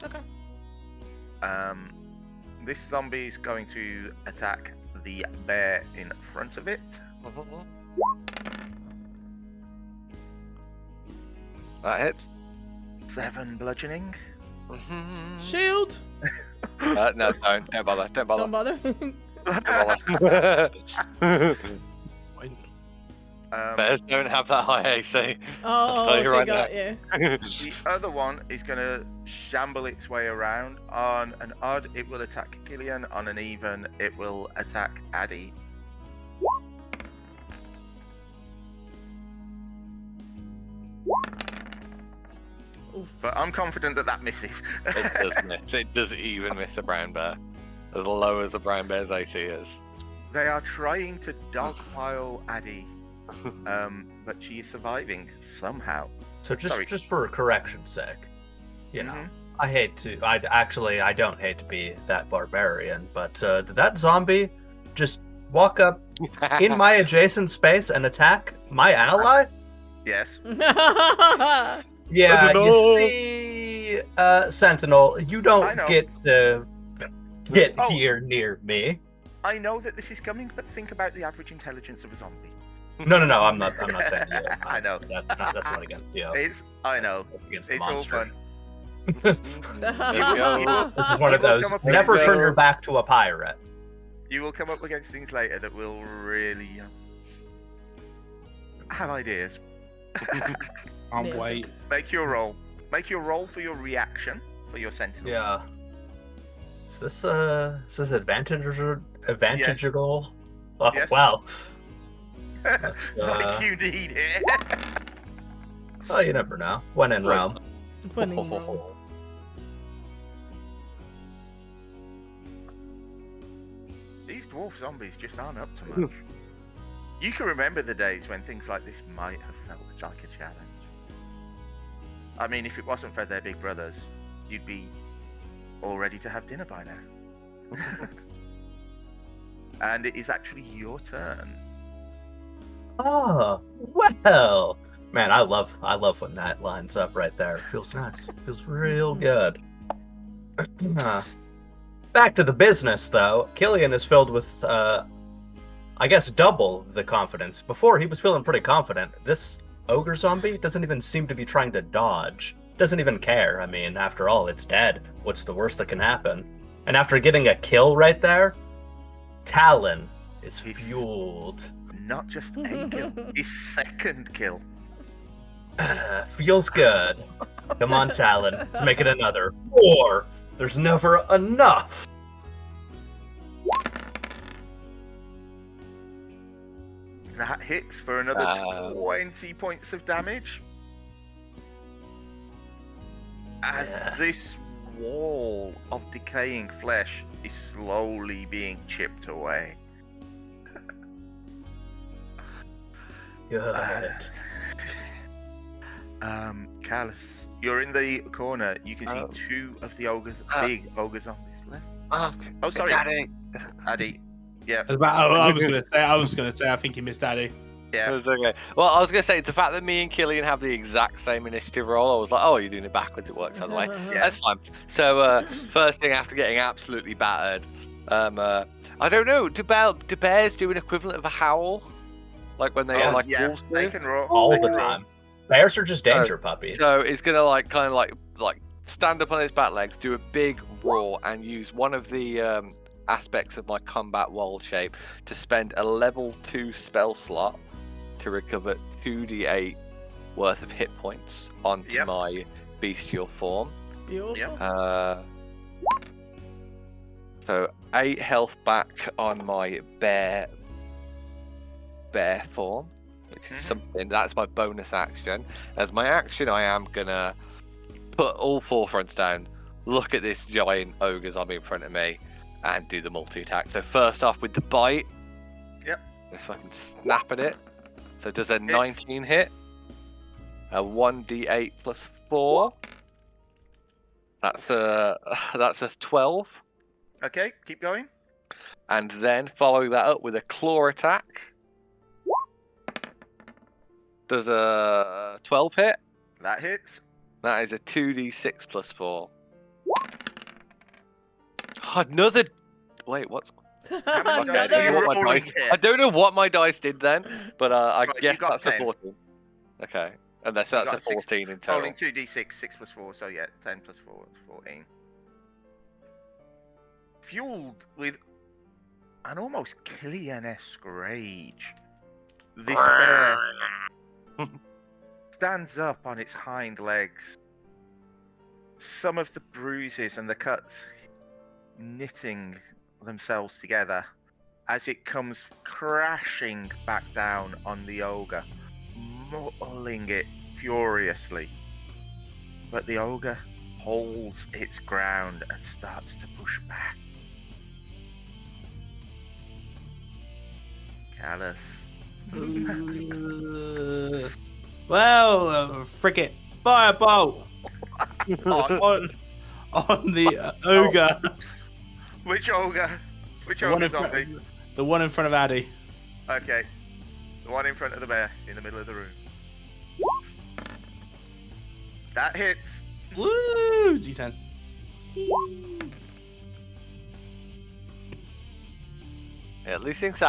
D: Okay.
A: This zombie is going to attack the bear in front of it.
E: That hits.
A: 7 bludgeoning.
D: Shield.
E: No, don't bother. Don't bother.
D: Don't bother.
E: Don't bother.
A: Um,
E: Bears don't have that high AC.
D: Oh,
E: tell you
D: okay,
E: right
D: got you.
A: The other one is going to shamble its way around. On an odd, it will attack Killian. On an even, it will attack Addie.
D: Oof.
A: But I'm confident that that misses.
E: It does miss. It does even miss a brown bear. As low as a brown bear's AC is.
A: They are trying to dogpile Addie, but she is surviving somehow.
C: So
A: Sorry.
C: just for correction's sake, you know,
A: Mhm.
C: I don't hate to be that barbarian, but did that zombie just walk up in my adjacent space and attack my ally?
A: Yes.
C: Yeah,
E: Sentinel.
C: you see, Sentinel, you
A: I
C: don't
A: know.
C: get to get
A: Oh.
C: here near me.
A: I know that this is coming, but think about the average intelligence of a zombie.
C: No, I'm not saying you.
A: I know.
C: That's not against you.
A: I know.
C: That's against the
A: It's all
C: monster.
A: fun.
E: go.
C: This is one of
A: You will
C: those.
A: come up
C: Never
A: against-
C: turn your back to a pirate.
A: You will come up against things later that will really have ideas.
B: Can't
D: Nick.
B: wait.
A: Make your roll. Make your roll for your reaction for your sentinel.
C: Yeah. Is this advantageable? Oh,
A: Yes.
C: wow.
A: like
C: That's,
A: you need it.
C: Oh, you never know. When in Rome.
D: Winning roll.
A: These dwarf zombies just aren't up to much. You can remember the days when things like this might have felt like a challenge. I mean, if it wasn't for their big brothers, you'd be all ready to have dinner by now. And it is actually your turn.
C: Oh, well. Man, I love when that lines up right there. It feels nice. It feels real good. Back to the business, though. Killian is filled with, I guess, double the confidence. Before, he was feeling pretty confident. This ogre zombie doesn't even seem to be trying to dodge. Doesn't even care. I mean, after all, it's dead. What's the worst that can happen? And after getting a kill right there, Talon is fueled.
A: Not just a kill, his second kill.
C: Feels good. Come on, Talon. Let's make it another. 4. There's never enough.
A: That hits for another 20 points of damage. As this wall of decaying flesh is slowly being chipped away.
C: Good.
A: Callus, you're in the corner. You can see 2 of the big ogre zombies left. Oh, sorry, Addie. Yeah.
B: I was gonna say. I think you missed Addie.
A: Yeah.
E: It's okay. Well, I was going to say, the fact that me and Killian have the exact same initiative roll, I was like, oh, you're doing it backwards, it works the other way.
A: Yeah.
E: That's fine. So, first thing after getting absolutely battered, I don't know, do bears do an equivalent of a howl? Like when they get like wolves do?
A: They can roar.
C: All the time. Bears are just danger puppies.
E: So it's going to kind of stand up on its back legs, do a big roar, and use one of the aspects of my combat wall shape to spend a level 2 spell slot to recover 2d8 worth of hit points onto my bestial form.
D: Beautiful.
E: So 8 health back on my bear form, which is something that's my bonus action. As my action, I am gonna put all 4 fronts down, look at this giant ogre zombie in front of me, and do the multi-attack. So first off with the bite.
A: Yep.
E: If I can snap at it. So does a 19 hit? A 1d8 plus 4. That's a 12.
A: Okay, keep going.
E: And then follow that up with a claw attack. Does a 12 hit?
A: That hits.
E: That is a 2d6 plus 4. Another. Wait, what's.
A: How many dice
E: I
A: are you
E: don't know what my
A: rolling
E: dice-
A: here?
E: I don't know what my dice did then, but I
A: Right,
E: guess
A: you got
E: that's
A: 10.
E: a 14. Okay. And that's
A: You
E: a
A: got 6
E: 14 in total.
A: Rolling 2d6, 6 plus 4, so yeah, 10 plus 4 is 14. Fueled with an almost Killian-esque rage, this bear stands up on its hind legs. Some of the bruises and the cuts knitting themselves together as it comes crashing back down on the ogre, mauling it furiously. But the ogre holds its ground and starts to push back. Callus.
B: Frigate firebolt on the ogre.
A: Which ogre? Which
B: The one
A: ogre
B: in front-
A: zombie?
B: The one in front of Addie.
A: Okay. The one in front of the bear, in the middle of the room. That hits.
B: Woo! D10.
E: Yeah, these things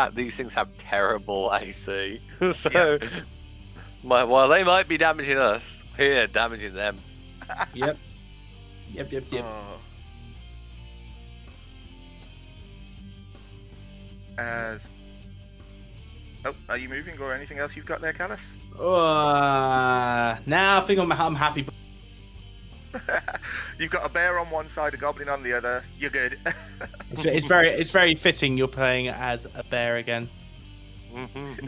E: have terrible AC. So, while they might be damaging us, we're damaging them.
B: Yep.
A: Oh. Are you moving or anything else you've got there, Callus?
B: Now I think I'm happy.
A: You've got a bear on one side, a goblin on the other. You're good.
B: It's very fitting you're playing as a bear again.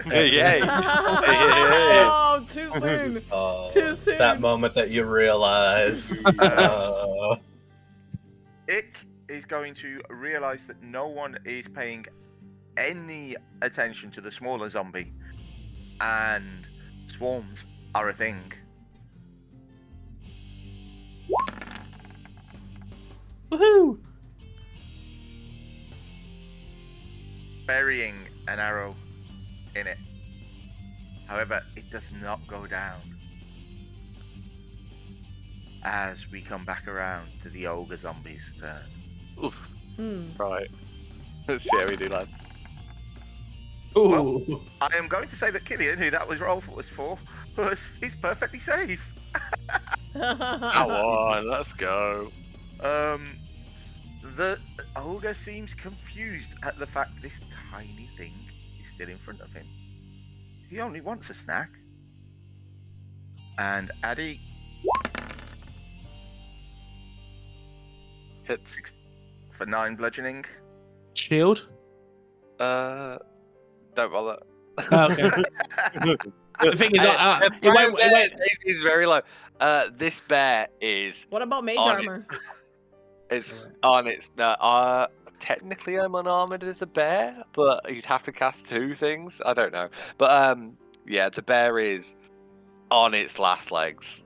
E: Yay!
D: Oh, too soon. Too soon.
C: That moment that you realize.
A: Ick is going to realize that no one is paying any attention to the smaller zombie, and swarms are a thing.
B: Woohoo!
A: Burying an arrow in it. However, it does not go down. As we come back around to the ogre zombie's turn.
E: Oof.
D: Hmm.
E: Right. Let's see how we do, lads.
B: Ooh.
A: I am going to say that Killian, who that was roll was for, is perfectly safe.
E: Come on, let's go.
A: The ogre seems confused at the fact this tiny thing is still in front of him. He only wants a snack. And Addie
E: Hits.
A: for 9 bludgeoning.
B: Shield.
E: Don't bother.
B: Okay. The thing is,
E: He's very low. This bear is
D: What about mage
E: On it.
D: armor?
E: it's on its. Technically, I'm unarmored as a bear, but you'd have to cast 2 things. I don't know, but yeah, the bear is on its last legs.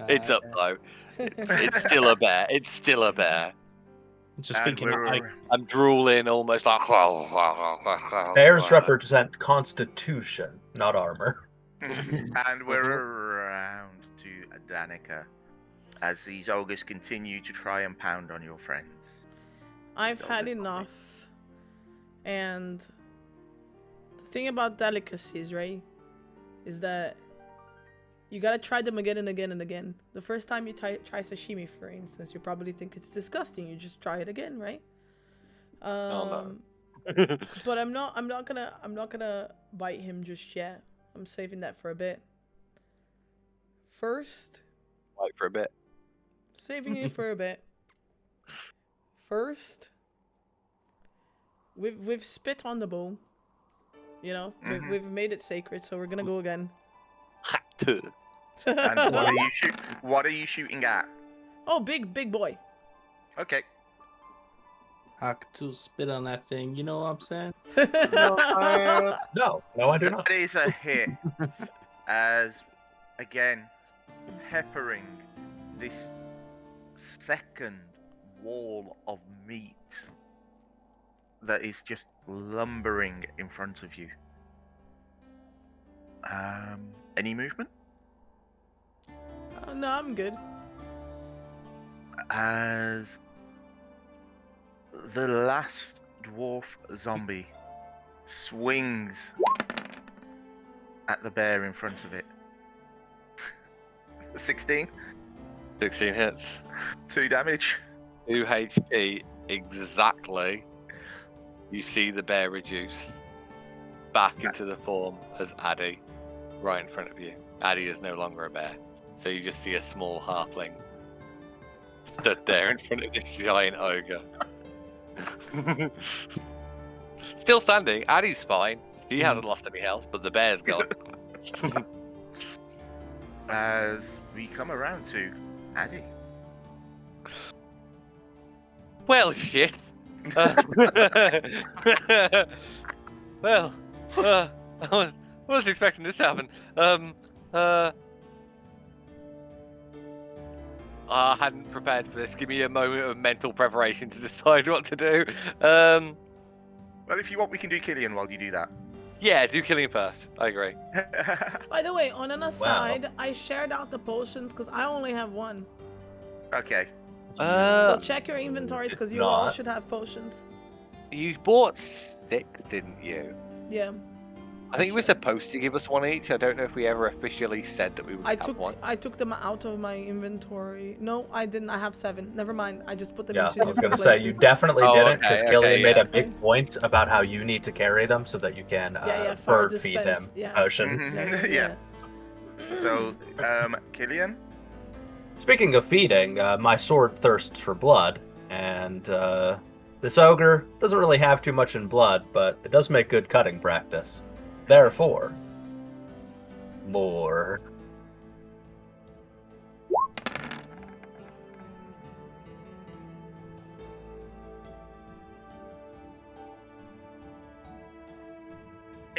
E: It's up though. It's still a bear. It's still a bear.
B: I'm just
A: And
B: thinking that, like,
E: I'm drooling almost like.
C: Bears represent constitution, not armor.
A: And we're around to Danika as these ogres continue to try and pound on your friends.
D: I've
A: So
D: had
A: good
D: enough. And the thing about delicacies, right, is that you gotta try them again and again and again. The first time you try sashimi, for instance, you probably think it's disgusting. You just try it again, right?
E: no.
D: But I'm not gonna bite him just yet. I'm saving that for a bit. First,
E: Wait for a bit.
D: saving it for a bit. First, we've spit on the bowl. You know,
A: Mhm.
D: we've made it sacred, so we're gonna go again.
A: And what are you shooting at?
D: Oh, big boy.
A: Okay.
B: I to spit on that thing. You know what I'm saying?
C: No, I do not.
A: That is a hit. As again, peppering this second wall of meat that is just lumbering in front of you. Any movement?
D: Oh, no, I'm good.
A: As the last dwarf zombie swings at the bear in front of it. 16,
E: 16 hits.
A: 2 damage.
E: 2 HP exactly. You see the bear reduce back into the form as Addie right in front of you. Addie is no longer a bear. So you just see a small halfling stood there in front of this giant ogre. Still standing. Addie's fine. He hasn't lost any health, but the bear's gone.
A: As we come around to Addie.
E: Well, shit. Well, I was expecting this to happen. I hadn't prepared for this. Give me a moment of mental preparation to decide what to do.
A: Well, if you want, we can do Killian while you do that.
E: Yeah, do Killian first. I agree.
D: By the way, on an aside, I shared out the potions because I only have 1.
A: Okay.
D: So check your inventories because you all
C: Not.
D: should have potions.
E: You bought 6, didn't you?
D: Yeah.
E: I think we were supposed to give us 1 each. I don't know if we ever officially said that we would have 1.
D: I took them out of my inventory. No, I didn't. I have 7. Never mind. I just put them
C: Yeah,
D: into
C: I was
D: different
C: gonna say you
D: places.
C: definitely
E: Oh,
C: didn't because
E: okay,
C: Killian
E: okay,
C: made
E: yeah.
C: a big point about how you need to carry them so that you can
D: fire
C: bird feed them
D: dispense, yeah.
C: potions.
A: Mhm. Yeah. So, Killian?
C: Speaking of feeding, my sword thirsts for blood, and this ogre doesn't really have too much in blood, but it does make good cutting practice. Therefore, more.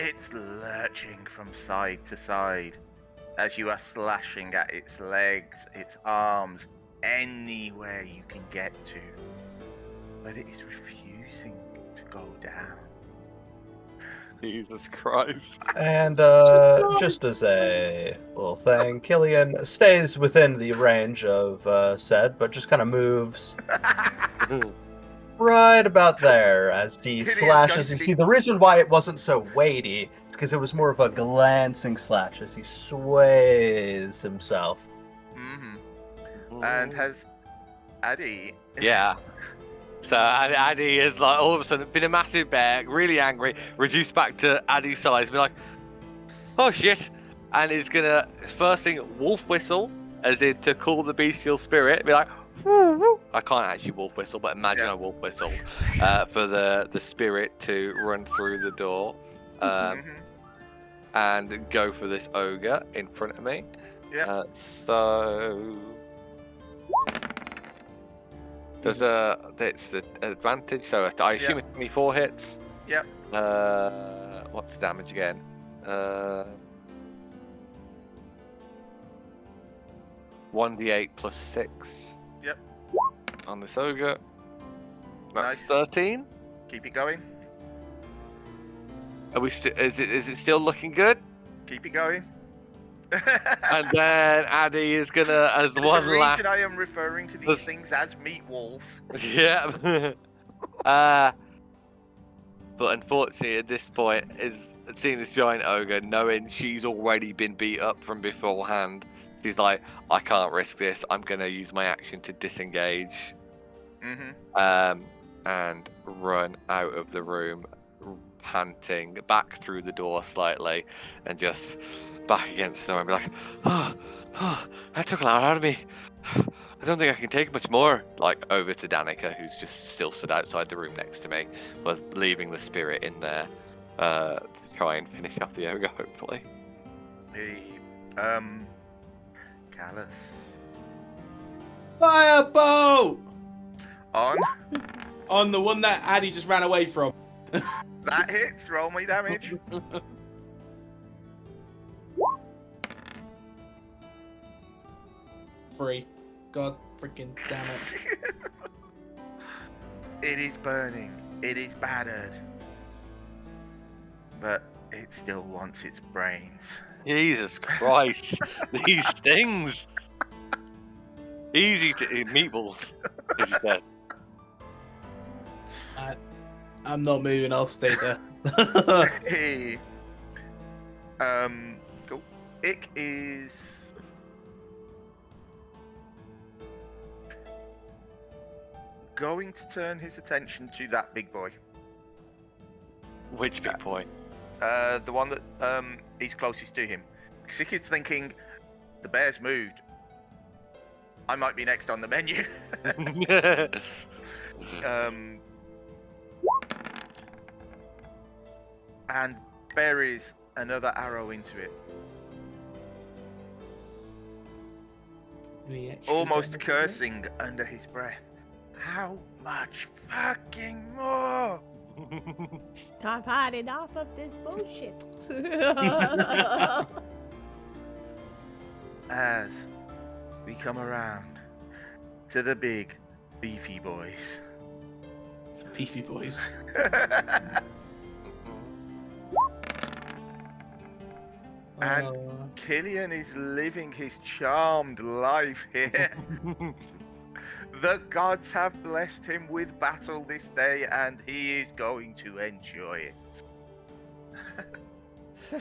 A: It's lurching from side to side as you are slashing at its legs, its arms, anywhere you can get to. But it is refusing to go down.
E: Jesus Christ.
C: And just as a little thing, Killian stays within the range of said, but just kind of moves right about there as he
A: Killian's
C: slashes.
A: going to
C: You
A: be-
C: see, the reason why it wasn't so weighty is because it was more of a glancing slash as he sways himself.
A: And has Addie.
E: Yeah. So Addie is like all of a sudden been a massive bear, really angry, reduced back to Addie's size, be like, oh shit, and is gonna first thing wolf whistle, as in to call the bestial spirit, be like, woo, woo. I can't actually wolf whistle, but imagine I wolf whistle for the spirit to run through the door, and go for this ogre in front of me.
A: Yeah.
E: So. There's that's the advantage, so I assume it's 24 hits.
A: Yep.
E: What's the damage again? 1d8 plus 6.
A: Yep.
E: On this ogre. That's
A: Nice.
E: 13.
A: Keep it going.
E: Are we is it still looking good?
A: Keep it going.
E: And then Addie is gonna, as
A: There's
E: one
A: a reason
E: last.
A: I am referring to these things as meat wolves.
E: Yeah. But unfortunately, at this point, is seeing this giant ogre, knowing she's already been beat up from beforehand, she's like, I can't risk this. I'm gonna use my action to disengage. And run out of the room, panting back through the door slightly, and just back against the door and be like, that took a lot out of me. I don't think I can take much more. Like over to Danika, who's just still stood outside the room next to me, but leaving the spirit in there to try and finish off the ogre, hopefully.
A: Hey, Callus.
B: Firebolt!
A: On
B: the one that Addie just ran away from.
A: that hits. Roll me damage.
B: 3. God freaking damn it.
A: It is burning. It is battered. But it still wants its brains.
E: Jesus Christ, these things. Easy to meatballs. As you said.
B: I'm not moving, I'll stay there.
A: Hey. Cool. Ick is going to turn his attention to that big boy.
E: Which big boy?
A: The one that is closest to him. Because Ick is thinking, the bear's moved. I might be next on the menu. And buries another arrow into it. Almost cursing under his breath. How much fucking more?
F: I've had enough of this bullshit.
A: As we come around to the big, beefy boys.
B: Beefy boys.
A: And Killian is living his charmed life here. The gods have blessed him with battle this day, and he is going to enjoy it.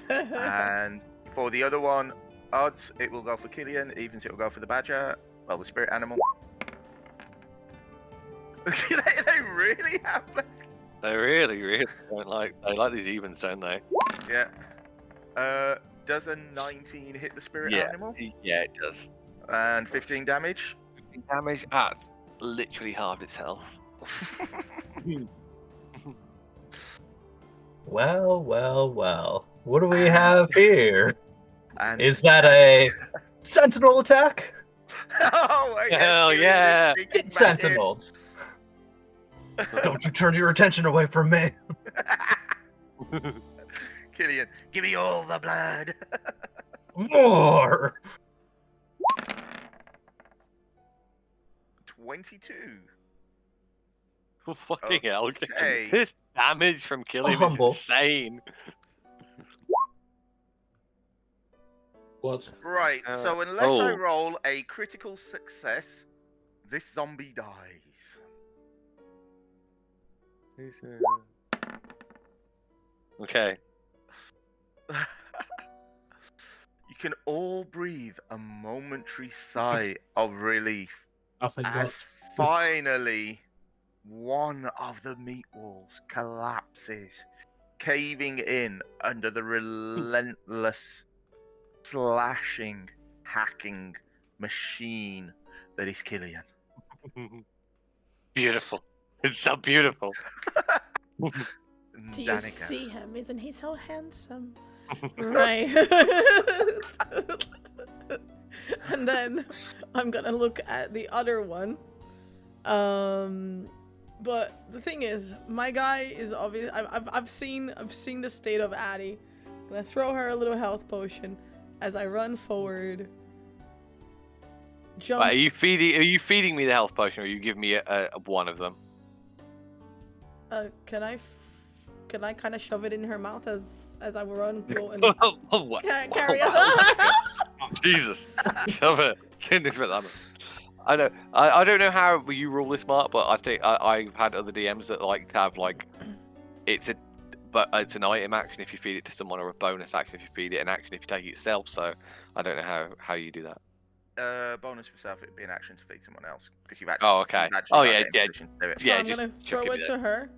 A: And for the other one, odds, it will go for Killian. Evens, it will go for the badger. Well, the spirit animal. they really have blessed him.
E: They really don't like. They like these evens, don't they?
A: Yeah. Does a 19 hit the spirit animal?
E: Yeah, it does.
A: And 15 damage?
E: 15 damage? That's literally halved its health.
C: Well, well, well. What do we have here?
A: And
C: Is that a sentinel attack?
A: oh, I guess
E: Hell
A: Killian is
C: It's
E: yeah.
A: sneaking back in.
C: sentinels. Don't you turn your attention away from me.
A: Killian, give me all the blood.
C: More.
A: 22.
E: Fucking hell.
A: Okay.
E: This damage from Killian is
C: Humble.
E: insane.
B: What?
A: Right, so unless I
E: oh.
A: roll a critical success, this zombie dies.
E: Okay.
A: You can all breathe a momentary sigh of relief
B: I think
A: as finally one of the meat walls collapses, caving in under the relentless, slashing, hacking machine that is Killian.
E: Beautiful. It's so beautiful.
F: Do you
A: Danika.
F: see him? Isn't he so handsome?
D: Right. And then I'm gonna look at the other one. But the thing is, my guy is obvious. I've seen the state of Addie. I'm gonna throw her a little health potion as I run forward. Jump.
E: Right, are you feeding me the health potion, or are you giving me a one of them?
D: Can I kind of shove it in her mouth as I run? Go and
E: What?
D: carry on.
E: Jesus, shove it. Goodness, with that. I know. I don't know how you rule this, Mark, but I think I've had other DMs that like to have like it's an item action if you feed it to someone, or a bonus action if you feed it, an action if you take it yourself. So I don't know how you do that.
A: Bonus for self, it would be an action to feed someone else because you've actually.
E: Oh, okay.
A: you've actually
E: Oh,
A: got
E: yeah,
A: it in
E: yeah.
A: position to do it.
D: So
E: Yeah,
D: I'm
E: just
D: gonna
E: chuck
D: throw
E: it
D: it
E: there.
D: to her,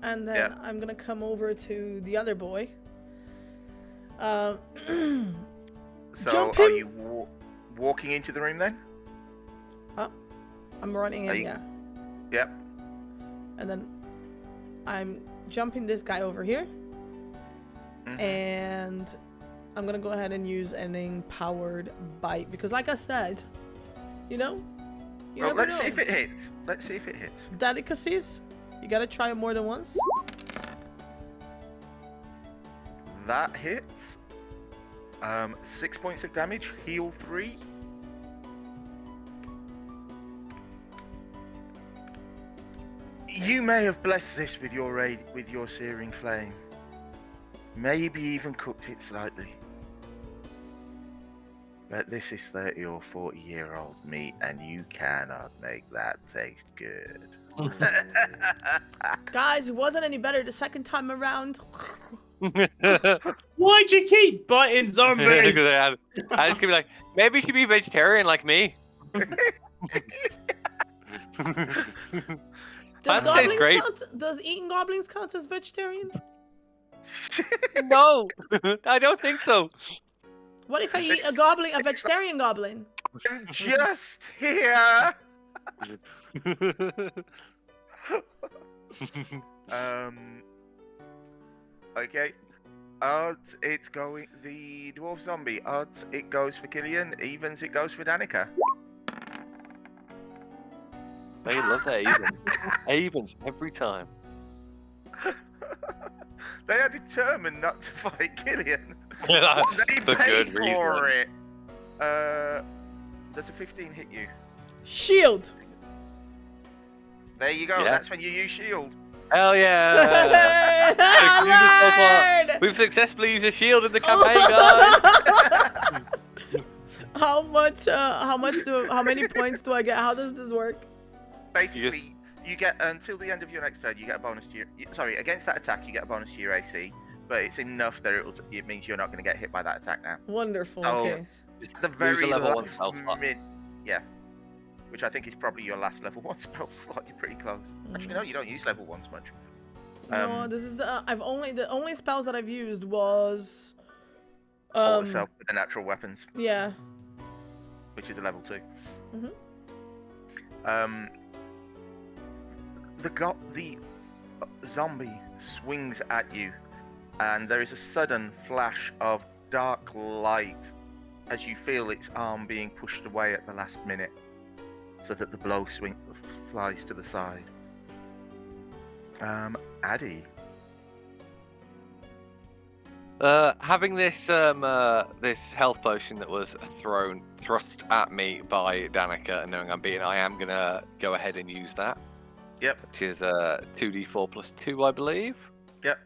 D: and then I'm gonna come over to the other boy.
A: So
D: Jump
A: are
D: him.
A: you walking into the room then?
D: I'm running
A: Are
D: in,
A: you-
D: yeah.
A: Yep.
D: And then I'm jumping this guy over here,
A: Mhm.
D: and I'm gonna go ahead and use an empowered bite because, like I said, you
A: Well,
D: never
A: let's
D: know.
A: see if it hits. Let's see if it hits.
D: Delicacies, you gotta try it more than once.
A: That hits. 6 points of damage. Heal 3. You may have blessed this with your searing flame. Maybe even cooked it slightly. But this is 30 or 40-year-old meat, and you cannot make that taste good.
D: Guys, it wasn't any better the second time around.
B: Why'd you keep biting zombies?
E: I was gonna be like, maybe you should be vegetarian like me.
D: Does
E: That tastes great.
D: Does eating goblins count as vegetarian?
E: No, I don't think so.
D: What if I eat a vegetarian goblin?
A: Just here. Okay. Odds, it's going the dwarf zombie. Odds, it goes for Killian. Evens, it goes for Danika.
E: They love that evens. Evens every time.
A: They are determined not to fight Killian. They
E: For
A: paid
E: good reason.
A: for it. Does a 15 hit you?
D: Shield.
A: There you go.
E: Yeah.
A: That's when you use shield.
E: Hell yeah!
D: Hard.
E: We've successfully used a shield in the campaign, guys.
D: How many points do I get? How does this work?
A: Basically, you get until the end of your next turn. You get a bonus to your. Sorry, against that attack, you get a bonus to your AC. But it's enough that it means you're not going to get hit by that attack now.
D: Wonderful.
A: So,
D: Okay.
E: Just
A: The
E: use
A: very
E: a level 1
A: last
E: spell slot.
A: yeah. Which I think is probably your last level 1 spell slot. You're pretty close. Actually, no, you don't use level 1s much.
D: No, this is the the only spells that I've used was
A: Itself with the natural weapons,
D: yeah.
A: which is a level 2.
D: Mhm.
A: The zombie swings at you, and there is a sudden flash of dark light as you feel its arm being pushed away at the last minute, so that the blow flies to the side. Addie.
E: Having this this health potion that was thrust at me by Danika, and knowing I'm beaten, I am gonna go ahead and use that.
A: Yep.
E: Which is 2d4 plus 2, I believe.
A: Yep.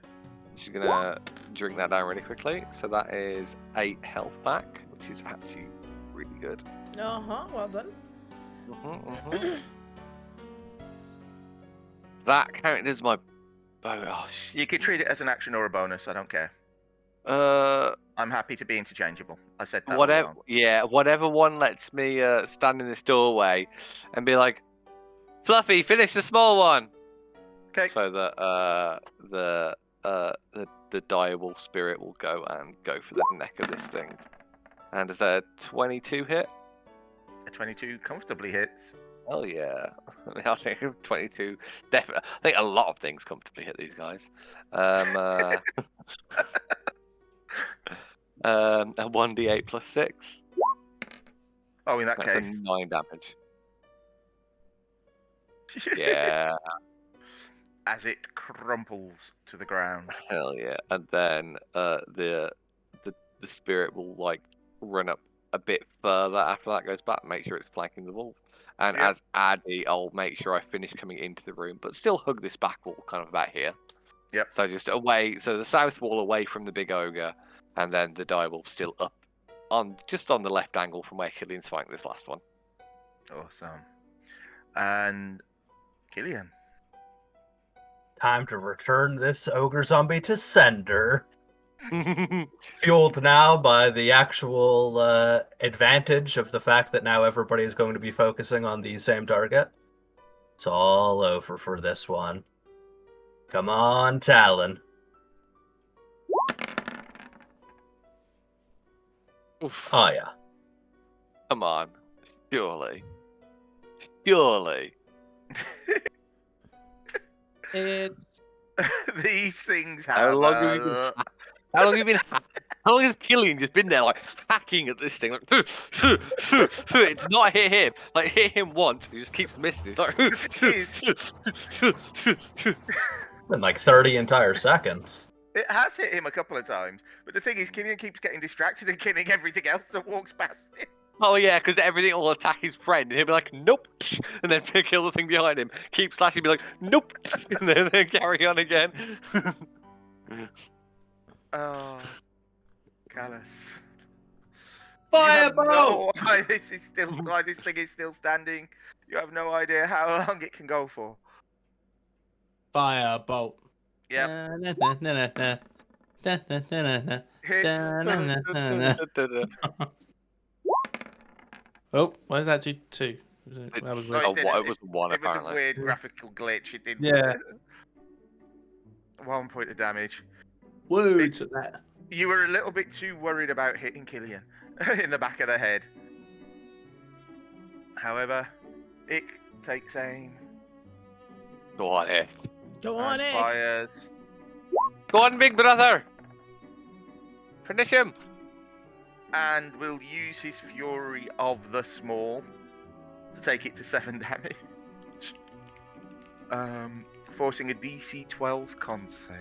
E: Just gonna drink that down really quickly. So that is 8 health back, which is actually really good.
D: Well done.
E: That counted as my bonus.
A: You could treat it as an action or a bonus. I don't care. I'm happy to be interchangeable. I said that.
E: Whatever.
A: All along.
E: Yeah, whatever one lets me stand in this doorway and be like, Fluffy, finish the small one.
A: Okay.
E: So that the diable spirit will go for the neck of this thing. And is that a 22 hit?
A: A 22 comfortably hits.
E: Oh yeah, I think 22. Definitely, I think a lot of things comfortably hit these guys. A 1d8 plus 6.
A: Oh, in that
E: That's
A: case.
E: a 9 damage. Yeah.
A: As it crumples to the ground.
E: Hell yeah. And then the spirit will like run up a bit further after that goes back, make sure it's flanking the wolf. And
A: Yep.
E: as Addie, I'll make sure I finish coming into the room, but still hug this back wall kind of about here.
A: Yep.
E: So just away, so the south wall away from the big ogre, and then the die wolf still up just on the left angle from where Killian's fighting this last one.
A: Awesome. And Killian.
C: Time to return this ogre zombie to sender. Fueled now by the actual advantage of the fact that now everybody is going to be focusing on the same target. It's all over for this one. Come on, Talon.
E: Oof.
C: Oh, yeah.
E: Come on. Surely.
B: It's
A: These things have.
E: How long have you been How long have you been? How long has Killian just been there, like hacking at this thing? Like, it's not hit him. Like hit him once, he just keeps missing. He's like,
C: In like 30 entire seconds.
A: It has hit him a couple of times, but the thing is, Killian keeps getting distracted and killing everything else that walks past him.
E: oh yeah, because everything will attack his friend, and he'll be like, nope, and then kill the thing behind him. Keep slashing, be like, nope, and then carry on again.
A: Oh, Callus.
B: Fireball!
A: Why this thing is still standing. You have no idea how long it can go for.
B: Firebolt.
A: Yep. Hits.
B: Oh, why did that do 2? That
E: It's,
B: was
A: No,
B: weird.
A: it didn't.
E: it was 1
A: It was
E: apparently.
A: a weird graphical glitch. It didn't.
B: Yeah.
A: 1 point of damage.
B: Woo to that.
A: You were a little bit too worried about hitting Killian in the back of the head. However, Ick takes aim
E: Go on, here.
D: Go on,
A: and
D: Egg.
A: fires.
E: Go on, big brother. Finish him.
A: And will use his Fury of the Small to take it to 7 damage. Forcing a DC 12 con save.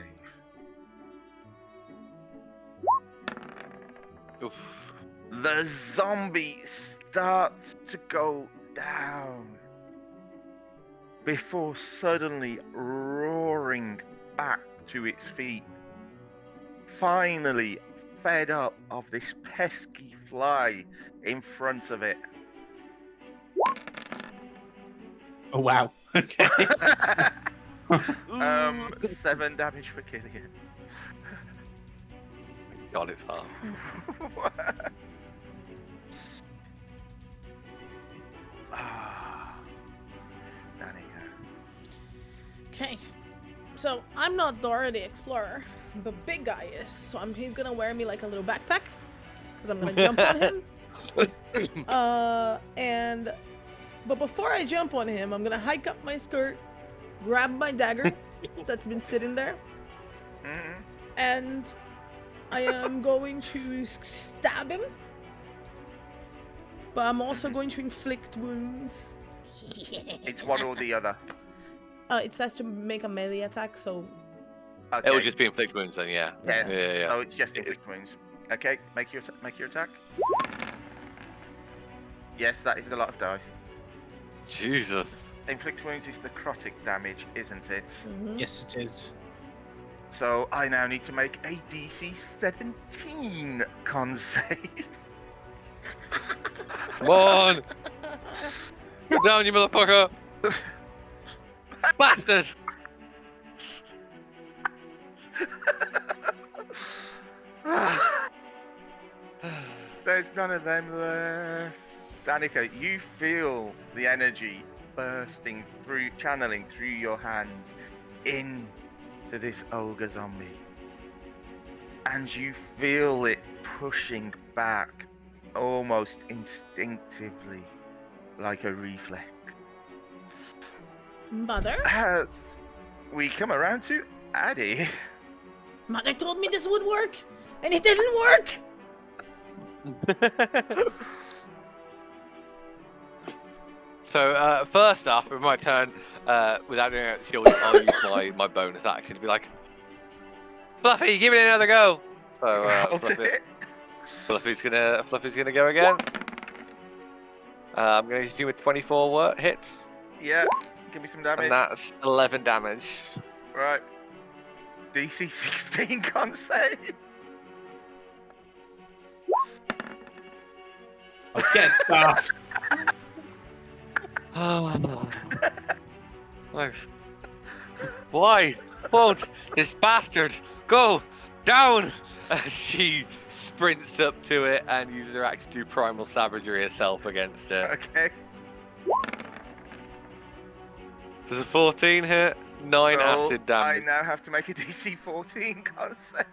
E: Oof.
A: The zombie starts to go down before suddenly roaring back to its feet. Finally fed up of this pesky fly in front of it.
B: Oh, wow. Okay.
A: 7 damage for Killian.
E: God, it's hard.
A: Danika.
D: Okay. So I'm not Dora the Explorer, but big guy is. So he's gonna wear me like a little backpack, because I'm gonna jump on him. But before I jump on him, I'm gonna hike up my skirt, grab my dagger that's been sitting there,
A: Mhm.
D: and I am going to stab him. But I'm also going to inflict wounds.
A: It's one or the other.
D: It says to make a melee attack, so
A: Okay.
E: It would just be inflict wounds then, yeah.
A: Yeah.
E: Yeah.
A: So it's just
E: It is.
A: inflict wounds. Okay, make your attack. Yes, that is a lot of dice.
E: Jesus.
A: Inflict wounds is necrotic damage, isn't it?
D: Mhm.
B: Yes, it is.
A: So I now need to make a DC 17 con save.
E: Come on! Get down, you motherfucker! Bastard!
A: There's none of them left. Danika, you feel the energy bursting through, channeling through your hands into this ogre zombie. And you feel it pushing back almost instinctively, like a reflex.
D: Mother?
A: As we come around to Addie.
D: Mother told me this would work, and it didn't work!
E: So, first off, in my turn, without doing a shielding, I'll use my bonus action to be like, Fluffy, give it another go! So,
A: Roll to hit.
E: Fluffy's gonna go again. I'm gonna assume a 24 hits,
A: Yeah, give me some damage.
E: and that's 11 damage.
A: Right. DC 16 con save.
B: I'll get stuff.
E: Like, why won't this bastard go down? As she sprints up to it and uses her action to do primal savagery herself against it.
A: Okay.
E: Does a 14 hit? 9
A: So
E: acid
A: I
E: damage.
A: now have to make a DC 14 con save.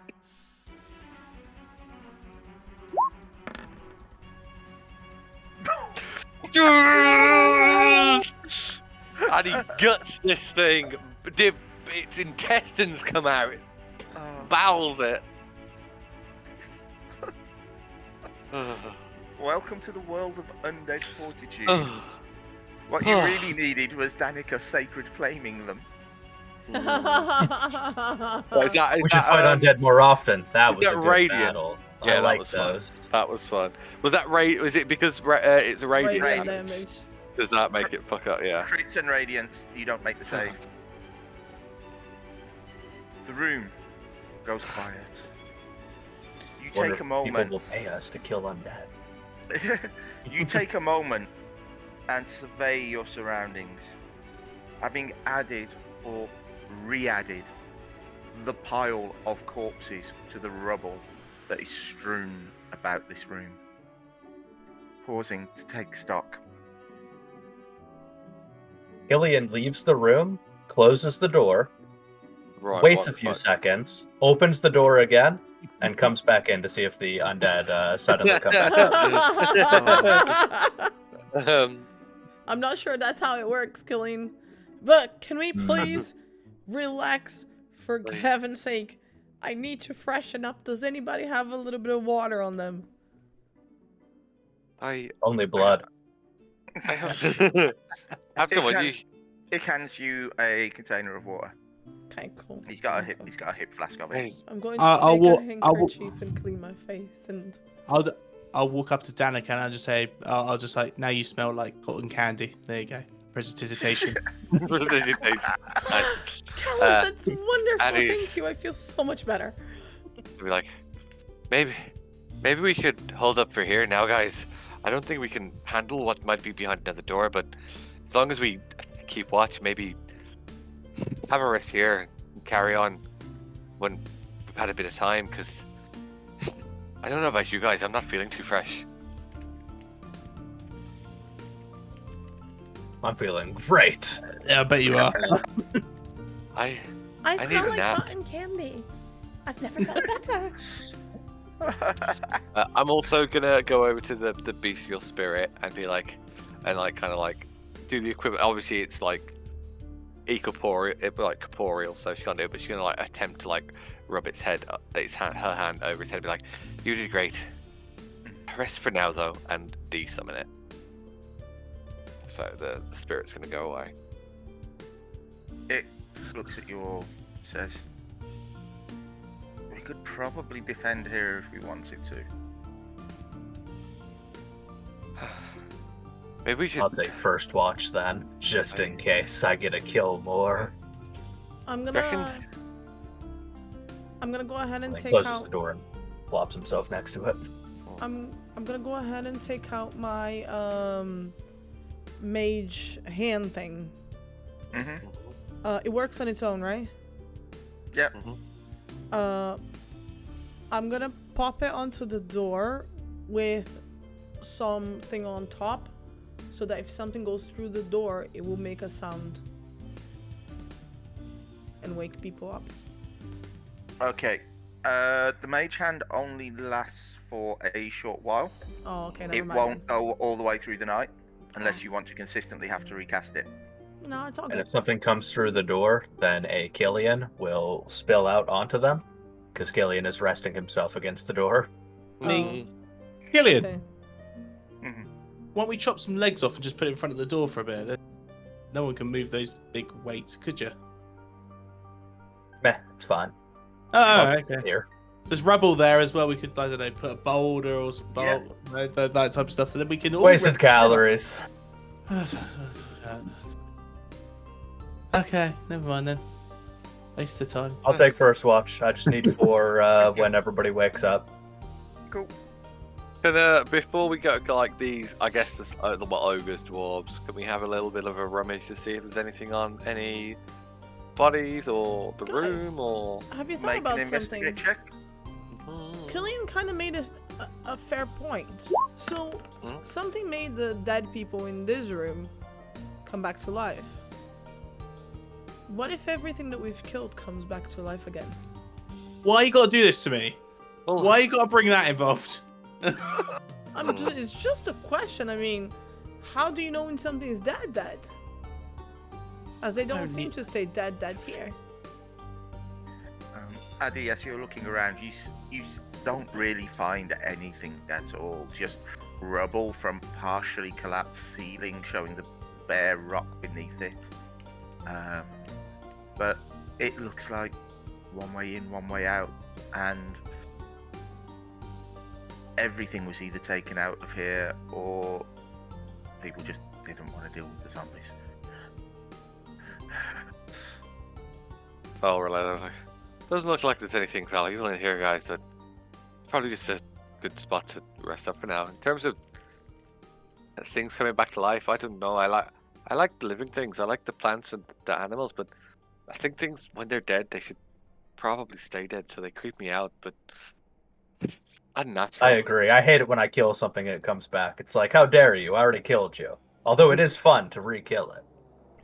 E: And he guts this thing. Its intestines come out.
A: Oh.
E: Bowels it.
A: Welcome to the world of undead fortitude. What you really needed was Danika sacred flaming them.
E: What, is that,
C: We should fight undead more often. That
E: is
C: was a
E: that
C: good
E: radiant?
C: battle.
E: Yeah,
C: I
E: that
C: like
E: was fun.
C: those.
E: That was fun. Was that was it because it's a radiant
D: Radiant
E: damage?
D: damage.
E: Does that make it fuck up? Yeah.
A: Crits and radiance, you don't make the save. The room goes quiet. You
C: Wonder
A: take a
C: if
A: moment.
C: People will pay us to kill undead.
A: You take a moment and survey your surroundings, having added or re-added the pile of corpses to the rubble that is strewn about this room. Pausing to take stock.
C: Killian leaves the room, closes the door,
E: Right.
C: waits
E: what
C: a few
E: the fuck?
C: seconds, opens the door again, and comes back in to see if the undead suddenly come back up.
D: I'm not sure that's how it works, Killian. But can we please relax for
E: Please.
D: heaven's sake? I need to freshen up. Does anybody have a little bit of water on them?
C: Only blood.
E: I have someone. You
A: It hands you a container of water.
D: Okay, cool.
A: He's got a hip flask of it.
E: Hey,
D: I'm going to
B: I'll
D: take
B: wa-
D: a
B: I'll wa-
D: handkerchief and clean my face and
B: I'll walk up to Danika and I'll just say, I'll just like, now you smell like cotton candy. There you go. Presentation.
E: Nice.
D: Callus, that's wonderful.
E: Addie's-
D: Thank you. I feel so much better.
E: Be like, maybe we should hold up for here now, guys. I don't think we can handle what might be behind another door, but as long as we keep watch, maybe have a rest here and carry on when we've had a bit of time. Because I don't know about you guys, I'm not feeling too fresh.
C: I'm feeling great.
B: Yeah, I bet you are.
E: I need
D: smell
E: a
D: like
E: nap.
D: cotton candy. I've never felt better.
E: I'm also gonna go over to the bestial spirit and be like, and like kind of like do the equivalent. Obviously, it's like corporeal, so she can't do it. But she's gonna like attempt to like rub its head, her hand over its head, and be like, "You did great. Rest for now, though, and de-summon it." So the spirit's gonna go away.
A: It looks at you all, says, We could probably defend here if we wanted to.
E: Maybe we should.
C: I'll take first watch then, just in case I get a kill more.
D: I'm
E: Reckon-
D: gonna go ahead and
C: He
D: take
C: closes
D: out.
C: the door and plops himself next to it.
D: I'm gonna go ahead and take out my mage hand thing.
A: Mm-hmm.
D: It works on its own, right?
A: Yep.
D: I'm gonna pop it onto the door with something on top, so that if something goes through the door, it will make a sound and wake people up.
A: Okay. The mage hand only lasts for a short while.
D: Oh, okay, never
A: It
D: mind.
A: won't go all the way through the night, unless you want to consistently have to recast it.
D: No, it's all
C: And
D: good.
C: if something comes through the door, then a Killian will spill out onto them, because Killian is resting himself against the door.
E: Mm.
B: Killian,
D: Okay.
A: Mm-hmm.
B: why don't we chop some legs off and just put it in front of the door for a bit? No one can move those big weights, could you?
C: Meh, it's fine.
B: Oh,
C: I'll
B: okay.
C: Here.
B: There's rubble there as well. We could, I don't know, put a boulder or some
A: Yeah.
B: that type of stuff. So then we can all
C: Wasted calories.
B: Okay, never mind then. Waste of time.
C: I'll take first watch. I just need 4 when everybody wakes up.
A: Cool.
E: Can, before we go to like these, I guess the ogres, dwarves, can we have a little bit of a rummage to see if there's anything on any bodies or the
D: Guys,
E: room or?
D: Have you thought
A: Make
D: about
A: an
D: something?
A: investigate check.
D: Killian kind of made a fair point. So,
E: Hmm?
D: something made the dead people in this room come back to life. What if everything that we've killed comes back to life again?
B: Why you gotta do this to me?
E: Oh,
B: Why you gotta bring that involved?
D: It's just a question. I mean, how do you know when something is dead? As they don't
B: Don't
D: seem
B: need-
D: to stay dead here.
A: Addie, as you're looking around, you don't really find anything at all. Just rubble from partially collapsed ceiling, showing the bare rock beneath it. But it looks like one way in, one way out, and everything was either taken out of here or people just didn't want to deal with the zombies.
E: well, relatively. Doesn't look like there's anything valuable in here, guys. That probably just a good spot to rest up for now. In terms of things coming back to life, I don't know. I like the living things. I like the plants and the animals, but I think things when they're dead, they should probably stay dead. So they creep me out. But it's unnatural.
C: I agree. I hate it when I kill something and it comes back. It's like, how dare you? I already killed you. Although it is fun to re-kill it.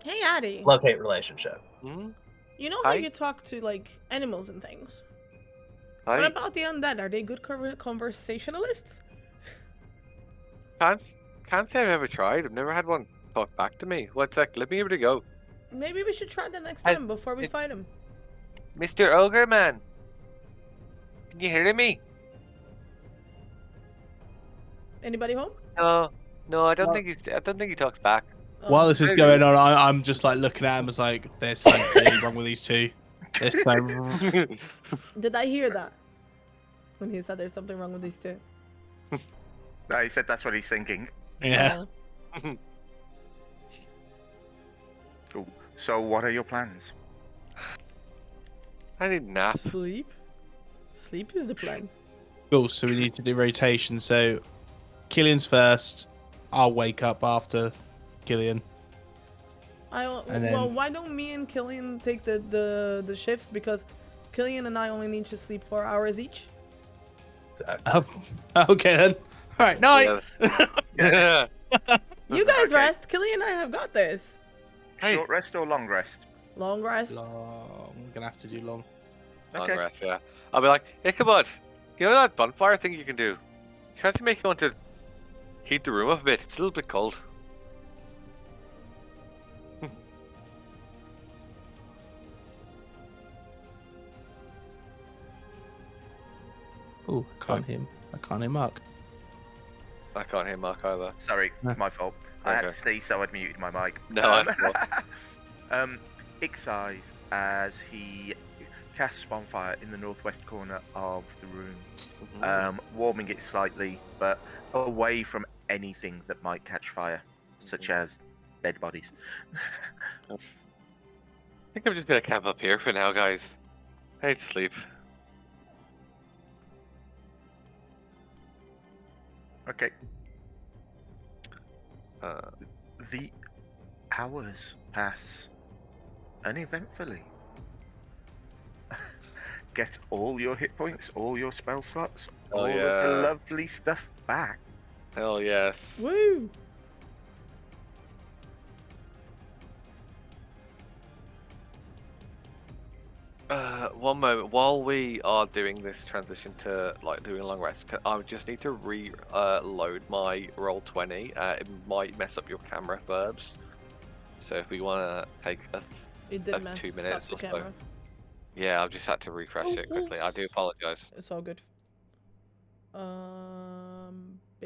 D: Hey, Addie.
C: Love-hate relationship.
E: Hmm?
D: You know how
E: Hi.
D: you talk to like animals and things.
E: I
D: What about the undead? Are they good conversationalists?
E: can't say I've ever tried. I've never had one talk back to me. What's that? Let me give it a go.
D: Maybe we should try that next
E: I-
D: time before we fight him.
E: Mr. Ogre Man, can you hear me?
D: Anybody home?
E: No, I don't
B: No.
E: think I don't think he talks back.
D: Oh.
B: While this is
E: Maybe.
B: going on, I'm just like looking at him as like, there's something really wrong with these two. There's so...
D: Did I hear that? When he said there's something wrong with these two.
A: No, he said that's what he's thinking.
B: Yeah.
A: Cool. So, what are your plans?
E: I need a nap.
D: Sleep? Sleep is the plan.
B: Cool, so we need to do rotation. So Killian's first. I'll wake up after Killian. And then-
D: Well, why don't me and Killian take the shifts? Because Killian and I only need to sleep 4 hours each.
C: Exactly.
B: Okay then. Alright, night.
E: Yeah.
D: You guys
A: Okay.
D: rest. Killian and I have got this.
E: Hey.
A: Short rest or long rest?
D: Long rest.
B: Long. I'm gonna have to do long.
E: Long
A: Okay.
E: rest, yeah. I'll be like, Ichabod, you know that bonfire thing you can do? Fancy make you want to heat the room up a bit? It's a little bit cold.
B: Oh, I can't hear Mark.
E: I can't hear Mark either.
A: Sorry,
B: No.
A: my fault. I had
E: Okay.
A: to stay, so I'd muted my mic.
E: No, I thought.
A: Ix eyes as he casts bonfire in the northwest corner of the room,
E: Mhm.
A: warming it slightly, but away from anything that might catch fire, such as dead bodies.
E: I think I'm just gonna camp up here for now, guys. I need to sleep.
A: Okay.
E: Uh,
A: The hours pass uneventfully. Get all your hit points, all your spell slots,
E: Oh,
A: all of the
E: yeah.
A: lovely stuff back.
E: hell yes.
D: Woo!
E: One moment. While we are doing this transition to like doing a long rest, I would just need to load my roll 20. It might mess up your camera verbs. So if we want to take
D: It did mess
E: 2
D: up
E: minutes
D: the
E: or so.
D: camera.
E: Yeah, I've just had to refresh
D: Oh,
E: it quickly. I do
D: oops.
E: apologize.
D: It's all good.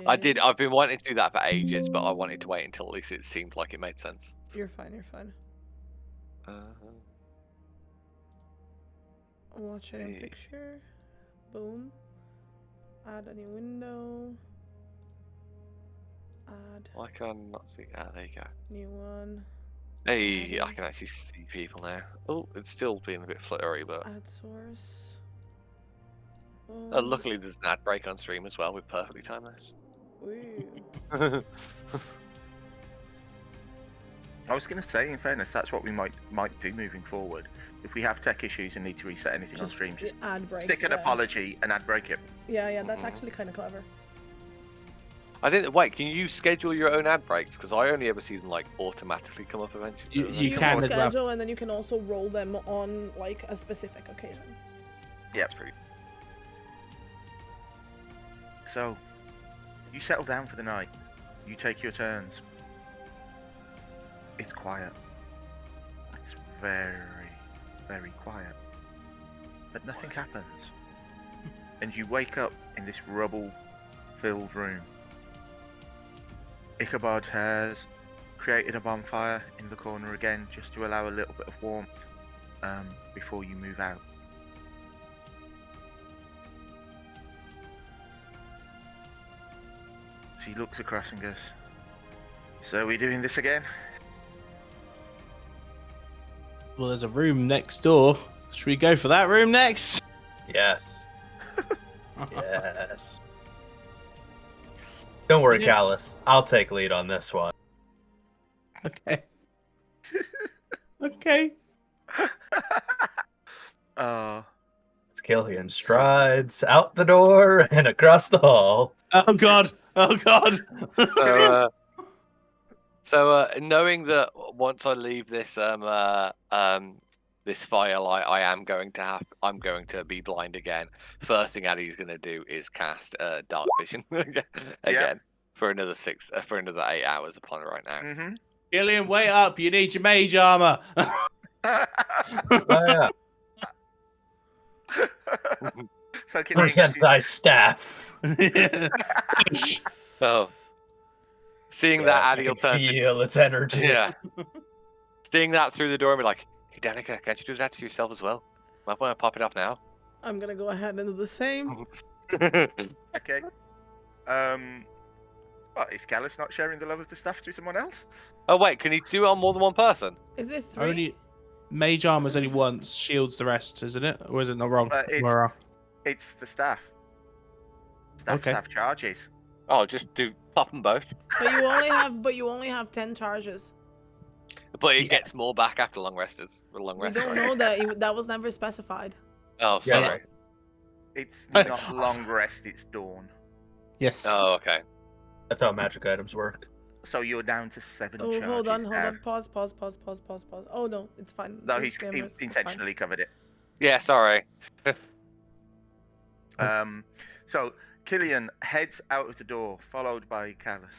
E: I've been wanting to do that for ages, but I wanted to wait until at least it seemed like it made sense.
D: You're fine. You're fine. Watch it in
E: Hey.
D: picture. Boom. Add a new window. Add
E: Why can I not see? Ah, there you go.
D: new one.
E: Hey, I
D: Adding.
E: can actually see people now. Oh, it's still being a bit fluttery, but
D: Add source.
E: luckily there's an ad break on stream as well. We've perfectly timed this.
D: Woo.
A: I was going to say, in fairness, that's what we might do moving forward. If we have tech issues and need to reset anything on
D: Just
A: stream, just
D: ad break.
A: stick an
D: yeah.
A: apology and ad break it.
D: Yeah, that's
E: Mhm.
D: actually kind of clever.
E: I think. Wait, can you schedule your own ad breaks? Because I only ever see them like automatically come up eventually.
B: You
D: You
B: can
D: can
B: as well.
D: schedule, and then you can also roll them on like a specific occasion.
A: Yep.
E: That's pretty.
A: So, you settle down for the night. You take your turns. It's quiet. It's very, very quiet. But nothing happens. And you wake up in this rubble-filled room. Ichabod has created a bonfire in the corner again, just to allow a little bit of warmth before you move out. So he looks across and goes, "So are we doing this again?"
B: Well, there's a room next door. Should we go for that room next?
C: Yes. Yes. Don't worry,
B: Yeah.
C: Callus. I'll take lead on this one.
B: Okay. Okay.
A: Oh,
C: As Killian strides out the door and across the hall.
B: Oh god. Oh god.
E: So, knowing that once I leave this this fire light, I'm going to be blind again. First thing Addie's going to do is cast dark vision again for another 8 hours upon it right now.
A: mm-hmm.
B: Killian, wait up. You need your mage armor.
C: Oh, yeah.
A: So Killian gets
C: Present
A: his,
C: thy staff.
E: Oh, seeing that
C: Yes, I
E: Addie
C: can
E: will turn to
C: feel its energy.
E: yeah. Seeing that through the door and be like, "Hey Danika, can't you do that to yourself as well? Might want to pop it off now."
D: I'm gonna go ahead and do the same.
A: okay. What, is Callus not sharing the love of the staff to someone else?
E: Oh wait, can he do it on more than one person?
D: Is it 3?
B: Only mage armor's only once, shields the rest, isn't it? Or is it not wrong?
A: It's the staff. Staffs
B: Okay.
A: have charges.
E: Oh, just pop them both.
D: But you only have 10 charges.
E: But it
C: Yeah.
E: gets more back after long rest. Long
D: We
E: rest.
D: don't
E: right?
D: know that. That was never specified.
E: Oh,
C: Yeah.
E: sorry.
A: It's not long rest, it's dawn.
B: Yes.
E: Oh, okay.
C: That's how magic items work.
A: So you're down to 7
D: Oh,
A: charges
D: hold on.
A: now.
D: Pause. Oh no, it's fine.
A: No,
D: This
A: he's
D: game is fine.
A: intentionally covered it.
E: Yeah, sorry.
A: So Killian heads out of the door, followed by Callus,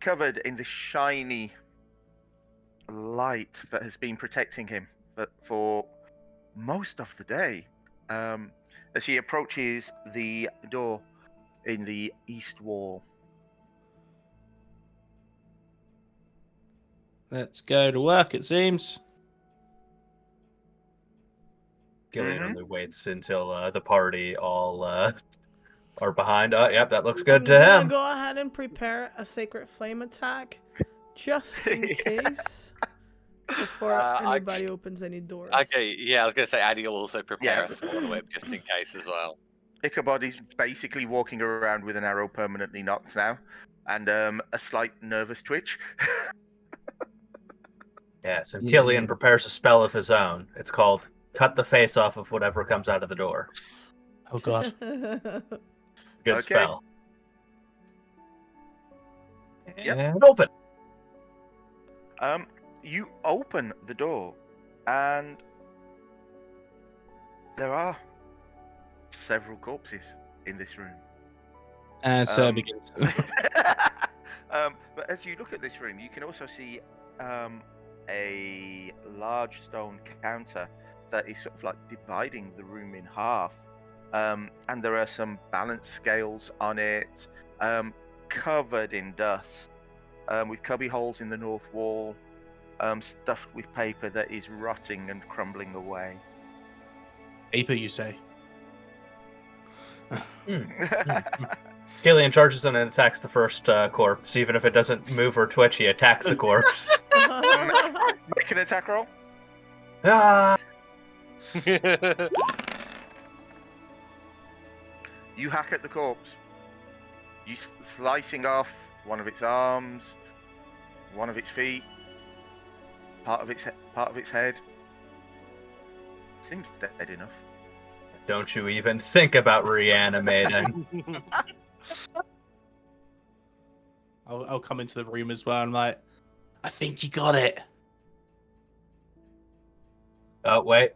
A: covered in this shiny light that has been protecting him for most of the day. As he approaches the door in the east wall.
B: Let's go to work, it seems.
C: Killian
A: Mhm.
C: only waits until the party all are behind. Yep, that looks good
D: I'm
C: to
D: gonna
C: him.
D: go ahead and prepare a sacred flame attack, just in
A: Yeah.
D: case, before
E: I-
D: anybody opens any doors.
E: Okay, yeah, I was gonna say Addie will also prepare
A: Yeah.
E: a thorn whip just in case as well.
A: Ichabod is basically walking around with an arrow permanently knocked now, and a slight nervous twitch.
C: Yes, and
B: Yeah.
C: Killian prepares a spell of his own. It's called Cut the Face Off of Whatever Comes Out of the Door.
B: Oh god.
C: Good
A: Okay.
C: spell.
A: Yep.
C: And open.
A: You open the door, and there are several corpses in this room.
B: And so it
A: Um,
B: begins.
A: But as you look at this room, you can also see a large stone counter that is sort of like dividing the room in half. And there are some balance scales on it, covered in dust, with cubby holes in the north wall, stuffed with paper that is rotting and crumbling away.
B: Paper, you say?
C: Killian charges in and attacks the first corpse. Even if it doesn't move or twitch, he attacks the corpse.
A: Make an attack roll.
C: Ah!
A: You hack at the corpse. You slicing off one of its arms, one of its feet, part of its head. Seems dead enough.
C: Don't you even think about reanimating.
B: I'll come into the room as well. I'm like, I think you got it.
C: Oh, wait.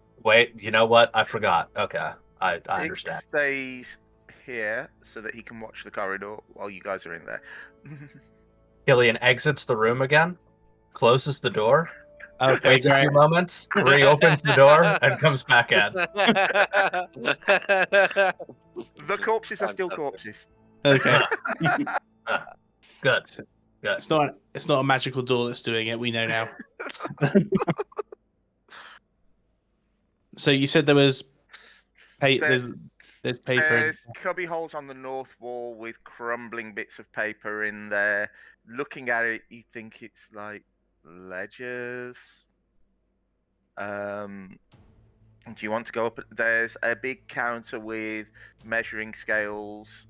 C: You know what? I forgot. Okay, I
A: It
C: understand.
A: stays here so that he can watch the corridor while you guys are in there.
C: Killian exits the room again, closes the door,
B: Okay,
C: waits a few
B: great.
C: moments, reopens the door, and comes back in.
A: The corpses are still corpses.
B: Okay.
C: Good.
B: It's not a magical door that's doing it. We know now. So you said there was there's paper.
A: There's cubby holes on the north wall with crumbling bits of paper in there. Looking at it, you think it's like ledgers. Do you want to go up? There's a big counter with measuring scales.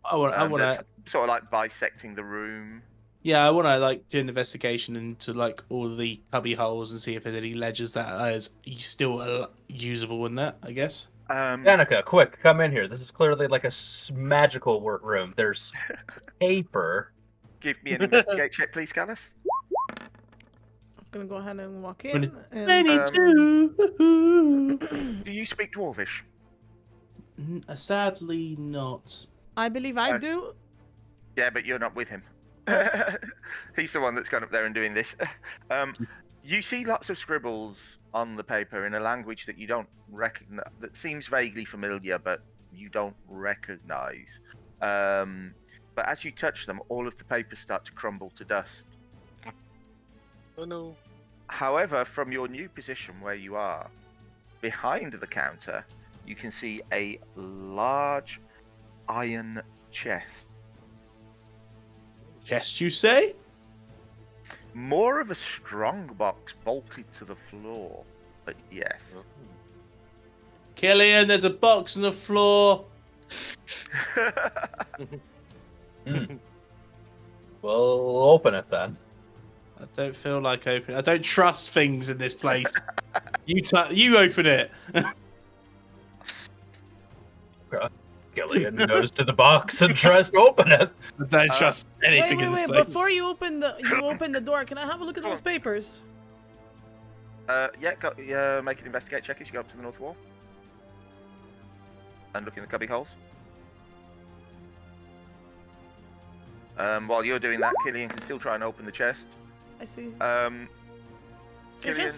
B: I want to.
A: That's sort of like bisecting the room.
B: Yeah, I want to like do an investigation into like all the cubby holes and see if there's any ledgers that is still usable in that. I guess.
C: Danika, quick, come in here. This is clearly like a magical work room. There's paper.
A: Give me an investigate check, please, Callus.
D: I'm gonna go ahead and walk in. And,
B: 22.
A: Do you speak Dwarvish?
B: Sadly, not.
D: I believe I do.
A: Yeah, but you're not with him. He's the one that's gone up there and doing this. You see lots of scribbles on the paper in a language that you don't recognize, that seems vaguely familiar, but you don't recognize. But as you touch them, all of the papers start to crumble to dust.
E: Oh no.
A: However, from your new position where you are, behind the counter, you can see a large iron chest.
B: Chest, you say?
A: More of a strong box bolted to the floor, but yes.
B: Killian, there's a box on the floor.
C: We'll open it then.
B: I don't feel like opening. I don't trust things in this place. You open it.
C: Killian goes to the box and tries to open it.
B: I don't trust anything
D: Wait,
B: in this
D: wait,
B: place.
D: before you open the door, can I have a look at those papers?
A: Yeah, make an investigate check as you go up to the north wall. And look in the cubby holes. While you're doing that, Killian can still try and open the chest.
D: I see.
A: Killian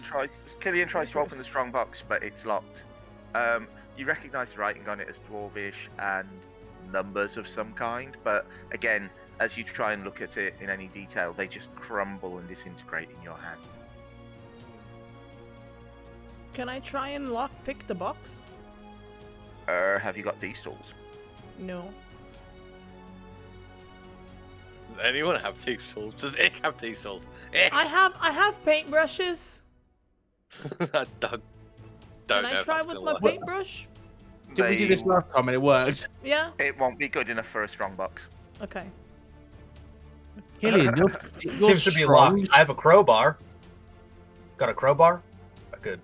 A: tries to open the strong box, but it's locked. You recognise the writing on it as Dwarvish and numbers of some kind, but again, as you try and look at it in any detail, they just crumble and disintegrate in your hand.
D: Can I try and lockpick the box?
A: Have you got these tools?
D: No.
E: Does anyone have these tools? Does Ick have these tools? Ick!
D: I have paintbrushes.
E: I don't
D: Can
E: know
D: I
E: if
D: try
E: that's
D: with
E: gonna
D: my
E: work.
D: paintbrush?
B: Did we do this last time and it worked?
D: Yeah.
A: It won't be good enough for a strong box.
D: Okay.
B: Killian, you're
C: Seems to be
B: strong.
C: locked. I have a crowbar. Got a crowbar? Good.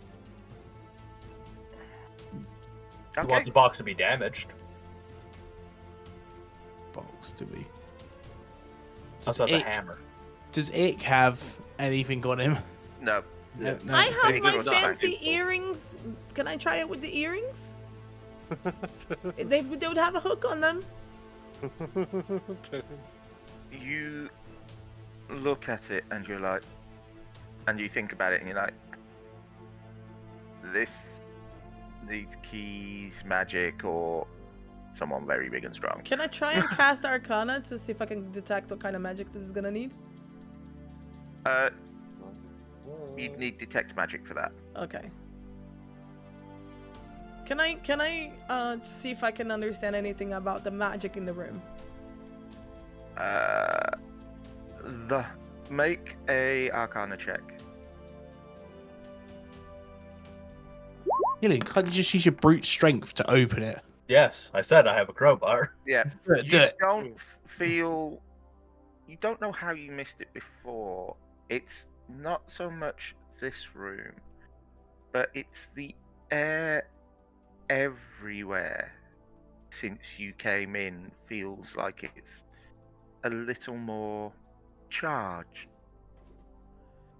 C: You want
A: Okay.
C: the box to be damaged.
B: Box, do we?
C: That's not the hammer.
B: Does Ick have anything on him?
A: No.
B: No.
D: I have
A: Pretty
D: my
A: good.
D: fancy
A: Thank you.
D: earrings. Can I try it with the earrings? they would have a hook on them.
A: You look at it and you're like, and you think about it and you're like, this needs keys, magic, or someone very big and strong.
D: Can I try and cast Arcana to see if I can detect what kind of magic this is gonna need?
A: You'd need detect magic for that.
D: Okay. Can I see if I can understand anything about the magic in the room?
A: Make a Arcana check.
B: Killian, can't you just use your brute strength to open it?
C: Yes, I said I have a crowbar.
A: Yeah.
B: Do it, do
A: You
B: it.
A: don't feel. You don't know how you missed it before. It's not so much this room, but it's the air everywhere since you came in feels like it's a little more charged.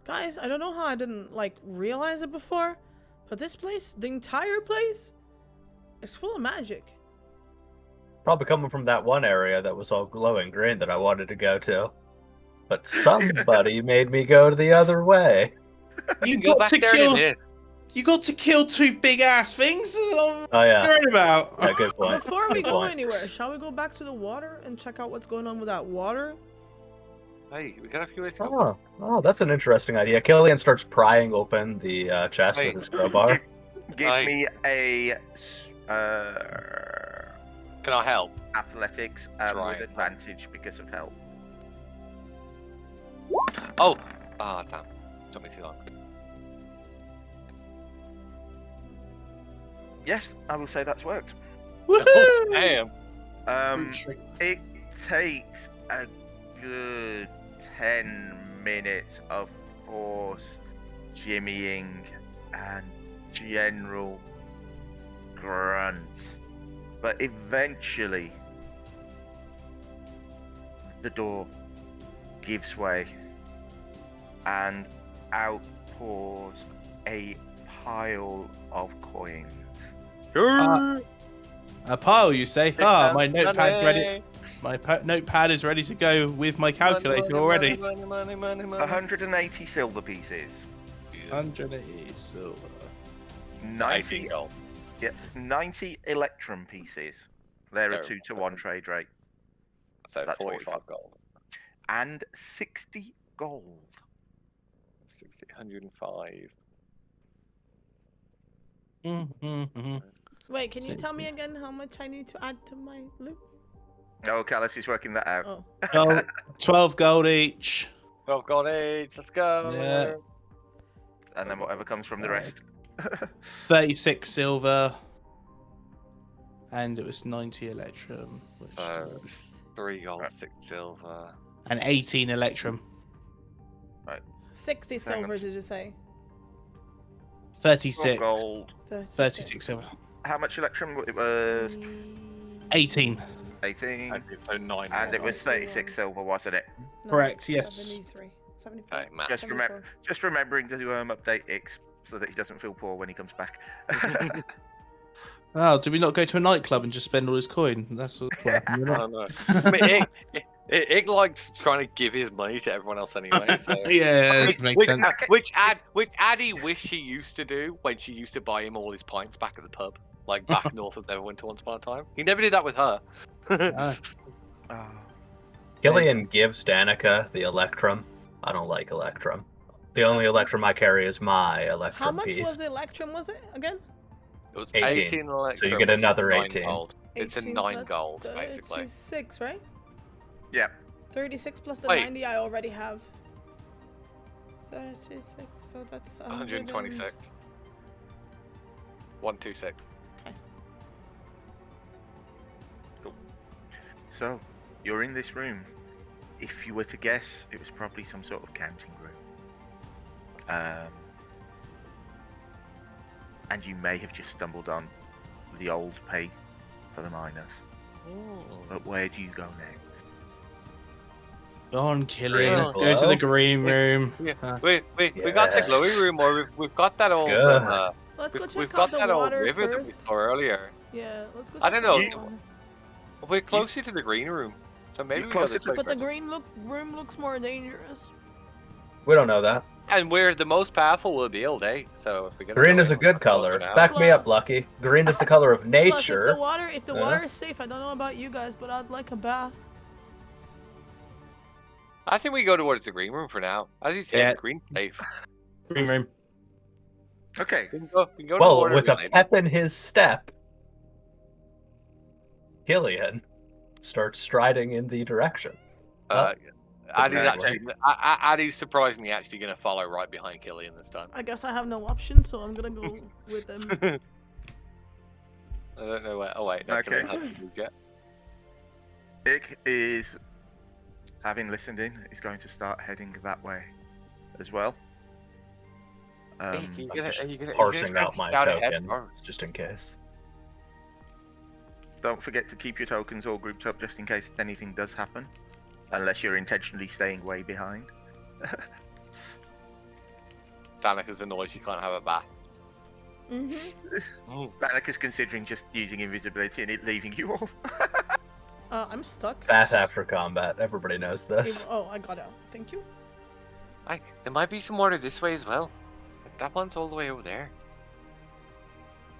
D: Guys, I don't know how I didn't realize it before, but this place, the entire place, is full of magic.
C: Probably coming from that one area that was all glowing green that I wanted to go to. But somebody made me go the other way.
E: You can go back there in a minute.
B: You got to kill two big ass things.
C: Oh yeah,
B: What are you about?
C: yeah, good point.
D: Before we
C: Good
D: go
C: point.
D: anywhere, shall we go back to the water and check out what's going on with that water?
E: Hey, we got a few ways to go.
C: Oh, that's an interesting idea. Killian starts prying open the chest
E: Hey.
C: with his crowbar.
A: Give
E: Aye.
A: me a
E: Can I help?
A: athletics
E: Try
A: with
E: it.
A: advantage because of help.
E: Oh! Ah, damn. Took me too long.
A: Yes, I will say that's worked.
E: Oh, damn.
A: Um, it takes a good 10 minutes of force jimmying and general grunt, but eventually the door gives way and out pours a pile of coins.
B: A pile, you say? Ah, my
E: Money.
B: notepad's ready. My notepad is ready to go with my calculator already.
E: Money.
A: 180 silver pieces.
B: 180 silver.
A: 90,
E: gold.
A: 90 electrum pieces. They're a
E: Terrible.
A: 2-to-1 trade rate.
E: So
A: That's
E: 45 gold.
A: And 60 gold.
E: 60, 105.
B: Mm-hmm.
D: Wait, can you tell me again how much I need to add to my loot?
A: Oh, Callus is working that out.
D: Oh,
B: 12 gold each.
E: 12 gold each. Let's go.
B: Yeah.
A: And then whatever comes from the rest.
B: 36 silver. And it was 90 electrum. Which
E: So 3 gold,
A: Right.
E: 6 silver.
B: and 18 electrum.
D: 60
A: Hang on.
D: silver, did you say?
B: 36.
A: Gold.
B: 36 silver.
A: How much electrum? It was
B: 18.
A: 18.
E: Okay, so 9
A: And it
E: gold.
A: was 36 silver, wasn't it?
B: Correct, yes.
D: 73. 74.
E: Okay, math.
A: Just
D: 74.
A: Just remembering to update Ix so that he doesn't feel poor when he comes back.
B: Oh, did we not go to a nightclub and just spend all his coin? That's what happened.
E: I don't know. I mean, Ig likes trying to give his money to everyone else anyway. So.
B: Yeah, that makes sense.
E: Which Addie wished she used to do when she used to buy him all his pints back at the pub, like back north of Neverwinter once upon a time. He never did that with her.
B: Ah.
A: Oh.
C: Killian gives Danika the electrum. I don't like electrum. The only electrum I carry is my
D: How
C: electrum
D: much
C: piece.
D: was the electrum? Was it again?
E: It was
C: 18.
E: 18 electrum,
C: So you get
E: which is
C: another
E: 9
C: 18.
E: gold. It's a
D: 18,
E: 9
D: that's
E: gold, basically.
D: 36, right?
A: Yeah.
D: 36 plus the
E: Wait.
D: 90 I already have. 36, so that's
E: 126. 126.
A: So, you're in this room. If you were to guess, it was probably some sort of counting room. And you may have just stumbled on the old pay for the miners. But where do you go next?
B: Go on, Killian.
E: Well,
B: Go to the
C: glow?
B: green room.
E: Yeah. We got the
C: Yes.
E: glowy room, or we've got that old.
C: Good.
D: Let's go check
E: We've
D: out
E: got
D: the
E: that old
D: water
E: river that we
D: first.
E: saw earlier.
D: Yeah, let's go
E: I
D: check
E: don't
D: out
E: know.
D: the water.
E: We're closer to the green room, so maybe
A: You're
E: we go
A: closer
E: this
A: to-
E: way
D: But the
E: first.
D: green room looks more dangerous.
C: We don't know that.
E: And we're the most powerful we'll be all day. So if we get
C: Green is a good color. Back me up,
D: Plus-
C: Lucky. Green is the color of
D: Plus,
C: nature.
D: if the water is safe, I don't know about you guys, but I'd like a bath.
E: I think we go towards the green room for now. As you said,
B: Yeah.
E: green's safe.
B: Green room.
A: Okay.
E: We can go to the
C: Well,
E: water
C: with a
E: behind.
C: pep in his step, Killian starts striding in the direction.
E: Addie's
C: Okay.
E: actually, Addie's surprisingly actually going to follow right behind Killian this time.
D: I guess I have no option, so I'm gonna go with him.
E: I don't know where. Oh wait, no,
A: Okay.
E: Killian hasn't moved yet.
A: Dick is, having listened in, is going to start heading that way as well.
E: Are you gonna
C: Parsing
E: try
C: out
E: to
C: my
E: scout ahead
C: token,
E: first?
C: just in case.
A: Don't forget to keep your tokens all grouped up just in case anything does happen. Unless you're intentionally staying way behind.
E: Danika's annoyed she can't have a bath.
D: Mm-hmm.
A: Danika's considering just using invisibility and it leaving you off.
D: I'm stuck.
C: Bath after combat. Everybody knows this.
D: Oh, I got out. Thank you.
E: There might be some water this way as well. That one's all the way over there.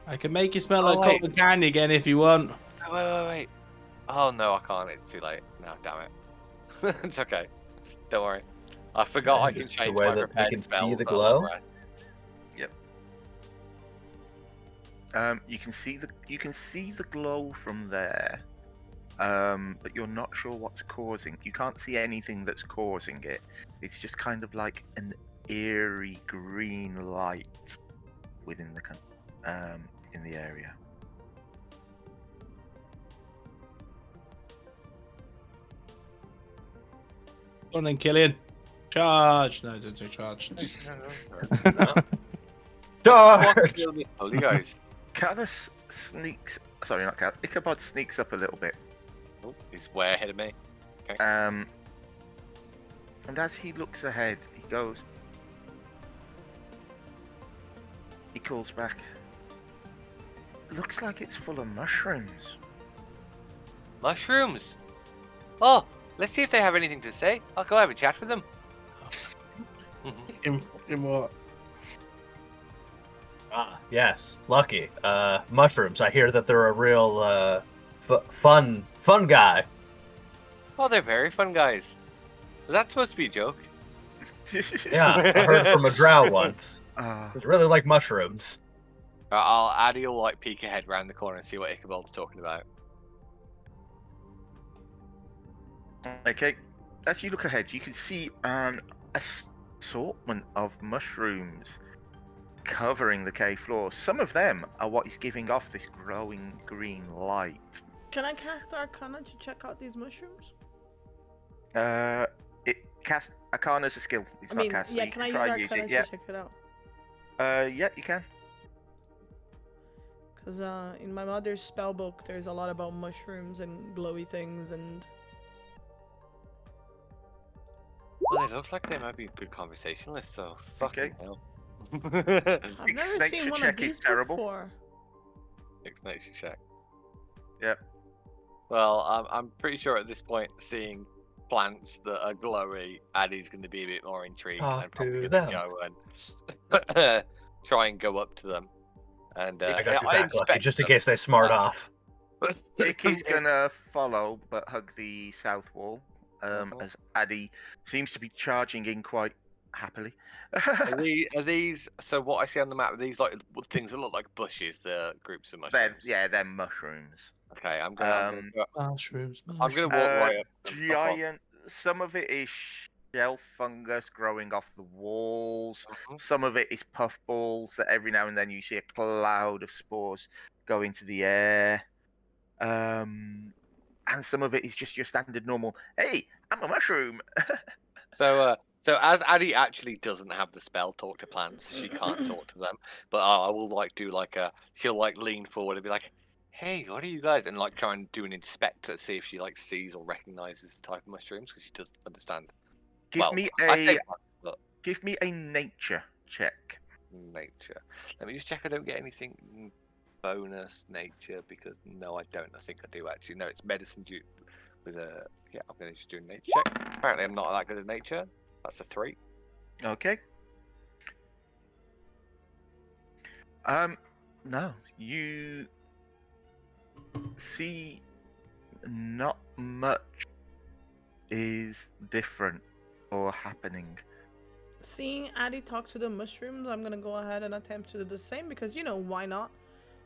B: I can make you smell
E: Oh,
B: like
E: wait.
B: cotton candy again if you want.
E: Wait. Oh no, I can't. It's too late. No, damn it. It's okay. Don't worry. I forgot I can
C: Just the
E: change
C: way
E: my
C: that we
E: prepared
C: can see
E: spells.
C: the
E: but I'll
C: glow?
E: rest.
A: You can see the glow from there. But you're not sure what's causing. You can't see anything that's causing it. It's just kind of like an eerie green light within the in the area.
B: Go on then, Killian. Charge. No, don't do charge.
E: No.
C: Charge!
E: Holy guys.
A: Callus sneaks. Sorry, not Callus. Ichabod sneaks up a little bit.
E: Oh, he's way ahead of me.
A: And as he looks ahead, he goes. He calls back. Looks like it's full of mushrooms.
E: Mushrooms. Oh, let's see if they have anything to say. I'll go have a chat with them.
B: In what?
C: Ah, yes. Lucky. Mushrooms. I hear that they're a real, fun guy.
E: Oh, they're very fun guys. Was that supposed to be a joke?
C: Yeah, I heard from a drow once.
A: Ah,
C: It's really like mushrooms.
E: Addie will like peek ahead round the corner and see what Ichabod's talking about.
A: okay. As you look ahead, you can see an assortment of mushrooms covering the cave floor. Some of them are what is giving off this growing green light.
D: Can I cast Arcana to check out these mushrooms?
A: Cast Arcana's a skill. It's not cast. so
D: yeah,
A: you
D: can I use
A: try and
D: Arcana
A: it.
D: to
A: Yeah.
D: check it out?
A: Yeah, you can.
D: Because in my mother's spell book, there's a lot about mushrooms and glowy things, and
E: Well, they look like they might be good conversationalists, so fucking hell.
D: I've never
A: nature
D: seen one
A: check
D: of
A: is
D: these
A: terrible.
D: before.
E: Next nature check.
A: Yep.
E: Well, I'm pretty sure at this point, seeing plants that are glowy, Addie's going to be a bit more intrigued
C: Talk
E: and probably
C: to
E: going to go and try and go up to them. And
C: I got you back, Lucky,
E: inspect
C: just in
E: them.
C: case they smart off.
A: Dick is gonna follow, but hug the south wall.
E: Uh-huh.
A: As Addie seems to be charging in quite happily.
E: Are these? So what I see on the map? Are these like things that look like bushes? The groups of mushrooms.
A: They're mushrooms.
E: Okay, I'm gonna
B: Mushrooms.
E: I'm gonna
B: mushrooms.
E: walk right up.
A: Giant. Some of it is shelf fungus growing off the walls.
E: Mhm.
A: Some of it is puffballs that every now and then you see a cloud of spores go into the air. And some of it is just your standard normal. Hey, I'm a mushroom.
E: So as Addie actually doesn't have the spell talk to plants, she can't talk to them. But I will like do like a. She'll like lean forward and be like, "Hey, what are you guys?" And like try and do an inspect to see if she like sees or recognizes the type of mushrooms because she doesn't understand.
A: Give
E: Well,
A: me
E: I say
A: a
E: plants, but
A: give me a nature check.
E: nature. Let me just check I don't get anything bonus nature because no, I don't. I think I do actually. No, it's medicine due with a. Yeah, I'm gonna just do a nature check. Apparently, I'm not that good at nature. That's a 3.
A: Okay. No, you see, not much is different or happening.
D: Seeing Addie talk to the mushrooms, I'm gonna go ahead and attempt to do the same because why not?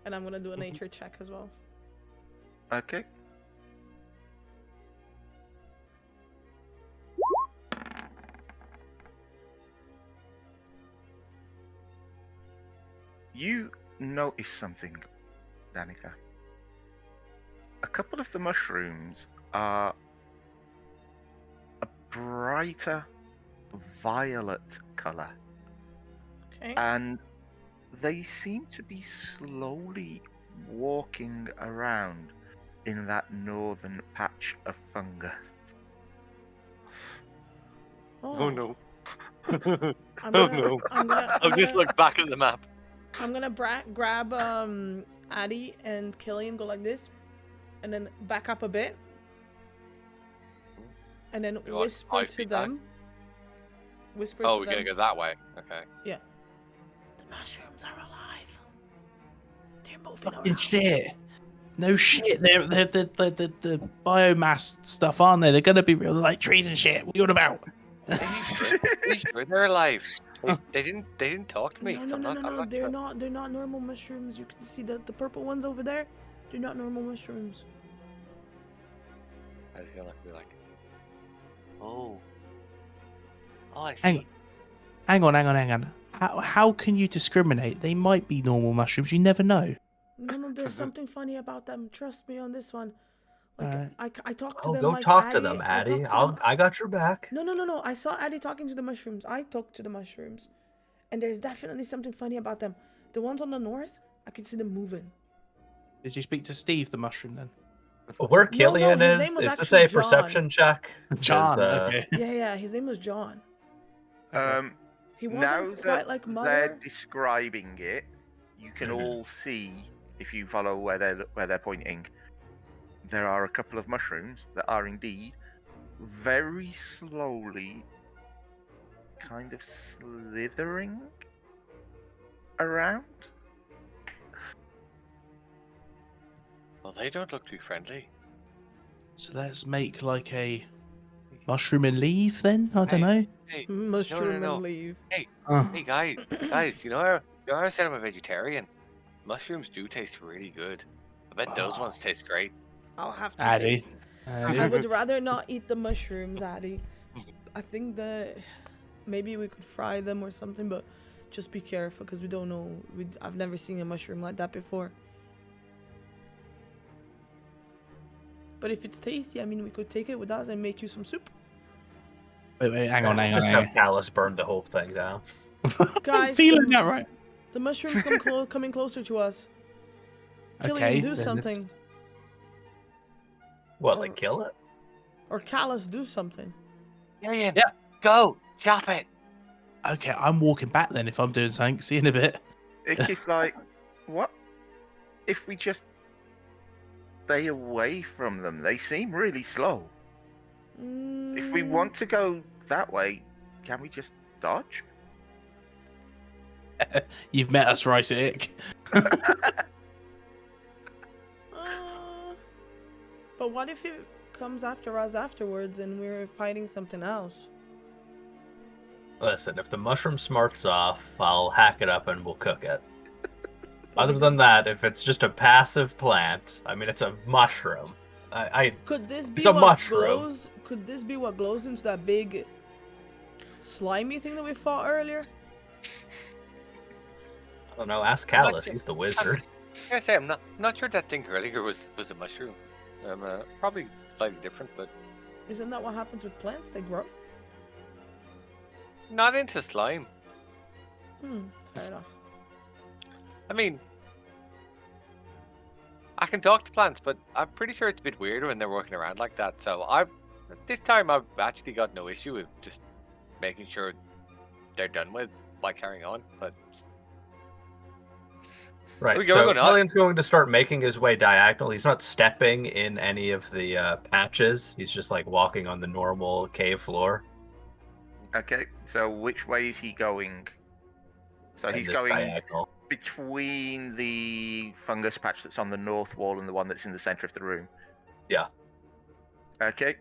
D: And I'm gonna do a nature check as well.
A: Okay. You notice something, Danika. A couple of the mushrooms are a brighter violet color,
D: Okay.
A: and they seem to be slowly walking around in that northern patch of fungus.
E: Oh no.
D: I'm
E: Oh
D: gonna,
E: no.
D: I'm
E: I'll just
D: gonna,
E: look back at the map.
D: I'm gonna grab Addie and Killian, go like this, and then back up a bit, and then
E: You're like
D: whisper
E: 5
D: to
E: feet back?
D: them. Whisper
E: Oh,
D: to
E: we're
D: them.
E: gonna go that way. Okay.
D: Yeah. The mushrooms are alive. They're moving
B: Fucking
D: around.
B: shit. No shit. They're the biomass stuff, aren't they? They're gonna be real like trees and shit. What are you on about?
E: Are you sure they're alive? They didn't talk to me,
D: No,
E: so
D: no, no,
E: I'm
D: no,
E: not
D: no. They're
E: sure.
D: not. They're not normal mushrooms. You can see the purple ones over there. They're not normal mushrooms.
E: I feel like we're like, oh, I
B: Hang
E: see.
B: Hang on. How can you discriminate? They might be normal mushrooms. You never know.
D: No, there's something funny about them. Trust me on this one. Like
B: Alright.
D: I talked to
C: Oh,
D: them
C: go
D: like
C: talk
D: Addie.
C: to them,
D: I
C: Addie.
D: talked to them.
C: I got your back.
D: No. I saw Addie talking to the mushrooms. I talked to the mushrooms, and there's definitely something funny about them. The ones on the north, I can see them moving.
B: Did you speak to Steve the mushroom then?
C: Where Killian
D: his
C: is
D: name was
C: this
D: actually
C: a
D: John.
C: perception check? 'Cause,
B: John. Okay.
D: Yeah. His name was John. He
A: Now
D: wasn't
A: that
D: quite like
A: they're
D: Mother.
A: describing it, you can all see, if you follow where they're pointing, there are a couple of mushrooms that are indeed very slowly kind of slithering around.
E: Well, they don't look too friendly.
B: So let's make like a mushroom and leave then. I don't know.
E: Hey,
D: Mushroom
E: no.
D: and leave.
E: Hey,
B: Oh.
E: hey, guys, you know how I said I'm a vegetarian? Mushrooms do taste really good. I bet those ones taste great.
D: I'll have to
B: Addie.
D: take. I would rather not eat the mushrooms, Addie. I think that maybe we could fry them or something, but just be careful because we don't know. I've never seen a mushroom like that before. But if it's tasty, I mean, we could take it with us and make you some soup.
B: Wait, hang on.
C: Just have Callus burn the whole thing down.
D: Guys,
B: I'm feeling that right.
D: The mushrooms coming closer to us. Killian,
B: Okay.
D: do
B: then
D: something.
C: What, like kill it?
D: Or Callus, do something.
E: Yeah.
B: Yeah.
E: Go, chop it.
B: Okay, I'm walking back then if I'm doing something. See you in a bit.
A: It's like, what? If we just stay away from them, they seem really slow. If we want to go that way, can we just dodge?
B: You've met us, right, Ick?
D: But what if it comes after us afterwards and we're fighting something else?
C: Listen, if the mushroom smarts off, I'll hack it up and we'll cook it. Other than that, if it's just a passive plant, I mean, it's a mushroom.
D: Could this be
C: It's a
D: what
C: mushroom.
D: glows? Could this be what glows into that big slimy thing that we fought earlier?
C: I don't know. Ask Callus. He's the wizard.
E: I say I'm not sure that thing earlier was a mushroom. Probably slightly different, but
D: Isn't that what happens with plants? They grow.
E: not into slime.
D: Fair enough.
E: I mean, I can talk to plants, but I'm pretty sure it's a bit weird when they're walking around like that. So this time I've actually got no issue with just making sure they're done with by carrying on. But
C: Right.
E: we go,
C: So
E: we're going up.
C: Killian's going to start making his way diagonal. He's not stepping in any of the patches. He's just like walking on the normal cave floor.
A: Okay, so which way is he going? So
C: and
A: he's
C: just
A: going
C: diagonal.
A: between the fungus patch that's on the north wall and the one that's in the center of the room.
C: Yeah.
A: Okay.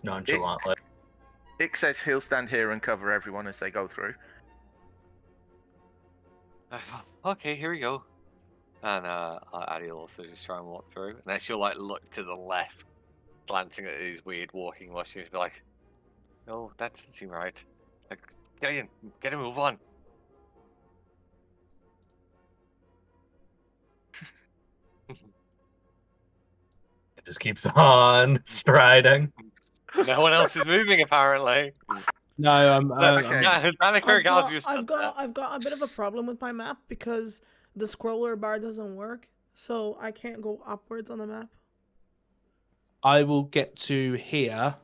C: Nonchalantly.
A: Ick says he'll stand here and cover everyone as they go through.
E: Okay, here we go. And Addie will also just try and walk through, and then she'll like look to the left, glancing at these weird walking mushrooms, be like, "No, that doesn't seem right. Like, Killian, get a move on."
C: It just keeps on striding.
E: No one else is moving apparently.
B: No, I'm.
A: Okay.
D: I've got a bit of a problem with my map because the scroller bar doesn't work, so I can't go upwards on the map.
B: I will get to here,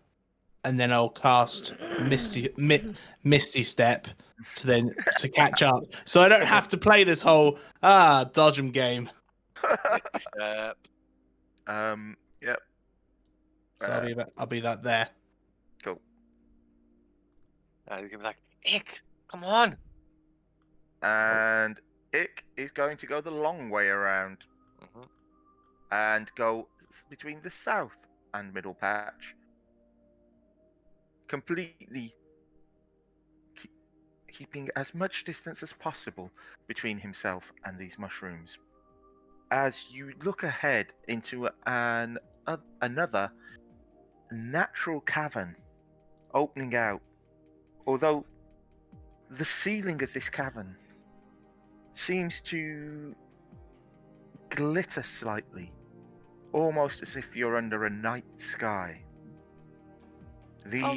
B: and then I'll cast Misty Step to catch up, so I don't have to play this whole dodge 'em game.
E: Step.
A: Yep.
B: So I'll be that there.
A: Cool.
E: Addie's gonna be like, "Ick, come on!"
A: And Ick is going to go the long way around and go between the south and middle patch. Completely keeping as much distance as possible between himself and these mushrooms. As you look ahead into another natural cavern opening out, although the ceiling of this cavern seems to glitter slightly, almost as if you're under a night sky.
D: How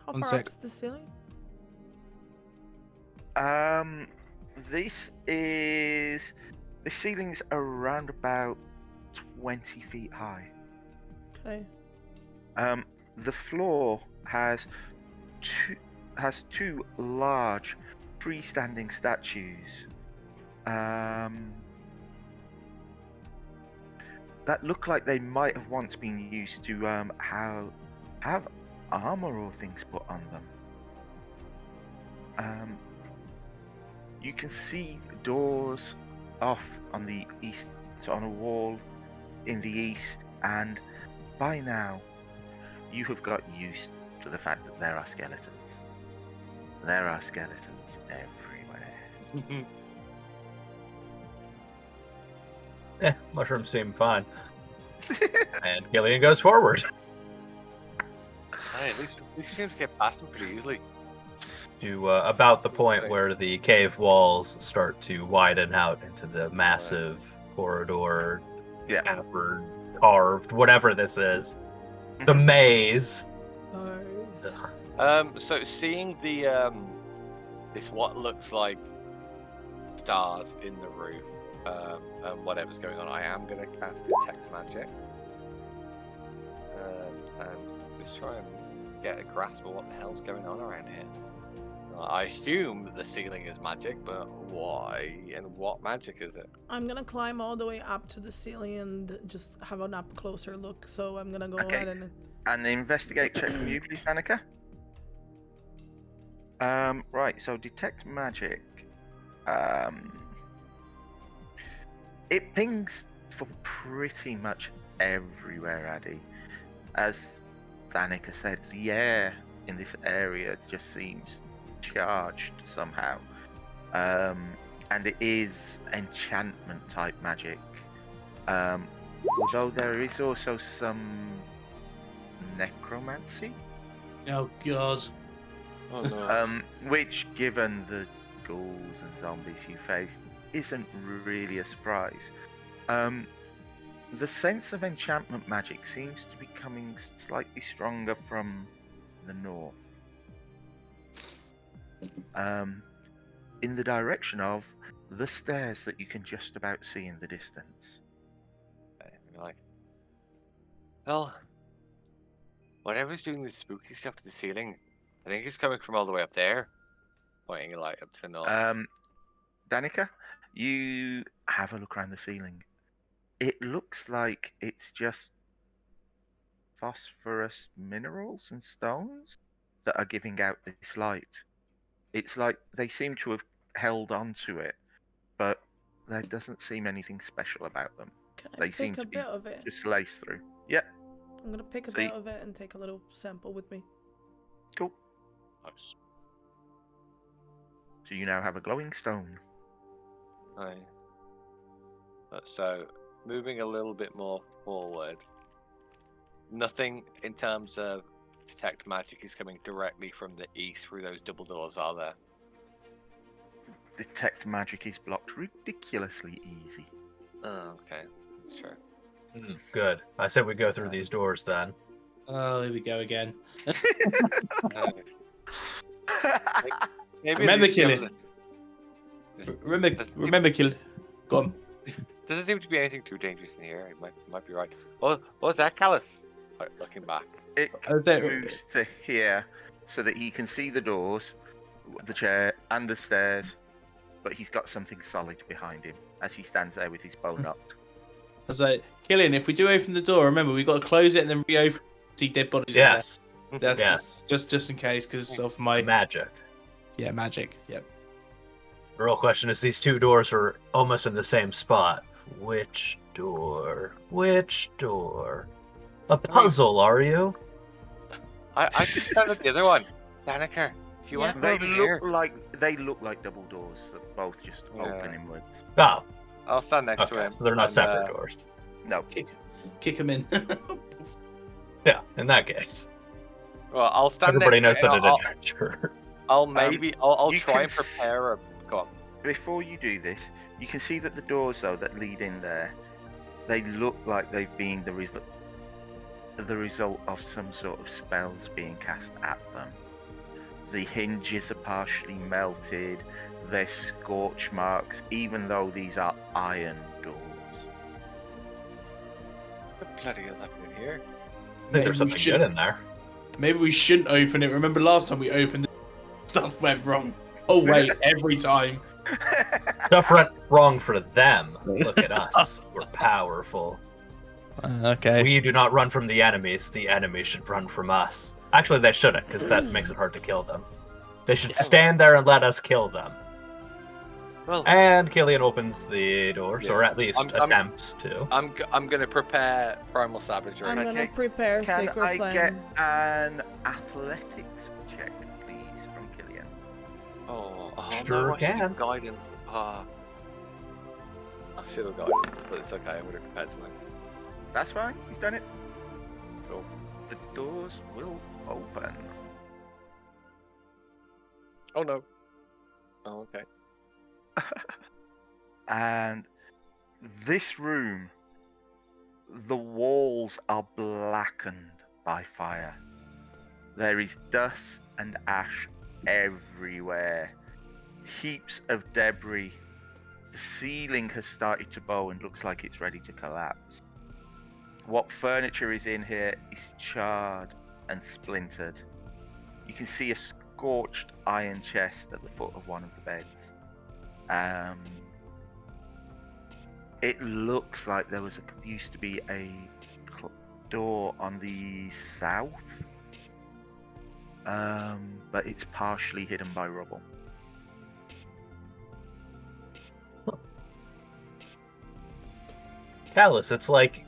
B: One
D: far
B: sec.
D: up is the ceiling?
A: The ceiling's around about 20 feet high.
D: Okay.
A: The floor has two large freestanding statues that look like they might have once been used to have armor or things put on them. You can see doors off on the east, on a wall in the east, and by now you have got used to the fact that there are skeletons. There are skeletons everywhere.
C: Mushrooms seem fine. And Killian goes forward.
E: Hey, at least we seem to get past them pretty easily.
C: To about the point where the cave walls start to widen out into the massive corridor,
A: Yeah.
C: cavern, carved, whatever this is. The maze.
D: Nice.
E: So seeing the this what looks like stars in the roof, and whatever's going on, I am gonna cast detect magic, and just try and get a grasp of what the hell's going on around here. I assume the ceiling is magic, but why and what magic is it?
D: I'm gonna climb all the way up to the ceiling and just have an up closer look. So I'm gonna go
A: Okay.
D: ahead and.
A: An investigate check from you, please, Danika. Right, so detect magic. It pings for pretty much everywhere, Addie. As Danika said, the air in this area just seems charged somehow. And it is enchantment type magic. Although there is also some necromancy,
B: Oh god.
E: Oh no.
A: which, given the ghouls and zombies you faced, isn't really a surprise. The sense of enchantment magic seems to be coming slightly stronger from the north. In the direction of the stairs that you can just about see in the distance.
E: Right. Well, whatever's doing this spooky stuff to the ceiling, I think it's coming from all the way up there. Pointing a light up to the north.
A: Danika, you have a look around the ceiling. It looks like it's just phosphorus minerals and stones that are giving out this light. It's like they seem to have held on to it, but there doesn't seem anything special about them.
D: Can I
A: They
D: pick
A: seem
D: a
A: to be
D: bit of it?
A: just laced through. Yep,
D: I'm gonna pick a
A: So
D: bit
A: you-
D: of it and take a little sample with me.
A: cool.
E: Nice.
A: So you now have a glowing stone.
E: Right. So, moving a little bit more forward. Nothing in terms of detect magic is coming directly from the east through those double doors, are there?
A: Detect magic is blocked ridiculously easy.
E: Oh, okay. That's true.
C: Good. I said we go through these doors then.
B: Oh, here we go again.
E: Maybe
B: Remember,
E: at least some of
B: Killian.
E: the-
B: Remember, kill. Go on.
E: Doesn't seem to be anything too dangerous in here. You might be right. What was that, Callus? Oh, looking back.
A: It
B: there-
A: moves to here so that he can see the doors, the chair, and the stairs, but he's got something solid behind him as he stands there with his bow knocked.
B: I was like, Killian, if we do open the door, remember we've got to close it and then reopen. See dead bodies. in there.
C: Yes.
B: That's
C: Yes.
B: just in case because of my
C: Magic.
B: magic. Yep.
C: The real question is these two doors are almost in the same spot. Which door? Which door? A puzzle, are you?
E: I just found the other one. Danika, if you want to
A: They
E: go over here,
A: look like double doors that both just open inwards.
C: Oh,
E: I'll stand next to
C: okay.
E: him.
C: So they're not
E: and,
C: separate doors.
A: No.
B: Kick him in.
C: Yeah, in that case.
E: Well, I'll stand
C: Everybody
E: next
C: knows
E: to
C: that
E: him.
C: an adventure.
E: I'll
A: you
E: try
A: can
E: and prepare a. Go on.
A: Before you do this, you can see that the doors though that lead in there, they look like they've been the result of some sort of spells being cast at them. The hinges are partially melted, there's scorch marks, even though these are iron doors.
E: What the bloody hell happened here?
C: I think there's something good in there.
B: Maybe we shouldn't open it. Remember last time we opened it, stuff went wrong. Oh wait, every time.
C: Stuff went wrong for them. Look at us. We're powerful.
B: Okay.
C: We do not run from the enemies. The enemies should run from us. Actually, they shouldn't, because that makes it hard to kill them. They should stand there and let us kill them.
E: Well,
C: And Killian opens the doors, or
E: Yeah.
C: at least
E: I'm-
C: attempts to.
E: I'm gonna prepare primal savagery.
D: I'm gonna
A: Okay,
D: prepare
A: Can
D: sacred
A: I
D: flame.
A: get an athletics check, please, from Killian?
E: Oh
C: Sure
E: no, I should
C: can.
E: have guidance. I should have guidance, but it's okay. I would have prepared something.
A: That's fine, he's done it.
E: Cool.
A: The doors will open.
E: Oh no. Oh, okay.
A: And this room, the walls are blackened by fire. There is dust and ash everywhere. Heaps of debris. The ceiling has started to bow and looks like it's ready to collapse. What furniture is in here is charred and splintered. You can see a scorched iron chest at the foot of one of the beds. It looks like there used to be a door on the south, but it's partially hidden by rubble.
C: Callus, it's like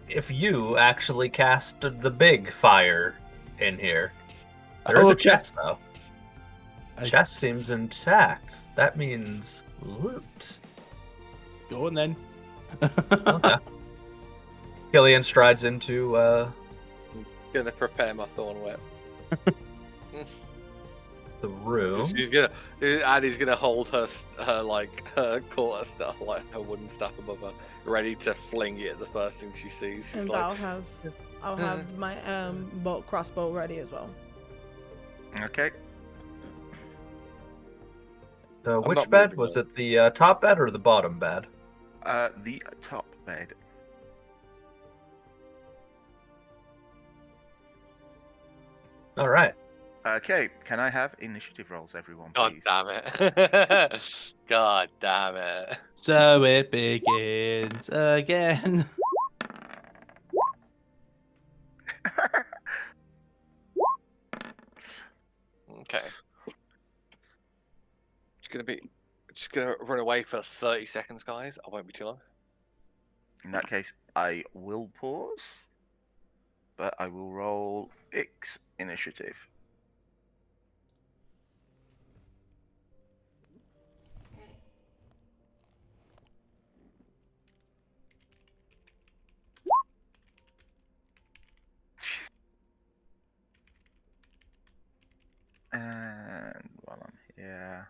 C: if you actually cast the big fire in here. There is a
B: Okay.
C: chest, though. Chest seems intact. That means loot.
B: Go on then.
C: Okay. Killian strides into
E: Gonna prepare my thorn whip.
C: the room.
E: Addie's gonna hold her quarter staff, like her wooden staff above her, ready to fling it at the first thing she sees. She's
D: And
E: like,
D: I'll have my crossbow ready as well.
A: Okay.
C: Which
E: not
C: bed?
E: moving
C: Was
E: on.
C: it the top bed or the bottom bed?
A: The top bed.
C: All right.
A: Okay, can I have initiative rolls, everyone,
E: God
A: please?
E: damn it! God damn it!
B: So it begins again.
E: Okay. Just gonna run away for 30 seconds, guys. I won't be too long.
A: In that case, I will pause, but I will roll X initiative. And while I'm here,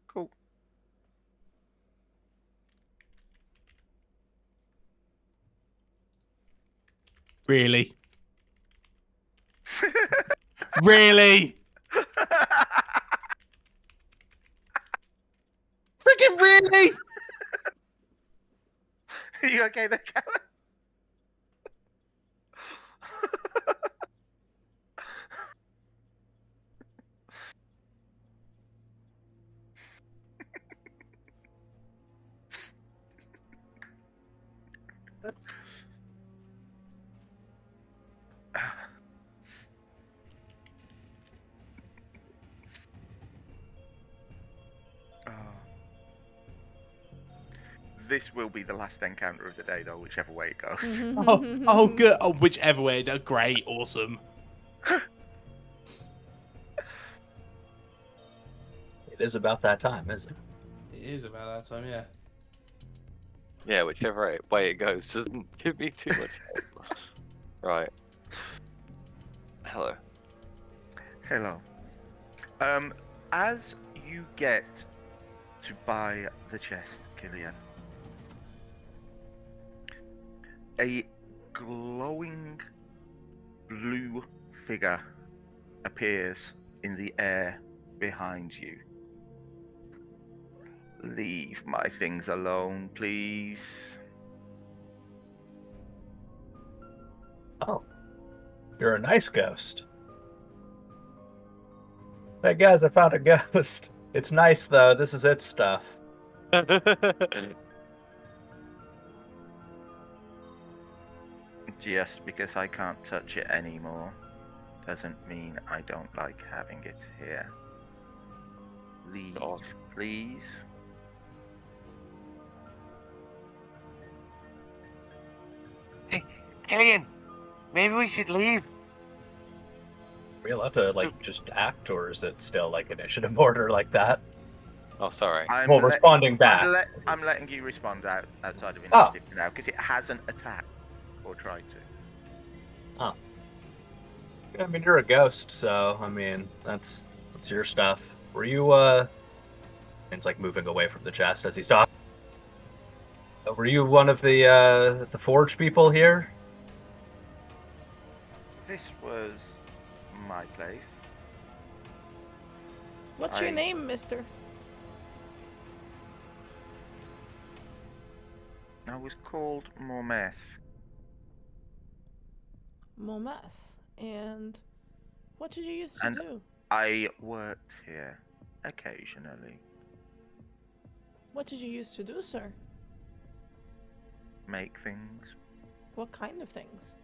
A: cool.
B: Really? Really? Freaking really?
A: Are you okay there, Callus? Oh. This will be the last encounter of the day, though, whichever way it goes.
B: Oh, good. Oh, whichever way. Great. Awesome.
C: It is about that time, isn't it?
B: It is about that time, yeah.
E: Yeah, whichever way it goes doesn't give me too much hope. Right. Hello.
A: Hello. As you get to buy the chest, Killian, a glowing blue figure appears in the air behind you. Leave my things alone, please.
C: Oh. You're a nice ghost. Hey guys, I found a ghost. It's nice though. This is its stuff.
A: Just because I can't touch it anymore doesn't mean I don't like having it here. Leave,
E: God.
A: please.
E: Hey, Killian, maybe we should leave.
C: Are we allowed to just act, or is it still like initiative order like that?
E: Oh, sorry.
C: Well, responding back.
A: I'm letting you respond outside of
C: Oh.
A: initiative now because it hasn't attacked or tried to.
C: I mean, you're a ghost, so I mean that's your stuff. Were you it's like moving away from the chest as he stopped. Were you one of the forge people here?
A: This was my place.
D: What's your name, mister?
A: I was called Mormes.
D: Momes. And what did you used to
A: And-
D: do?
A: I worked here occasionally.
D: What did you used to do, sir?
A: Make things,
D: What kind of things?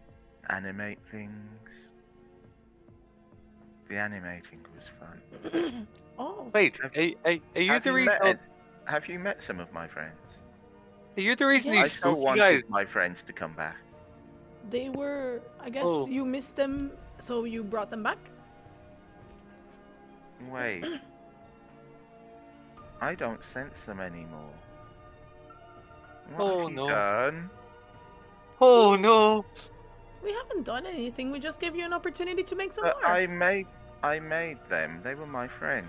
A: animate things. The animating was fun.
D: Oh,
E: Wait, are you
A: Have
E: the
A: you
E: reason?
A: met have you met some of my friends?
E: You're the reason
D: Yes.
A: I
E: these
A: so
E: spooky
A: wanted
E: guys.
A: my friends to come back.
D: They were. I guess
E: Oh.
D: you missed them, so you brought them back.
A: Wait. I don't sense them anymore. What
E: Oh,
A: have you
E: no.
A: done?
E: Oh no!
D: We haven't done anything. We just gave you an opportunity to make some
A: But
D: more.
A: I made them. They were my friends.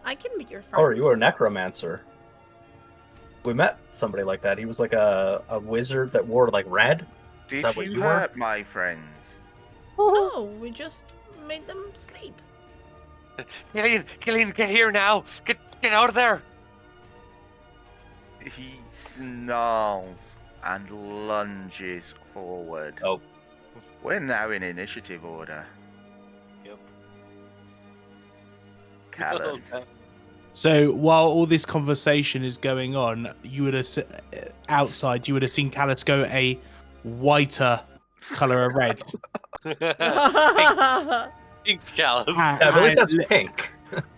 D: I can be your friend.
C: Oh, you were a necromancer. We met somebody like that. He was like a wizard that wore like red.
A: Did
C: that what
A: you
C: you were?
A: hurt my friends?
D: No, we just made them sleep.
E: Killian, get here now! Get out of there!
A: He snarls and lunges forward.
C: Oh.
A: We're now in initiative order.
E: Yep.
A: Callus.
E: Okay.
B: So while all this conversation is going on, you would have outside. You would have seen Callus go a whiter color of red.
E: Pink Callus.
B: Ah.
C: Yeah, I believe
B: And
C: that's
B: li-
C: pink.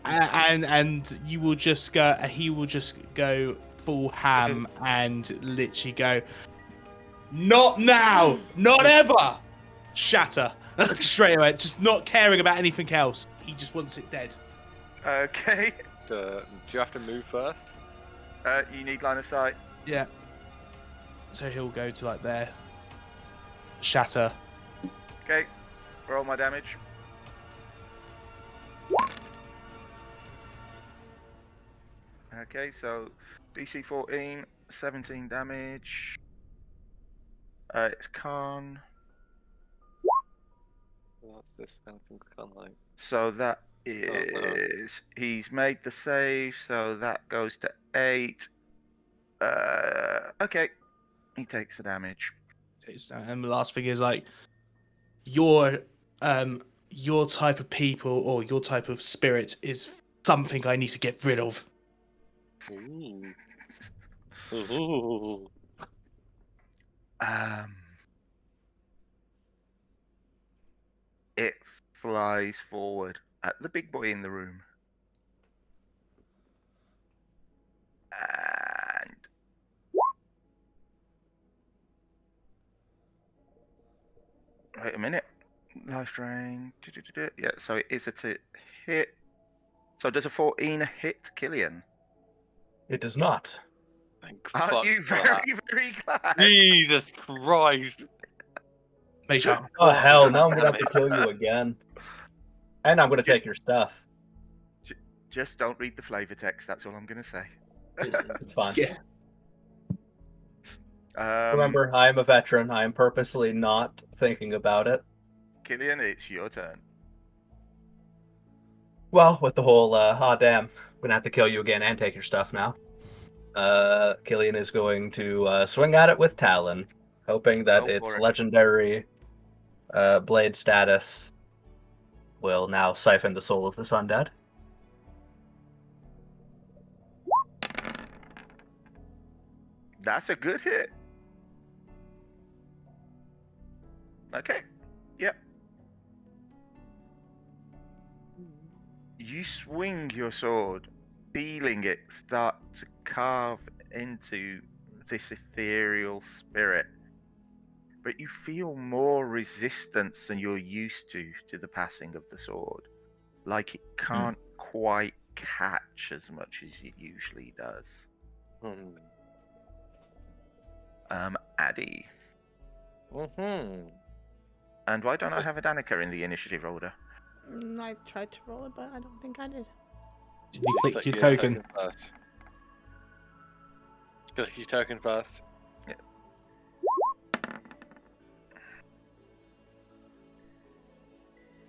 B: and you will just go. He will just go full ham and literally go. Not now. Not ever. Shatter straight away. Just not caring about anything else. He just wants it dead.
A: Okay.
E: Do you have to move first?
A: You need line of sight.
B: Yeah. So he'll go to like there. Shatter.
A: Okay. Roll my damage. Okay, so DC 14, 17 damage. It's Khan.
E: What's this spell thing gone like?
A: So that is he's made the save, so that goes to 8. Okay. He takes the damage.
B: And the last thing is like your type of people or your type of spirit is something I need to get rid of.
E: Ooh. Ooh.
A: It flies forward at the big boy in the room. And wait a minute. Life drain. Yeah, so it is a hit. So does a 14 hit Killian?
C: It does not.
E: Thank
A: Aren't
E: fuck
A: you
E: for
A: very,
E: that.
A: very glad?
E: Jesus Christ!
B: Make sure.
C: Oh
E: What
C: hell,
E: is
C: now I'm
E: that
C: gonna have to kill you again. And I'm gonna take your stuff.
A: Just don't read the flavor text. That's all I'm going to say.
C: It's fine.
B: Yeah.
C: Remember, I am a veteran. I am purposely not thinking about it.
A: Killian, it's your turn.
C: Well, with the whole, damn, I'm gonna have to kill you again and take your stuff now. Killian is going to swing at it with Talon, hoping that
A: Go
C: its
A: for it.
C: legendary blade status will now siphon the soul of this undead.
A: That's a good hit. Okay. Yep. You swing your sword, feeling it start to carve into this ethereal spirit. But you feel more resistance than you're used to the passing of the sword. Like it can't quite catch as much as it usually does. Addie.
E: Mm-hmm.
A: And why don't I have a Danika in the initiative order?
D: I tried to roll it, but I don't think I did.
B: Did you click your token?
E: First. Click your token first.
A: Yeah.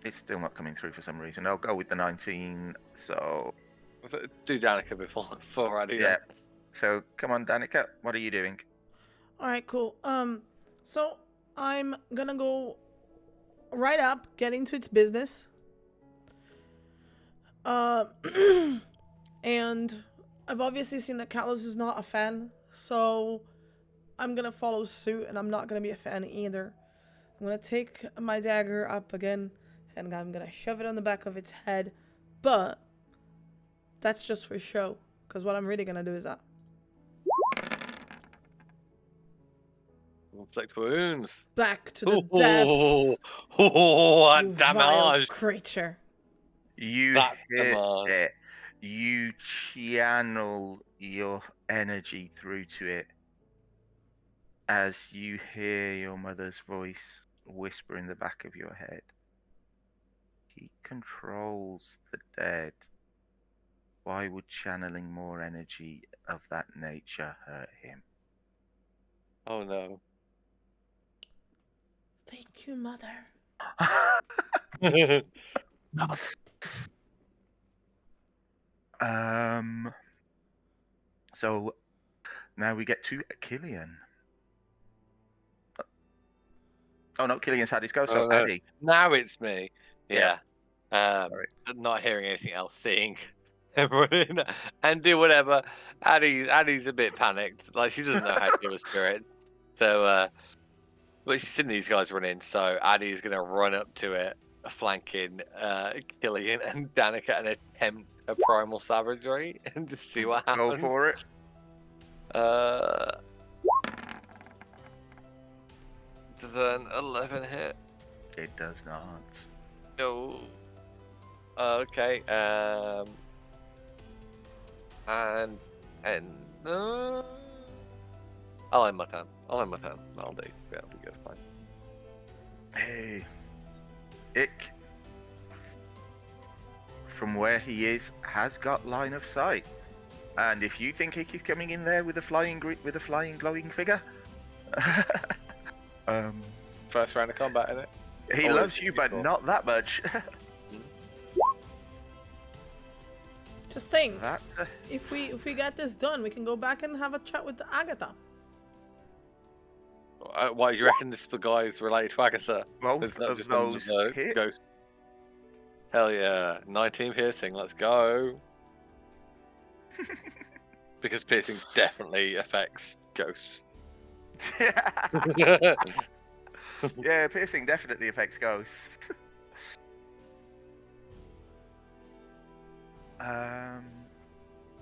A: It's still not coming through for some reason. I'll go with the 19. So
E: Do Danika before I do
A: yeah.
E: that.
A: So come on, Danika. What are you doing?
D: All right, cool. So I'm gonna go right up, get into its business. And I've obviously seen that Callus is not a fan, so I'm gonna follow suit, and I'm not gonna be a fan either. I'm gonna take my dagger up again, and I'm gonna shove it on the back of its head, but that's just for show, Because what I'm really gonna do is that.
E: Inflict wounds.
D: Back to the depths.
E: What
D: You vile
E: damage!
D: creature.
A: You
E: That
A: hit
E: damage.
A: it. You channel your energy through to it as you hear your mother's voice whisper in the back of your head. He controls the dead. Why would channeling more energy of that nature hurt him?
E: Oh no.
D: Thank you, mother.
A: So now we get to Killian. Oh no, Killian's had his go, so
E: Oh, no.
A: Addie.
E: Now it's me.
A: Yeah.
E: Yeah.
A: Sorry.
E: Not hearing anything else, seeing everyone in and do whatever. Addie's a bit panicked. Like she doesn't know how to deal with spirits. So but she's seen these guys run in, so Addie's gonna run up to it, flanking Killian and Danika and attempt a primal savagery and just see what happens.
A: Go for it.
E: Does an 11 hit?
A: It does not.
E: No. Okay. And I'll end my turn. That'll do. That'll be good. Fine.
A: Hey, Ick, from where he is, has got line of sight. And if you think Ick is coming in there with a flying glowing figure,
E: First round of combat, isn't it?
A: he
E: Or
A: loves
E: is it
A: you, but
E: before?
A: not that much.
D: Just think,
A: That
D: if we get this done, we can go back and have a chat with Agatha.
E: Why do you reckon this for guys related to Agatha?
A: both
E: It's not
A: of
E: just one
A: those
E: the
A: hit.
E: ghost. Hell yeah, 19 piercing. Let's go. Because piercing definitely affects ghosts.
A: Yeah, piercing definitely affects ghosts.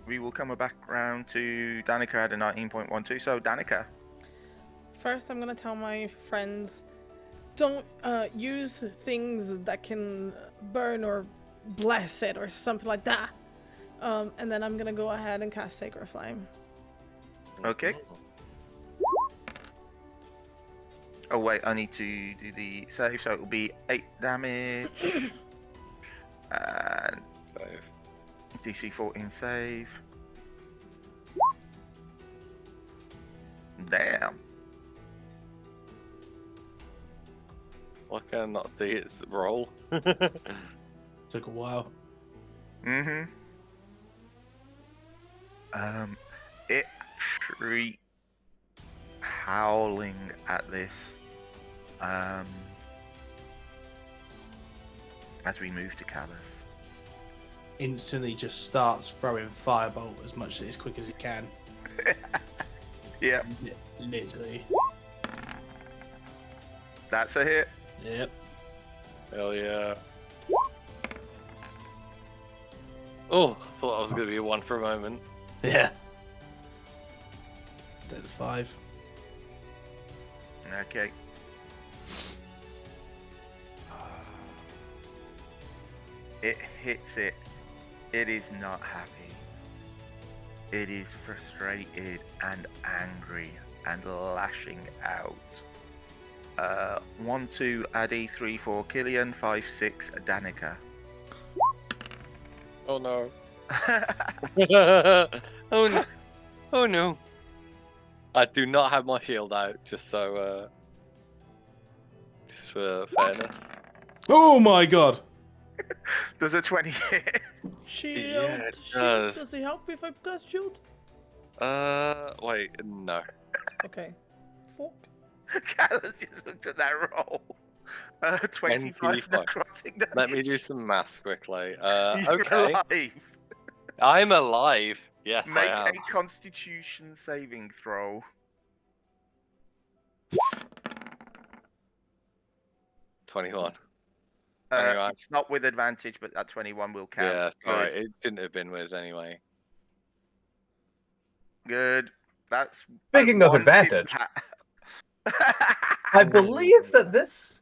A: We will come back round to Danika at a 19.12. So Danika,
D: First, I'm gonna tell my friends, don't use things that can burn or bless it or something like that. And then I'm gonna go ahead and cast Sacred Flame.
A: okay. Oh wait, I need to do the save, so it will be 8 damage. And
E: So,
A: DC 14 save. Damn.
E: why can I not see its roll?
B: Took a while.
A: Mm-hmm. It shriek howling at this. As we move to Callus.
B: Instantly just starts throwing firebolt as quick as he can.
A: Yeah,
B: Literally.
A: that's a hit.
B: Yep.
E: Hell yeah. Oh, I thought I was going to be a 1 for a moment.
B: Yeah. Take the 5.
A: Okay. It hits it. It is not happy. It is frustrated and angry and lashing out. 1, 2, Addie, 3, 4, Killian, 5, 6, Danika.
E: Oh no. Oh no. Oh no. I do not have my shield out, just so, just for fairness.
B: Oh my god!
A: Does a 20 hit?
D: Shield,
E: Yeah, it
D: shield.
E: does.
D: Does it help if I cast shield?
E: Wait, no.
D: Okay. Fuck.
A: Callus just looked at that roll. 25
E: 25.
A: necrotic damage.
E: Let me do some maths quickly.
A: You're
E: Okay.
A: alive.
E: I'm alive. Yes,
A: Make
E: I am.
A: a Constitution saving throw.
E: 21. 21.
A: It's not with advantage, but that 21 will count.
E: Yeah,
A: Good.
E: alright. It didn't have been with anyway.
A: Good. That's.
C: Speaking of advantage, I believe that this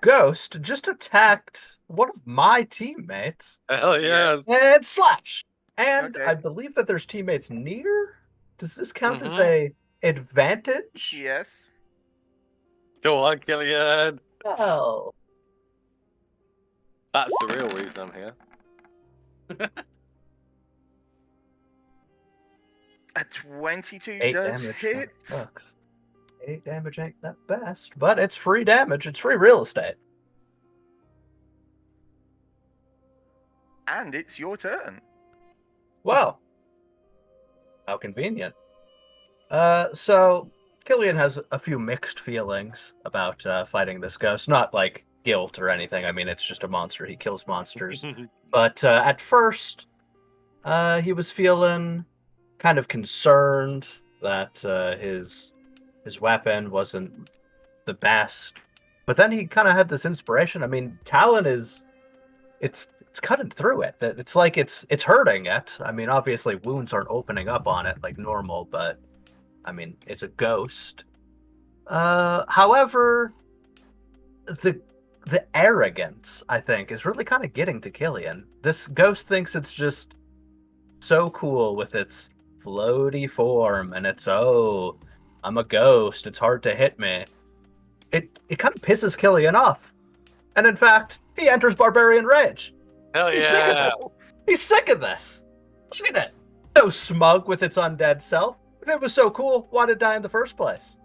C: ghost just attacked one of my teammates
E: Hell
A: Yeah.
E: yes.
C: and slash. And
A: Okay.
C: I believe that there's teammates near. Does this count as
E: Mhm.
C: a advantage?
A: Yes.
E: Go on, Killian.
C: Oh.
E: That's the real reason I'm here.
A: A 22
C: 8
A: does
C: damage.
A: hit.
C: Sucks. 8 damage ain't the best, but it's free damage. It's free real estate.
A: And it's your turn.
C: Well, how convenient. So Killian has a few mixed feelings about fighting this ghost. Not like guilt or anything. I mean, it's just a monster. He kills monsters. But at first, he was feeling kind of concerned that his weapon wasn't the best. But then he kind of had this inspiration. I mean, Talon is it's cutting through it. It's like it's hurting it. I mean, obviously wounds aren't opening up on it like normal, but I mean, it's a ghost. However, the arrogance, I think, is really kind of getting to Killian. This ghost thinks it's just so cool with its floaty form, and it's, oh, I'm a ghost, it's hard to hit me. It kind of pisses Killian off. And in fact, he enters Barbarian Rage.
E: Hell
C: He's sick of
E: yeah.
C: it. He's sick of this. Look at it. So smug with its undead self. If it was so cool, why did it die in the first place?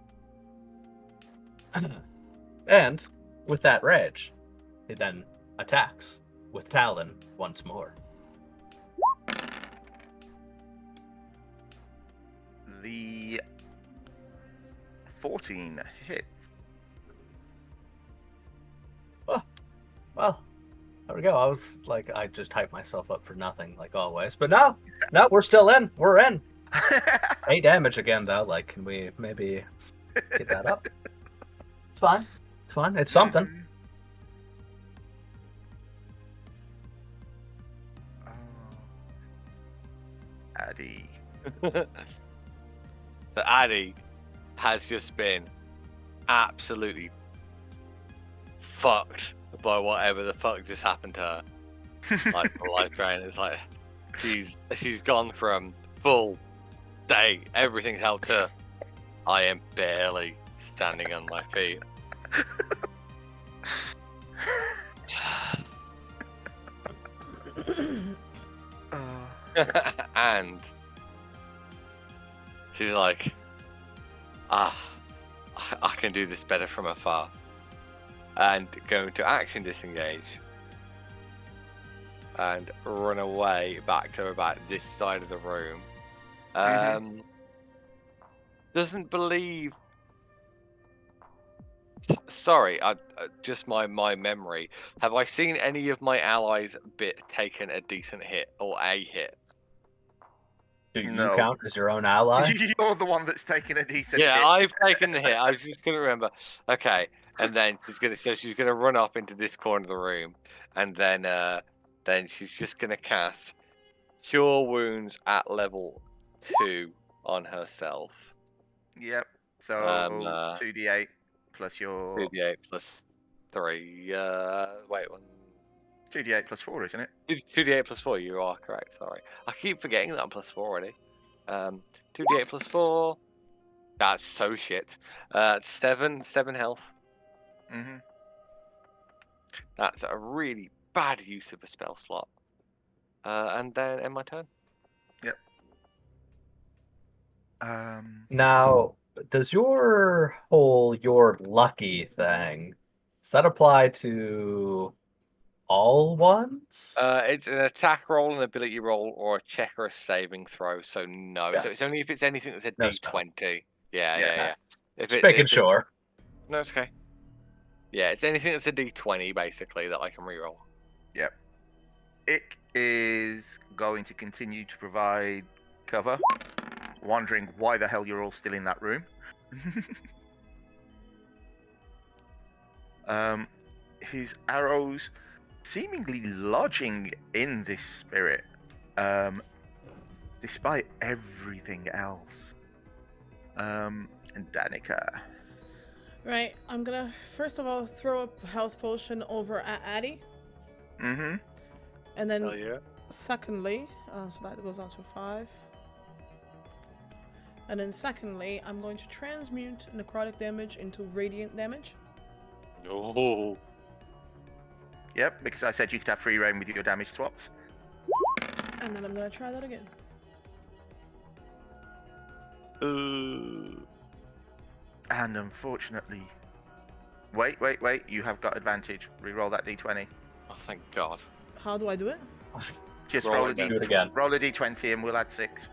C: And with that rage, he then attacks with Talon once more.
A: The 14 hits.
C: Well, there we go. I was like, I just hyped myself up for nothing, like always. But no, we're still in. We're in. 8 damage again, though. Like, can we maybe get that up? It's fine. It's fine. It's something.
A: Oh. Addie.
E: So Addie has just been absolutely fucked by whatever the fuck just happened to her. Like the life drain. It's like she's gone from full day, everything's helped her. I am barely standing on my feet. And she's like, I can do this better from afar. And going to action disengage and run away back to about this side of the room. Doesn't believe. Sorry, just my memory. Have I seen any of my allies taken a decent hit or a hit?
C: Do you
A: No.
C: count as your own ally?
A: You're the one that's taking a decent
E: Yeah,
A: hit.
E: I've taken the hit. I was just gonna remember. Okay, and then she's gonna run off into this corner of the room, and then she's just gonna cast Cure Wounds at level 2 on herself.
A: Yep. So 2d8 plus your
E: 2d8 plus 3. Wait,
A: 2d8 plus 4, isn't it?
E: 2d8 plus 4. You are correct. Sorry, I keep forgetting that I'm plus 4 already. 2d8 plus 4. That's so shit. 7 health.
A: Mm-hmm.
E: That's a really bad use of a spell slot. And then end my turn.
A: Yep.
C: Now, does your lucky thing, does that apply to all ones?
E: It's an attack roll, an ability roll, or a check or a saving throw. So no.
C: Yeah.
E: So it's only if it's anything that's a
C: No spell.
E: D20. Yeah.
A: Yeah.
C: Just making sure.
E: No, it's okay. Yeah, it's anything that's a D20 basically that I can reroll.
A: Yep. Ick is going to continue to provide cover, wondering why the hell you're all still in that room. His arrows seemingly lodging in this spirit, despite everything else. And Danika.
D: Right, I'm gonna first of all throw a health potion over at Addie,
A: Mm-hmm.
D: and then
E: Hell yeah.
D: secondly, so that goes down to 5. And then secondly, I'm going to transmute necrotic damage into radiant damage.
E: Oh.
A: Yep, because I said you could have free reign with your damage swaps.
D: And then I'm gonna try that again.
A: And unfortunately... Wait, you have got advantage. Reroll that d20.
E: Oh, thank God.
D: How do I do it?
A: Just
E: Roll
A: roll a
E: it again.
C: Do it again.
A: roll a d20 and we'll add 6.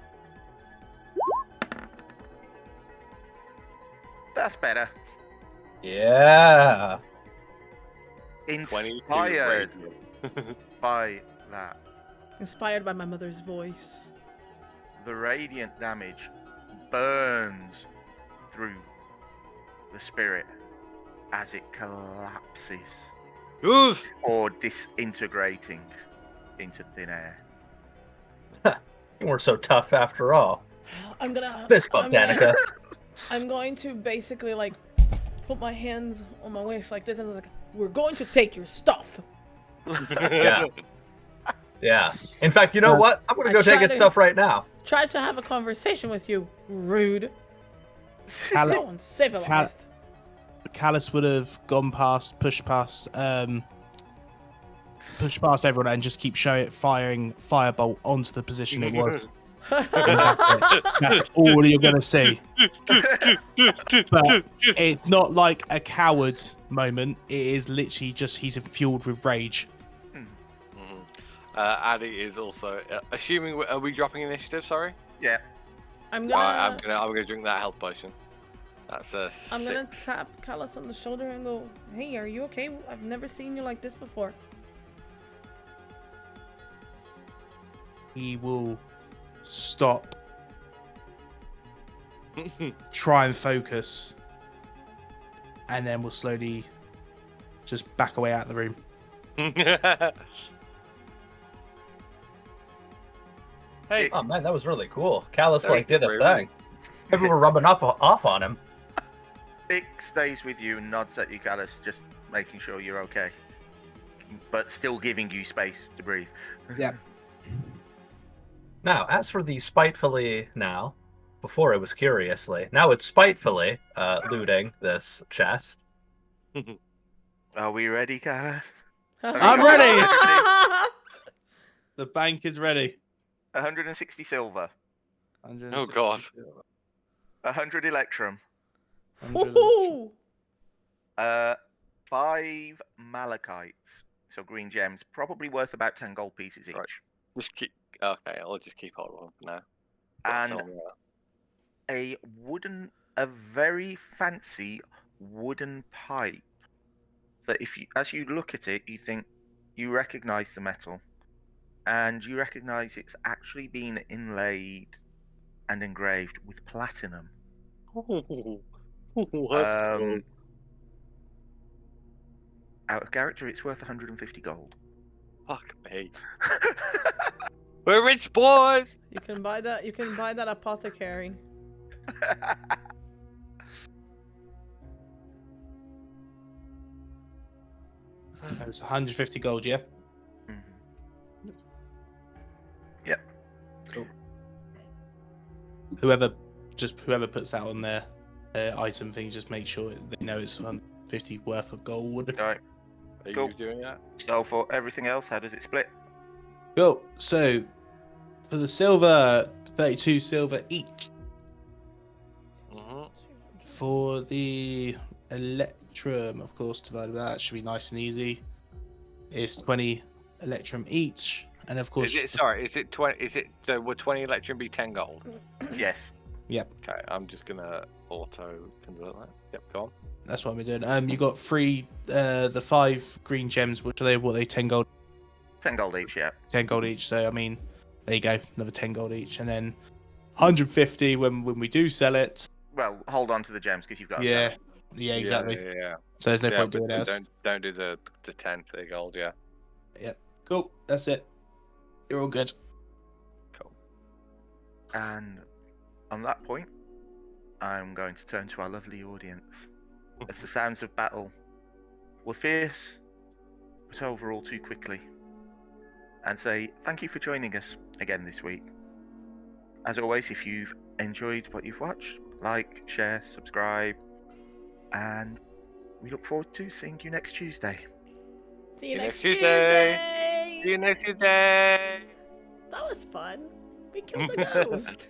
A: That's better.
C: Yeah.
E: 22
A: Inspired
E: radiant.
A: by that.
D: Inspired by my mother's voice.
A: The radiant damage burns through the spirit as it collapses
E: Oof!
A: or disintegrating into thin air.
C: You weren't so tough after all.
D: I'm gonna.
C: Fist bump,
D: I'm gonna-
C: Danika.
D: I'm going to basically like put my hands on my waist like this and it's like, we're going to take your stuff.
C: Yeah. Yeah. In fact, you know what? I'm gonna
D: I
C: go take
D: tried
C: its
D: to-
C: stuff right now.
D: Try to have a conversation with you, rude.
B: Callus,
D: So uncivilized.
B: Callus would have gone past, pushed past everyone and just keep firing firebolt onto the position it was. And that's it. That's all you're gonna see. But it's not like a coward moment. It is literally just he's fueled with rage.
E: Addie is also assuming. Are we dropping initiative? Sorry.
A: Yeah.
D: I'm
E: I'm
D: gonna.
E: gonna drink that health potion. That's a 6.
D: I'm gonna tap Callus on the shoulder and go, "Hey, are you okay? I've never seen you like this before."
B: He will stop, try and focus, and then we'll slowly just back away out of the room.
E: Hey,
C: Oh man, that was really cool. Callus
A: Very
C: like did a
E: true.
C: thing. People were rubbing off on him.
A: Vic stays with you and nods at you, Callus, just making sure you're okay. But still giving you space to breathe.
B: Yep.
C: Now, as for the spitefully now, before it was curiously, now it's spitefully
A: looting
C: this chest.
A: Are we ready, Callus?
B: I'm ready. The bank is ready.
A: 160 silver,
B: 160
E: Oh, God.
B: silver,
A: 100 electrum,
B: 100
D: Woohoo!
A: 5 malachites, so green gems, probably worth about 10 gold pieces each.
E: Right. just keep. Okay, I'll just keep hold of them for now. Got
A: And
E: some,
A: a very fancy wooden pipe that as you look at it, you recognize the metal, and you recognize it's actually been inlaid and engraved with platinum.
E: What's cool?
A: Out of character, it's worth 150 gold.
E: Fuck me. We're rich boys.
D: You can buy that. You can buy that apothecary.
B: It's 150 gold, yeah?
A: Mhm. Yep.
B: Whoever puts that on their item thing, just make sure they know it's 150 worth of gold.
A: All right.
E: Are
A: Cool.
E: you doing that?
A: So for everything else, how does it split?
B: Cool. So for the silver, 32 silver each.
E: Mm-hmm.
B: For the electrum, of course, divided by that should be nice and easy. It's 20 electrum each, and of course,
E: Is it 20? Is it so? Would 20 electrum be 10 gold?
A: Yes.
E: Okay, I'm just gonna auto convert that. Yep, go on.
B: that's what we're doing. You got the 5 green gems, which are what they 10 gold,
A: 10 gold each, yeah.
B: 10 gold each. So I mean, there you go, another 10 gold each, and then 150 when we do sell it.
A: Well, hold on to the gems because you've got to
B: Yeah,
A: sell it.
B: yeah, exactly.
E: Yeah.
B: So there's no point
E: but
B: doing else.
E: don't do the 10 for the gold. Yeah.
B: Cool, that's it. You're all good.
E: Cool.
A: And on that point, I'm going to turn to our lovely audience. As the sounds of battle were fierce, but over all too quickly, and say thank you for joining us again this week. As always, if you've enjoyed what you've watched, like, share, subscribe, and we look forward to seeing you next Tuesday.
D: See you
E: See you
D: next
E: next Tuesday.
D: Tuesday.
E: See you next Tuesday.
D: That was fun. We killed the ghost.